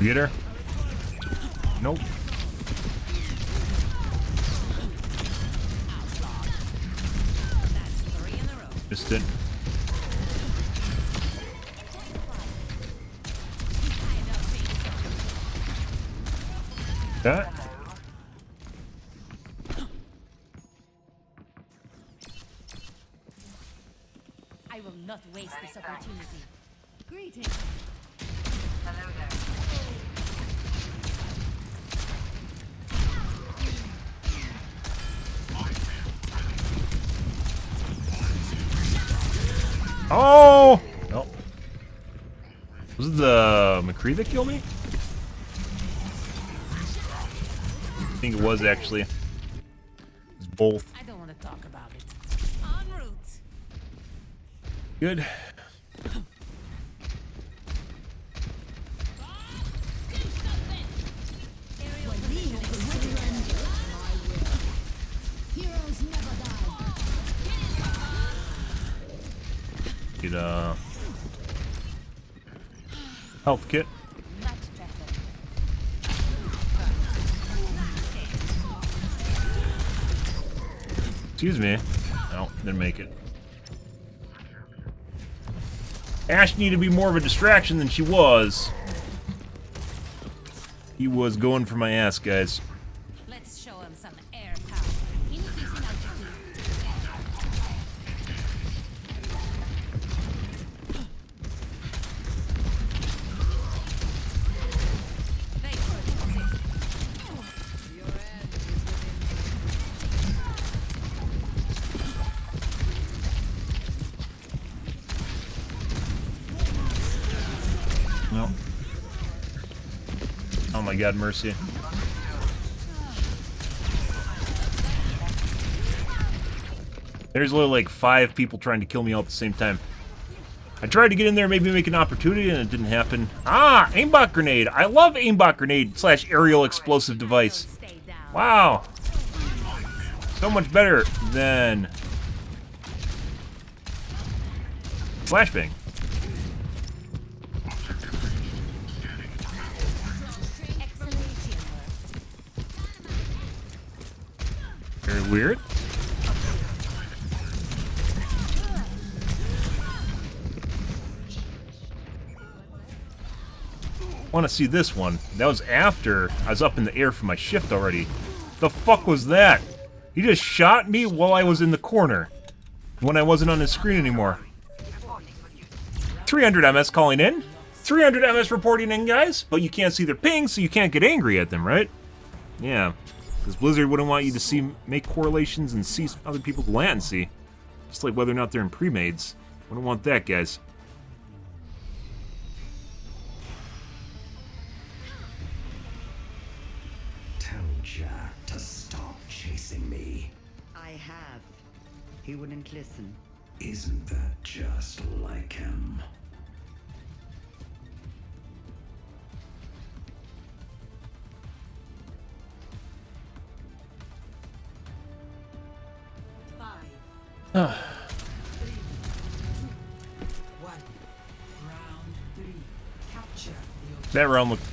Get her? Nope. That's 3 in a row. Just didn't. I don't think so. That? I will not waste this opportunity. Greetings. Hello there. Oh! No. Was it the McCree that killed me? I think it was, actually. It was both. I don't want to talk about it. En route. Good. Aerial positioning. Get, Health kit. Much better. Excuse me. No, didn't make it. Ash needed to be more of a distraction than she was. He was going for my ass, guys. Let's show him some air power. Increasing altitude. They could exist. Your end is within. No. Oh my god, mercy. There's literally like 5 people trying to kill me all at the same time. I tried to get in there, maybe make an opportunity, and it didn't happen. Ah, aimbot grenade. I love aimbot grenade / aerial explosive device. Stay down. Wow. So much better than flashbang. Excellent teamwork. Very weird. Want to see this one. That was after I was up in the air for my shift already. The fuck was that? He just shot me while I was in the corner. When I wasn't on his screen anymore. 300 MS calling in. 300 MS reporting in, guys. But you can't see their ping, so you can't get angry at them, right? Yeah. Because Blizzard wouldn't want you to make correlations and see other people's latency. Just like whether or not they're in pre-mades. Wouldn't want that, guys. Tell Jack to stop chasing me. I have. He wouldn't listen. Isn't that just like him? Five, 3, 2, 1. Round 3. Capture the objective. That round looked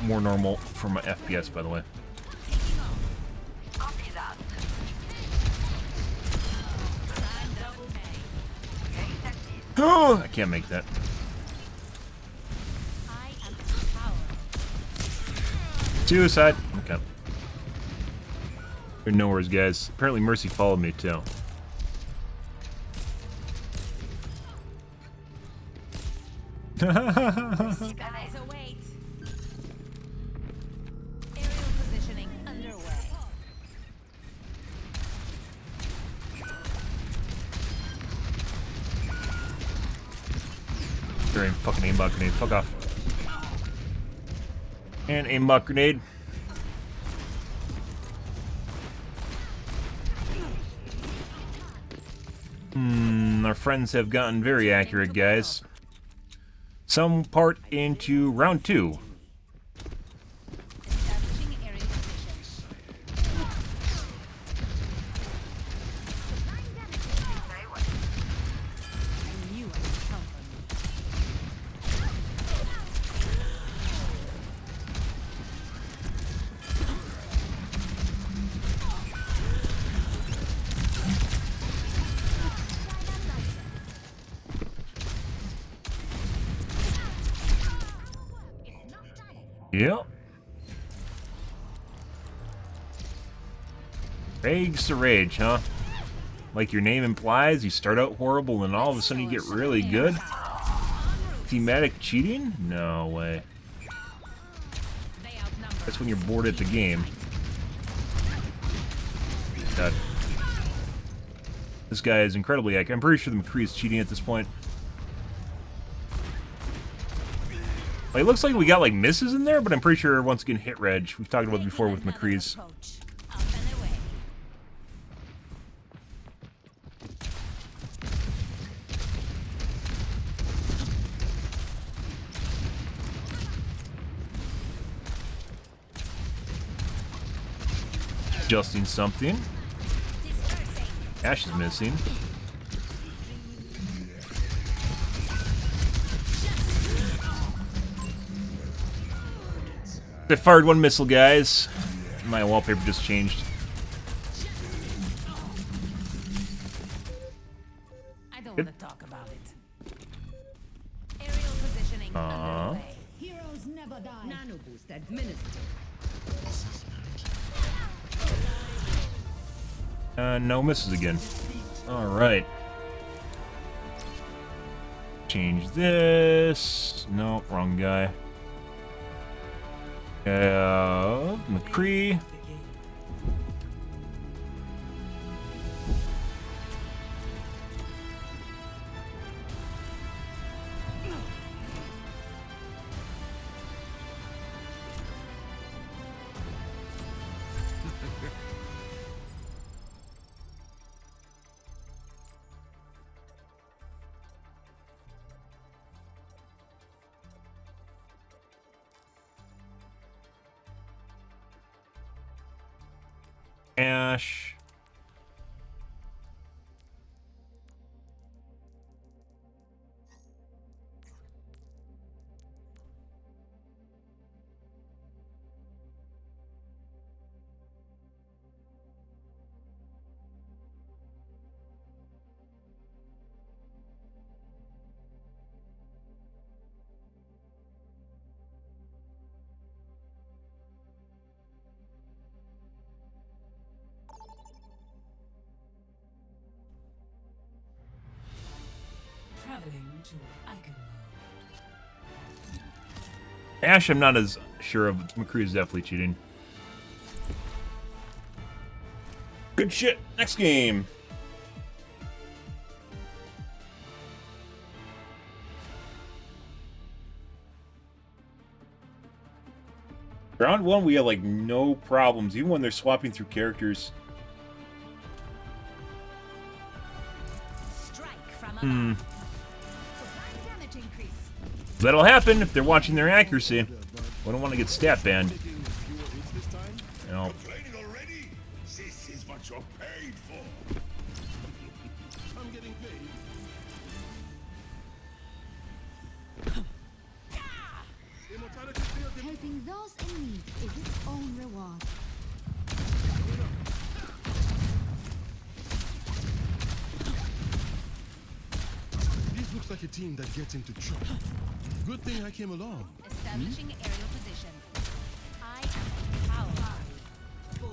more normal for my FPS, by the way. Copy that. Oh, I can't make that. I am power. Suicide. Okay. We're nowheres, guys. Apparently Mercy followed me, too. Skies await. Aerial positioning underway. Very fucking aimbot grenade. Fuck off. And aimbot grenade. Our friends have gotten very accurate, guys. Some part into round 2. Establishing aerial position. I knew I could count on you. Yep. Rags to rage, huh? Like your name implies, you start out horrible and all of a sudden you get really good? Thematic cheating? No way. They outnumber. That's when you're bored at the game. God. This guy is incredibly accurate. I'm pretty sure the McCree is cheating at this point. Like, it looks like we got like misses in there, but I'm pretty sure once again hit reg. We've talked about it before with McCree's. Approach. Up and away. Adjusting something. Dispersing. Ash is missing. They fired one missile, guys. My wallpaper just changed. I don't want to talk about it. Aerial positioning underway. Heroes never die. Nano boost administered. No misses again. Alright. Change this. No, wrong guy. McCree. Ash. Traveling to icon mode. Ash, I'm not as sure of. McCree is definitely cheating. Good shit. Next game. Round one, we have like no problems, even when they're swapping through characters. Strike from above. Damage increase. That'll happen if they're watching their accuracy. We don't want to get stat banned. You know. Complaining already? This is what you're paid for. I'm getting paid. Helping those in need is its own reward. This looks like a team that gets into trouble. Good thing I came along. Establishing aerial position. I am power. 4,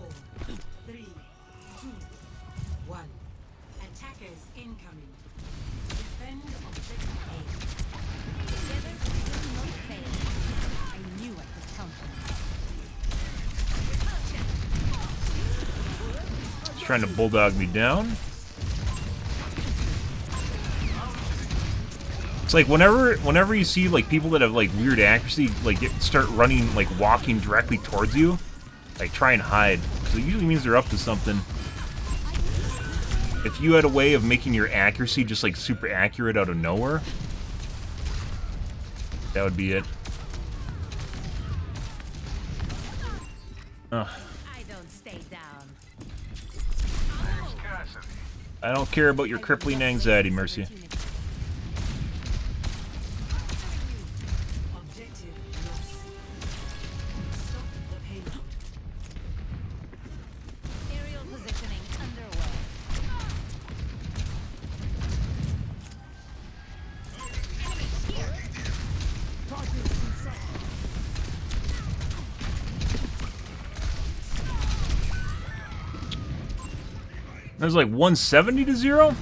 3, 2, 1. Attackers incoming. Defend objective A. Together we will not fail. I knew I could count on you. He's trying to bulldog me down. It's like whenever you see like people that have like weird accuracy, like start running, like walking directly towards you, like try and hide. So it usually means they're up to something. If you had a way of making your accuracy just like super accurate out of nowhere, that would be it. I don't stay down. I don't care about your crippling anxiety, Mercy. Objective lost. Stop the payload. Aerial positioning underway. There's like 170 to 0?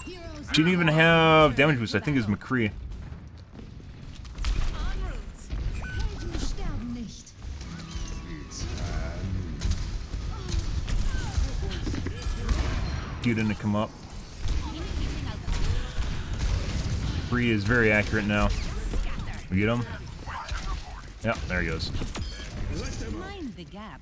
She didn't even have damage boost, I think it's McCree. Helden sterben nicht. Q didn't come up. McCree is very accurate now. We get him? Yep, there he goes. Mind the gap.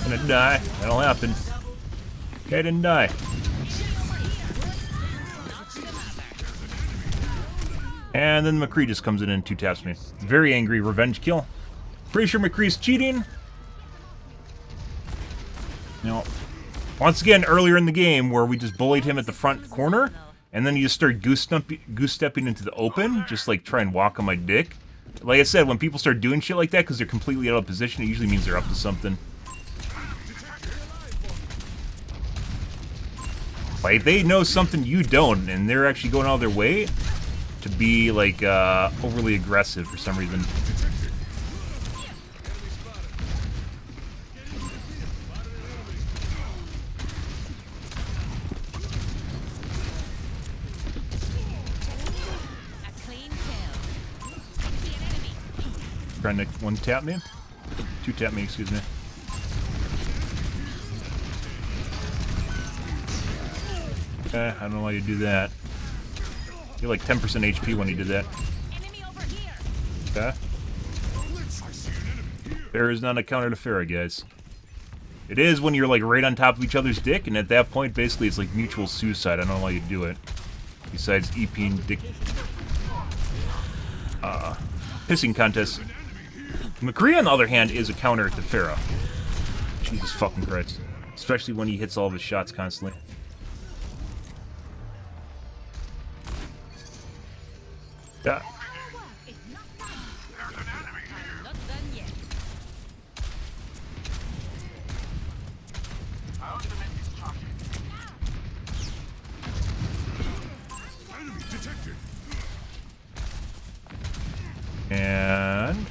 Gonna die. That'll happen. Okay, didn't die. And then McCree just comes in and 2-taps me. Very angry revenge kill. Pretty sure McCree's cheating. No. Once again, earlier in the game, where we just bullied him at the front corner, and then he just started goose stepping into the open, just like try and walk on my dick. Like I said, when people start doing shit like that because they're completely out of position, it usually means they're up to something. Like, they know something you don't, and they're actually going out of their way to be, like, overly aggressive for some reason. Trying to 1-tap me? 2-tap me, excuse me. I don't know why you do that. You're like 10% HP when you did that. Okay. Fair is not a counter to Farah, guys. It is when you're like right on top of each other's dick, and at that point, basically, it's like mutual suicide. I don't know why you do it. Besides EPing dick... pissing contest. McCree, on the other hand, is a counter to Farah. Jesus fucking Christ. Especially when he hits all of his shots constantly. Yeah. And...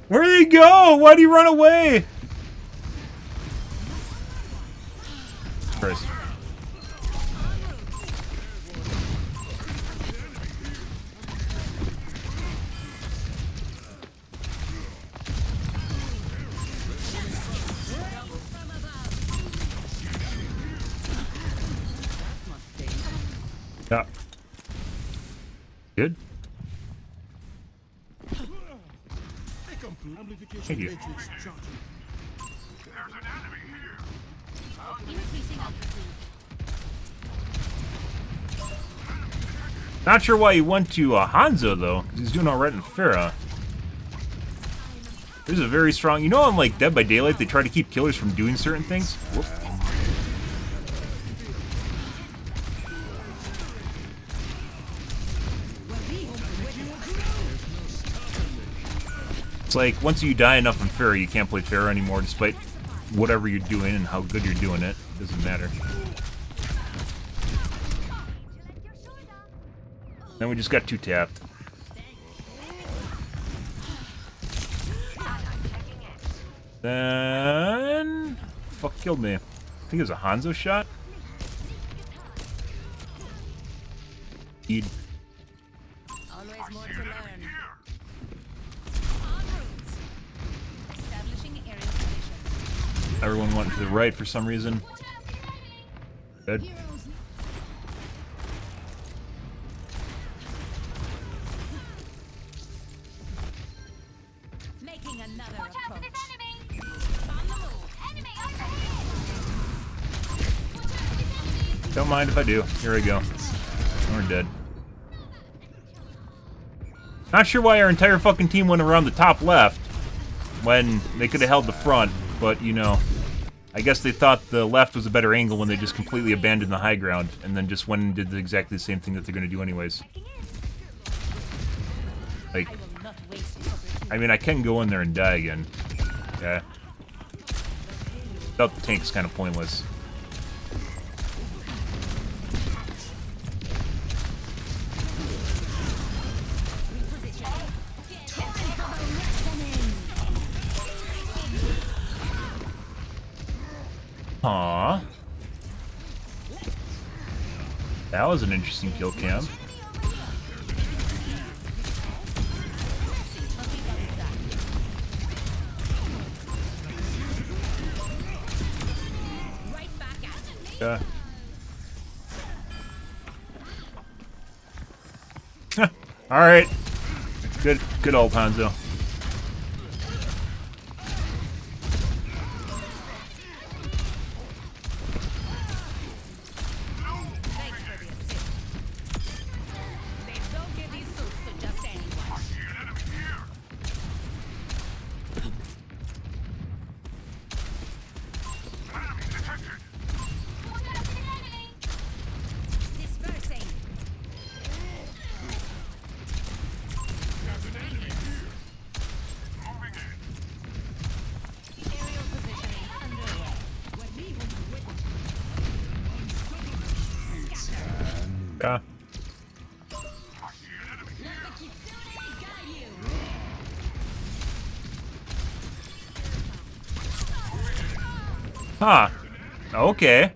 Where'd he go? Why'd he run away? Christ. Yeah. Good. Thank you. Not sure why he went to Hanzo though, because he's doing alright in Farah. There's a very strong... You know on like Dead by Daylight they try to keep killers from doing certain things? Whoop. It's like, once you die enough in Farah, you can't play Farah anymore, despite whatever you're doing and how good you're doing it. Doesn't matter. Then we just got 2-tapped. Then... Fuck killed me. I think it was a Hanzo shot? Always more to learn. Everyone went to the right for some reason. Good. Making another approach. On the move. Enemy overhead. Don't mind if I do. Here we go. We're dead. Not sure why our entire fucking team went around the top left when they could have held the front. But, you know, I guess they thought the left was a better angle when they just completely abandoned the high ground and then just went and did exactly the same thing that they're going to do anyways. Like, I mean, I can go in there and die again. Yeah. Without the tank's kind of pointless. Aww. That was an interesting kill cam. Yeah. Alright. Good old Hanzo. Yeah. Huh. Okay.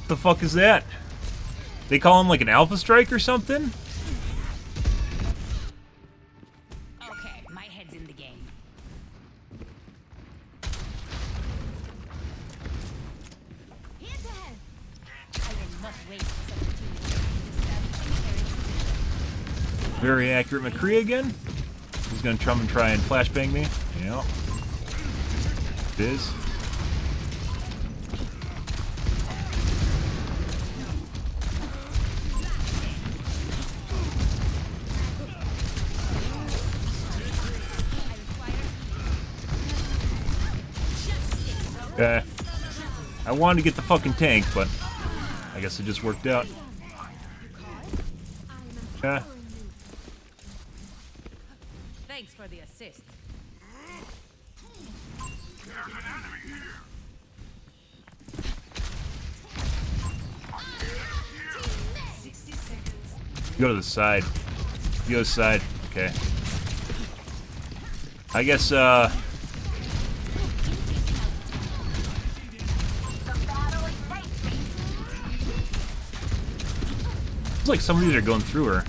The fuck is that? They call him like an Alpha Strike or something? Okay, my head's in the game. Here's ahead. I will not waste this opportunity. Very accurate McCree again. He's gonna try and flashbang me. Yeah. It is. I wanted to get the fucking tank, but I guess it just worked out. Thanks for the assist. Go to the side. Go to the side. Okay. I guess, it's like some of these are going through her.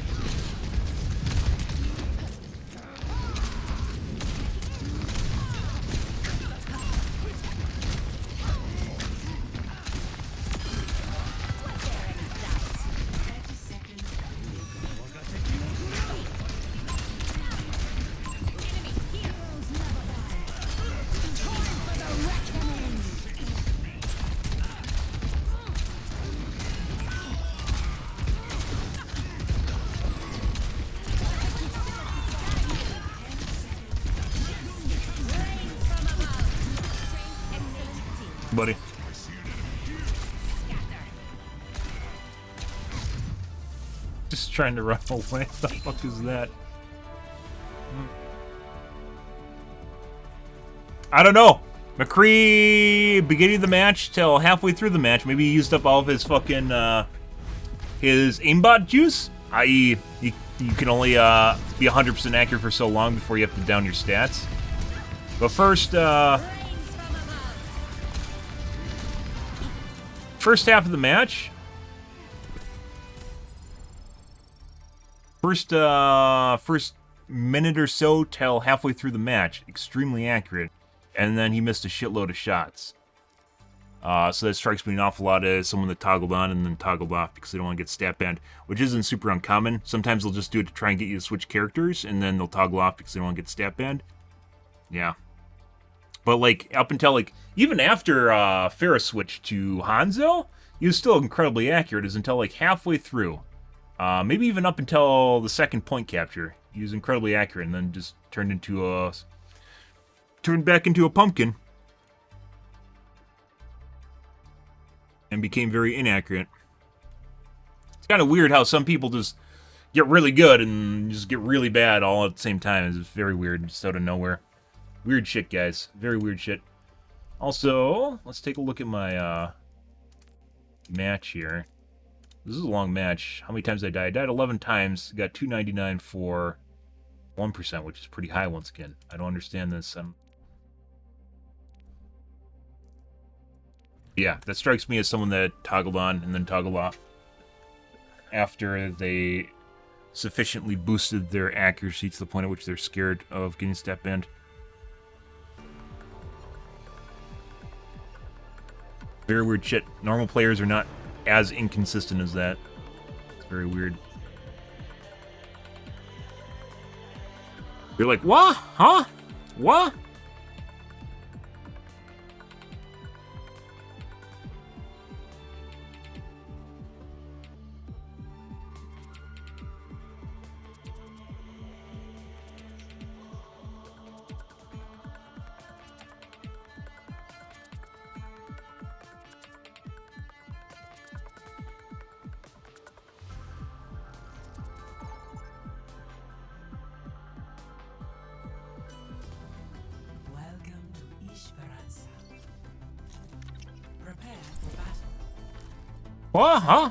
Buddy. Just trying to run away. What the fuck is that? I don't know. McCree, beginning of the match till halfway through the match, maybe he used up all of his fucking, his aimbot juice? I.e., you can only, be 100% accurate for so long before you have to down your stats. But first half of the match, first minute or so till halfway through the match, extremely accurate, and then he missed a shitload of shots. So that strikes me an awful lot as someone that toggled on and then toggled off because they don't want to get stat banned, which isn't super uncommon. Sometimes they'll just do it to try and get you to switch characters, and then they'll toggle off because they don't want to get stat banned. Yeah. But, like, up until, like, even after Farah switched to Hanzo, he was still incredibly accurate, as until, like, halfway through. Maybe even up until the second point capture. He was incredibly accurate, and then just turned back into a pumpkin. And became very inaccurate. It's kind of weird how some people just get really good and just get really bad all at the same time. It's very weird, just out of nowhere. Weird shit, guys. Very weird shit. Also, let's take a look at my match here. This is a long match. How many times did I die? I died 11 times. Got 299 for 1%, which is pretty high once again. I don't understand this. Yeah, that strikes me as someone that toggled on and then toggled off after they sufficiently boosted their accuracy to the point at which they're scared of getting stat banned. Very weird shit. Normal players are not as inconsistent as that. It's very weird. You're like, what? Huh? What? What? Huh?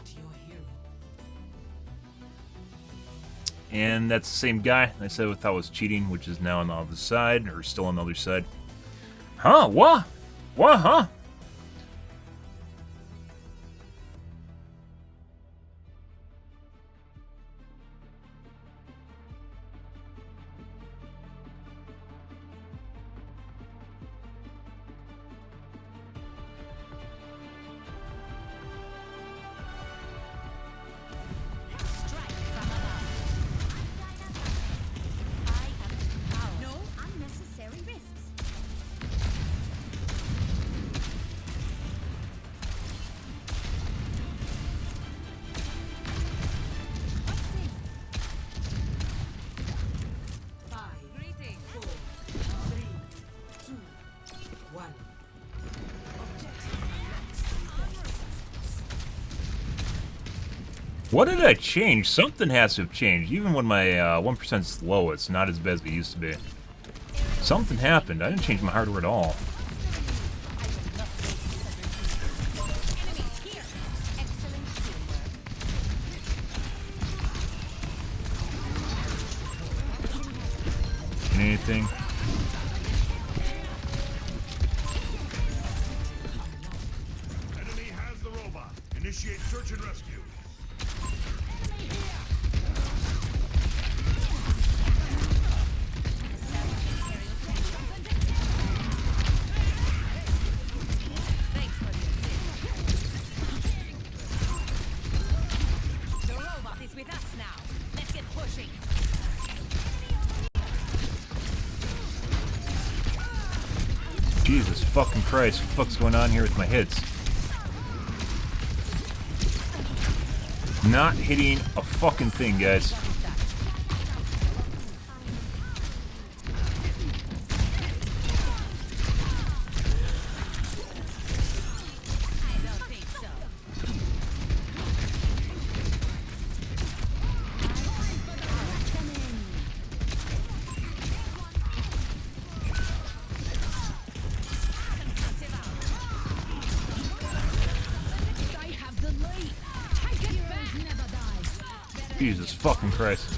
And that's the same guy I said I thought was cheating, which is now on the other side, or still on the other side. Huh? What? What? Huh? No unnecessary risks. What did I change? Something has to have changed. Even when my 1% slow, it's not as bad as it used to be. Something happened. I didn't change my hardware at all. Anything? Enemy has the robot. Initiate search and rescue. The robot is with us now. Let's get pushing. Jesus fucking Christ, what the fuck's going on here with my hits? Not hitting a fucking thing, guys. I don't think so. I have the lead. Take it back. Never die. Jesus fucking Christ.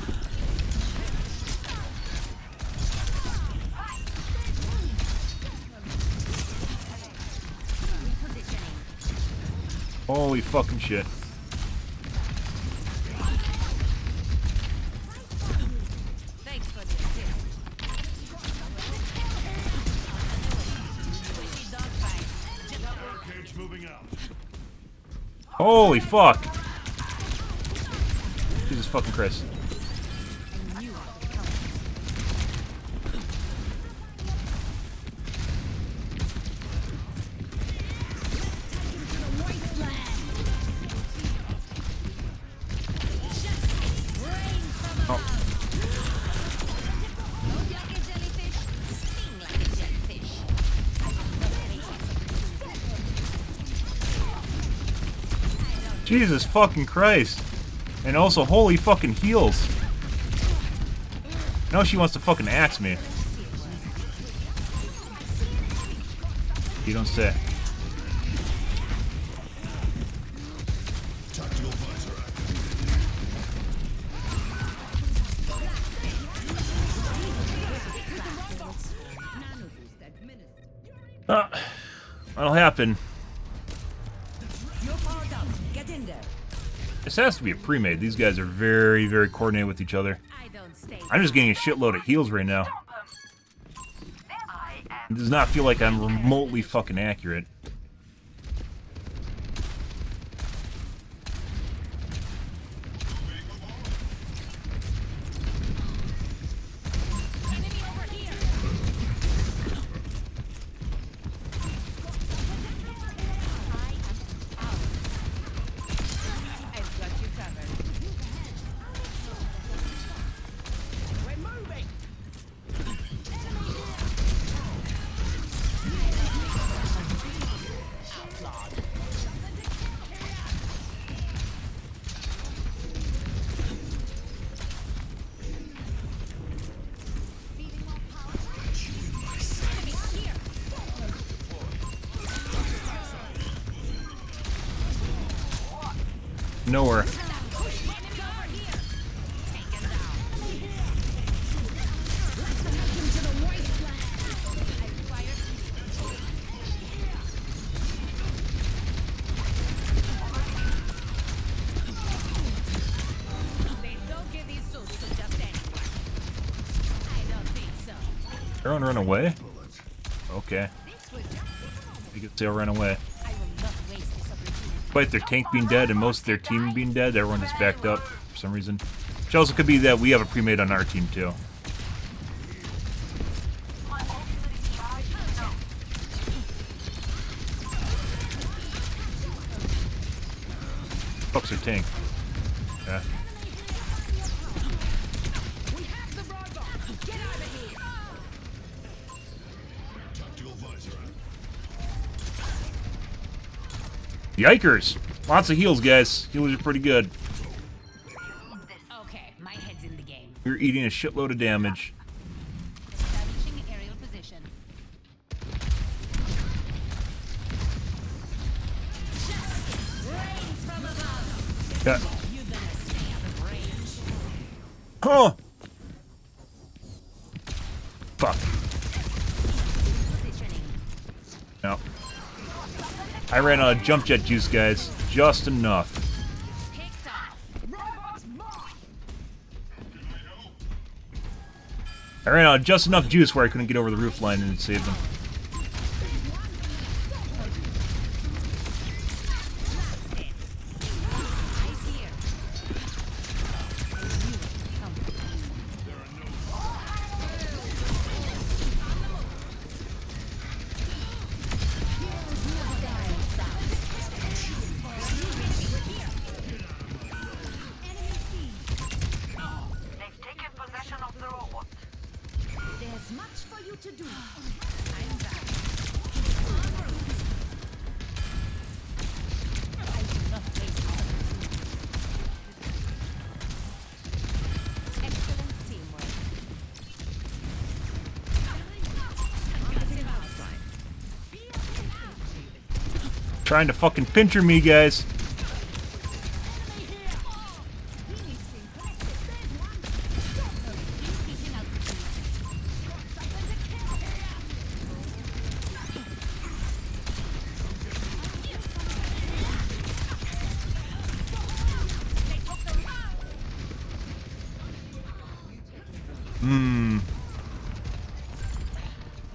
Holy fucking shit. Thanks for the assist. Cage moving out. Holy fuck. Jesus fucking Christ. Jesus fucking Christ. And also, holy fucking heals. Now she wants to fucking axe me. You don't say. Tactical visor That'll happen. You're powered up. Get in there. This has to be a pre-made. These guys are very, very coordinated with each other. I don't stay. I'm just getting a shitload of heals right now. It does not feel like I'm remotely fucking accurate. I've got you covered. We're moving. Nowhere. Enemy over here. Taken down. Everyone run away? Okay. You can still run away. Despite their tank being dead and most of their team being dead, everyone just backed up for some reason. Which also could be that we have a pre-made on our team too. Fuck's their tank? Yeah. Yikers! Lots of heals, guys. Heals are pretty good. Okay, my head's in the game. You're eating a shitload of damage. Establishing aerial position. Rains from above. Yeah. You better stay out of range. Oh! Fuck. Positioning. No. I ran out of jump jet juice, guys. Just enough. Picked off. I ran out of just enough juice where I couldn't get over the roof line and save them. Eyes here. They've taken possession of the robot. There's much for you to do. I'm back. I will not waste this opportunity. Excellent teamwork. Trying to fucking pincher me, guys.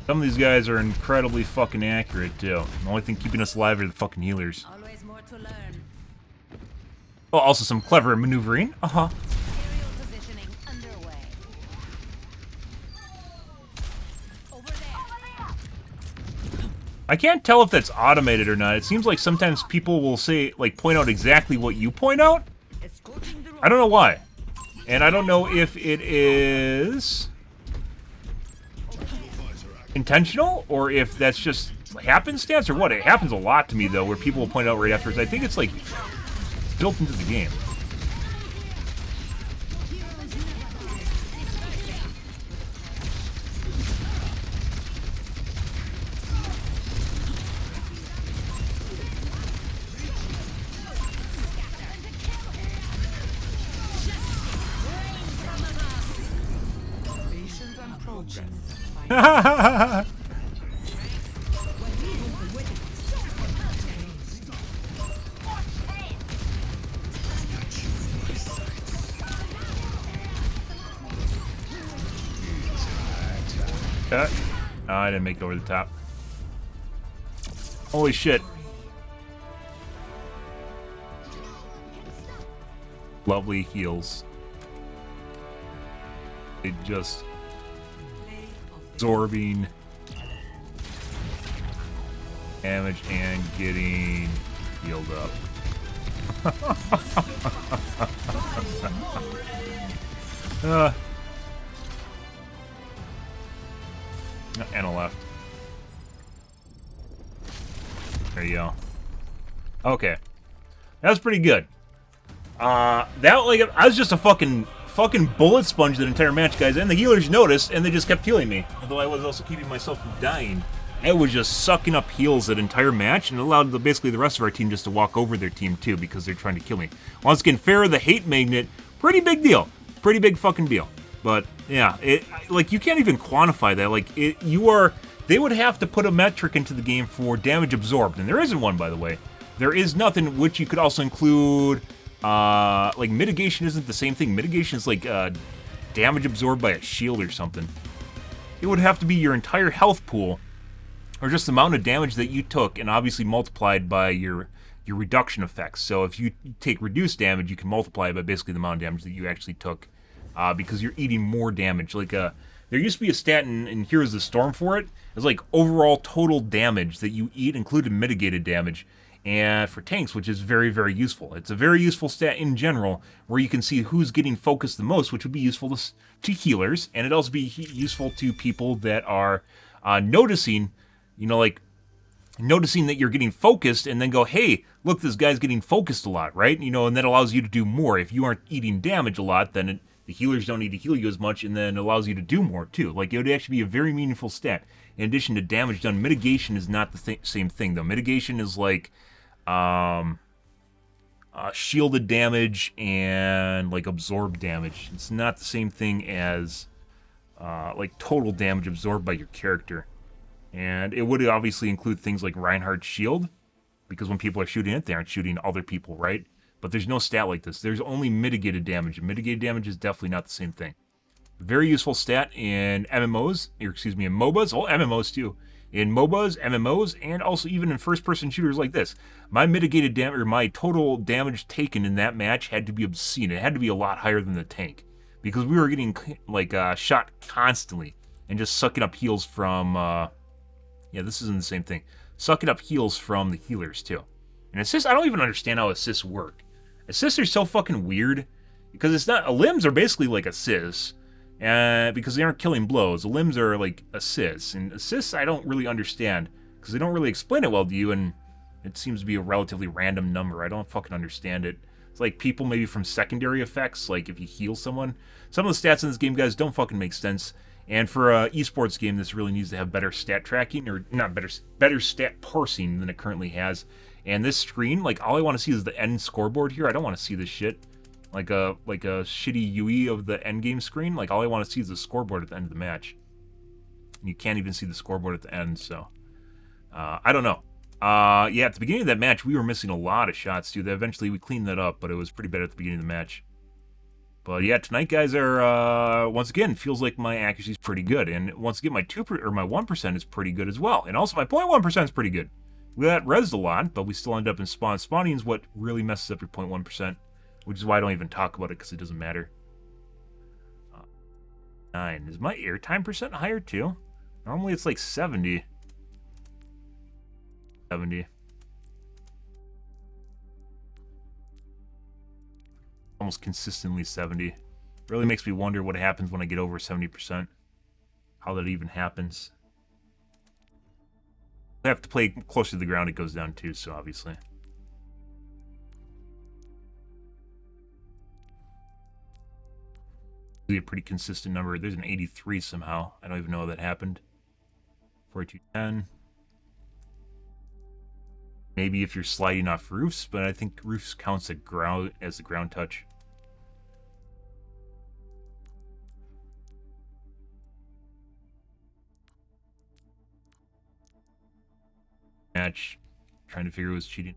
Some of these guys are incredibly fucking accurate, too. The only thing keeping us alive are the fucking healers. Always more to learn. Oh, also some clever maneuvering. Uh-huh. Aerial positioning underway. Over there. I can't tell if that's automated or not. It seems like sometimes people will say, like, point out exactly what you point out. Escorting the I don't know why. And I don't know if it is intentional or if that's just happenstance or what. It happens a lot to me, though, where people will point out right afterwards. I think it's, like, built into the game. Cut. Oh, I didn't make it over the top. Holy shit. Lovely heals. It just absorbing damage and getting healed up. And a left. There you go. Okay. That's pretty good. That, like, I was just a fucking bullet sponge that entire match, guys, and the healers noticed, and they just kept healing me. Although I was also keeping myself from dying. I was just sucking up heals that entire match, and it allowed basically the rest of our team just to walk over their team, too, because they're trying to kill me. Once again, Farrah the Hate Magnet, pretty big deal. Pretty big fucking deal. But, yeah, like, you can't even quantify that. Like, they would have to put a metric into the game for damage absorbed, and there isn't one, by the way. There is nothing which you could also include. Like, mitigation isn't the same thing. Mitigation is like damage absorbed by a shield or something. it would have to be your entire health pool, or just the amount of damage that you took, and obviously multiplied by your reduction effects. So if you take reduced damage, you can multiply it by basically the amount of damage that you actually took, because you're eating more damage. Like there used to be a stat in Heroes of the Storm for it. It's like overall total damage that you eat, included mitigated damage, and for tanks, which is very, very useful. It's a very useful stat in general, where you can see who's getting focused the most, which would be useful to healers, and it'd also be useful to people that are noticing, like noticing that you're getting focused, and then go, hey, look, this guy's getting focused a lot, right? And that allows you to do more. If you aren't eating damage a lot, then the healers don't need to heal you as much, and then it allows you to do more, too. Like, it would actually be a very meaningful stat. In addition to damage done, mitigation is not the same thing, though. Mitigation is like shielded damage and, like, absorbed damage. It's not the same thing as, like, total damage absorbed by your character. And it would obviously include things like Reinhardt's shield, because when people are shooting it, they aren't shooting other people, right? But there's no stat like this. There's only mitigated damage, and mitigated damage is definitely not the same thing. Very useful stat in MMOs, or excuse me, in MOBAs, MMOs too. In MOBAs, MMOs, and also even in first-person shooters like this. My mitigated damage, or my total damage taken in that match had to be obscene. It had to be a lot higher than the tank, because we were getting like shot constantly and just sucking up heals from. Yeah, this isn't the same thing. Sucking up heals from the healers too. And assists, I don't even understand how assists work. Assists are so fucking weird, because it's not. Limbs are basically like assists. Because they aren't killing blows. The limbs are like assists. And assists I don't really understand, because they don't really explain it well to you, and it seems to be a relatively random number. I don't fucking understand it. It's like people maybe from secondary effects, like if you heal someone. Some of the stats in this game, guys, don't fucking make sense. And for an esports game, this really needs to have better stat tracking, or not better stat parsing than it currently has. And this screen, like, all I want to see is the end scoreboard here. I don't want to see this shit. Like a shitty UE of the end game screen. Like, all I want to see is the scoreboard at the end of the match. And you can't even see the scoreboard at the end, so I don't know. Yeah, at the beginning of that match, we were missing a lot of shots too. Eventually, we cleaned that up, but it was pretty bad at the beginning of the match. But yeah, tonight, guys, are once again, feels like my accuracy is pretty good, and once again, my 1% is pretty good as well, and also my 0.1% is pretty good. We got rezzed a lot, but we still end up in spawn. Spawning is what really messes up your 0.1%. Which is why I don't even talk about it, because it doesn't matter. 9. Is my airtime percent higher too? Normally it's like 70. 70. Almost consistently 70. Really makes me wonder what happens when I get over 70%. How that even happens. I have to play closer to the ground, it goes down too, so obviously. A pretty consistent number. There's an 83 somehow. I don't even know how that happened. 4210. Maybe if you're sliding off roofs, but I think roofs counts as the ground touch. Match. Trying to figure who's cheating.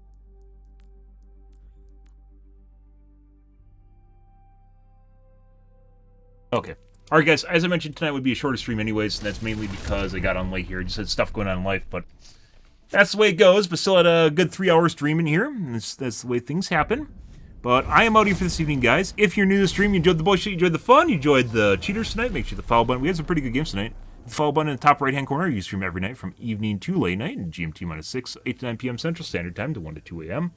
Okay. Alright, guys, as I mentioned, tonight would be a shorter stream anyways, and that's mainly because I got on late here. I just had stuff going on in life, but that's the way it goes. But still had a good 3-hour stream in here, and that's the way things happen. But I am out here for this evening, guys. If you're new to the stream, you enjoyed the bullshit, you enjoyed the fun, you enjoyed the cheaters tonight, make sure the follow button. We had some pretty good games tonight. The follow button in the top right-hand corner. You stream every night from evening to late night, in GMT-6, 8 to 9 p.m. Central Standard Time to 1 to 2 a.m.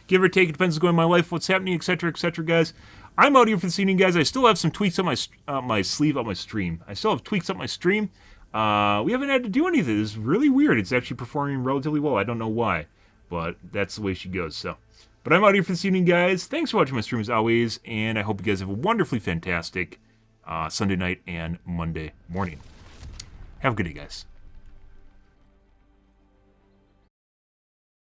Give or take, it depends what's going on in my life, what's happening, etc., guys. I'm out here for this evening, guys. I still have some tweaks on my sleeve on my stream. I still have tweaks up my stream. We haven't had to do anything. It's really weird. It's actually performing relatively well. I don't know why, but that's the way she goes. So, but I'm out here for this evening, guys. Thanks for watching my stream as always, and I hope you guys have a wonderfully fantastic Sunday night and Monday morning. Have a good day, guys.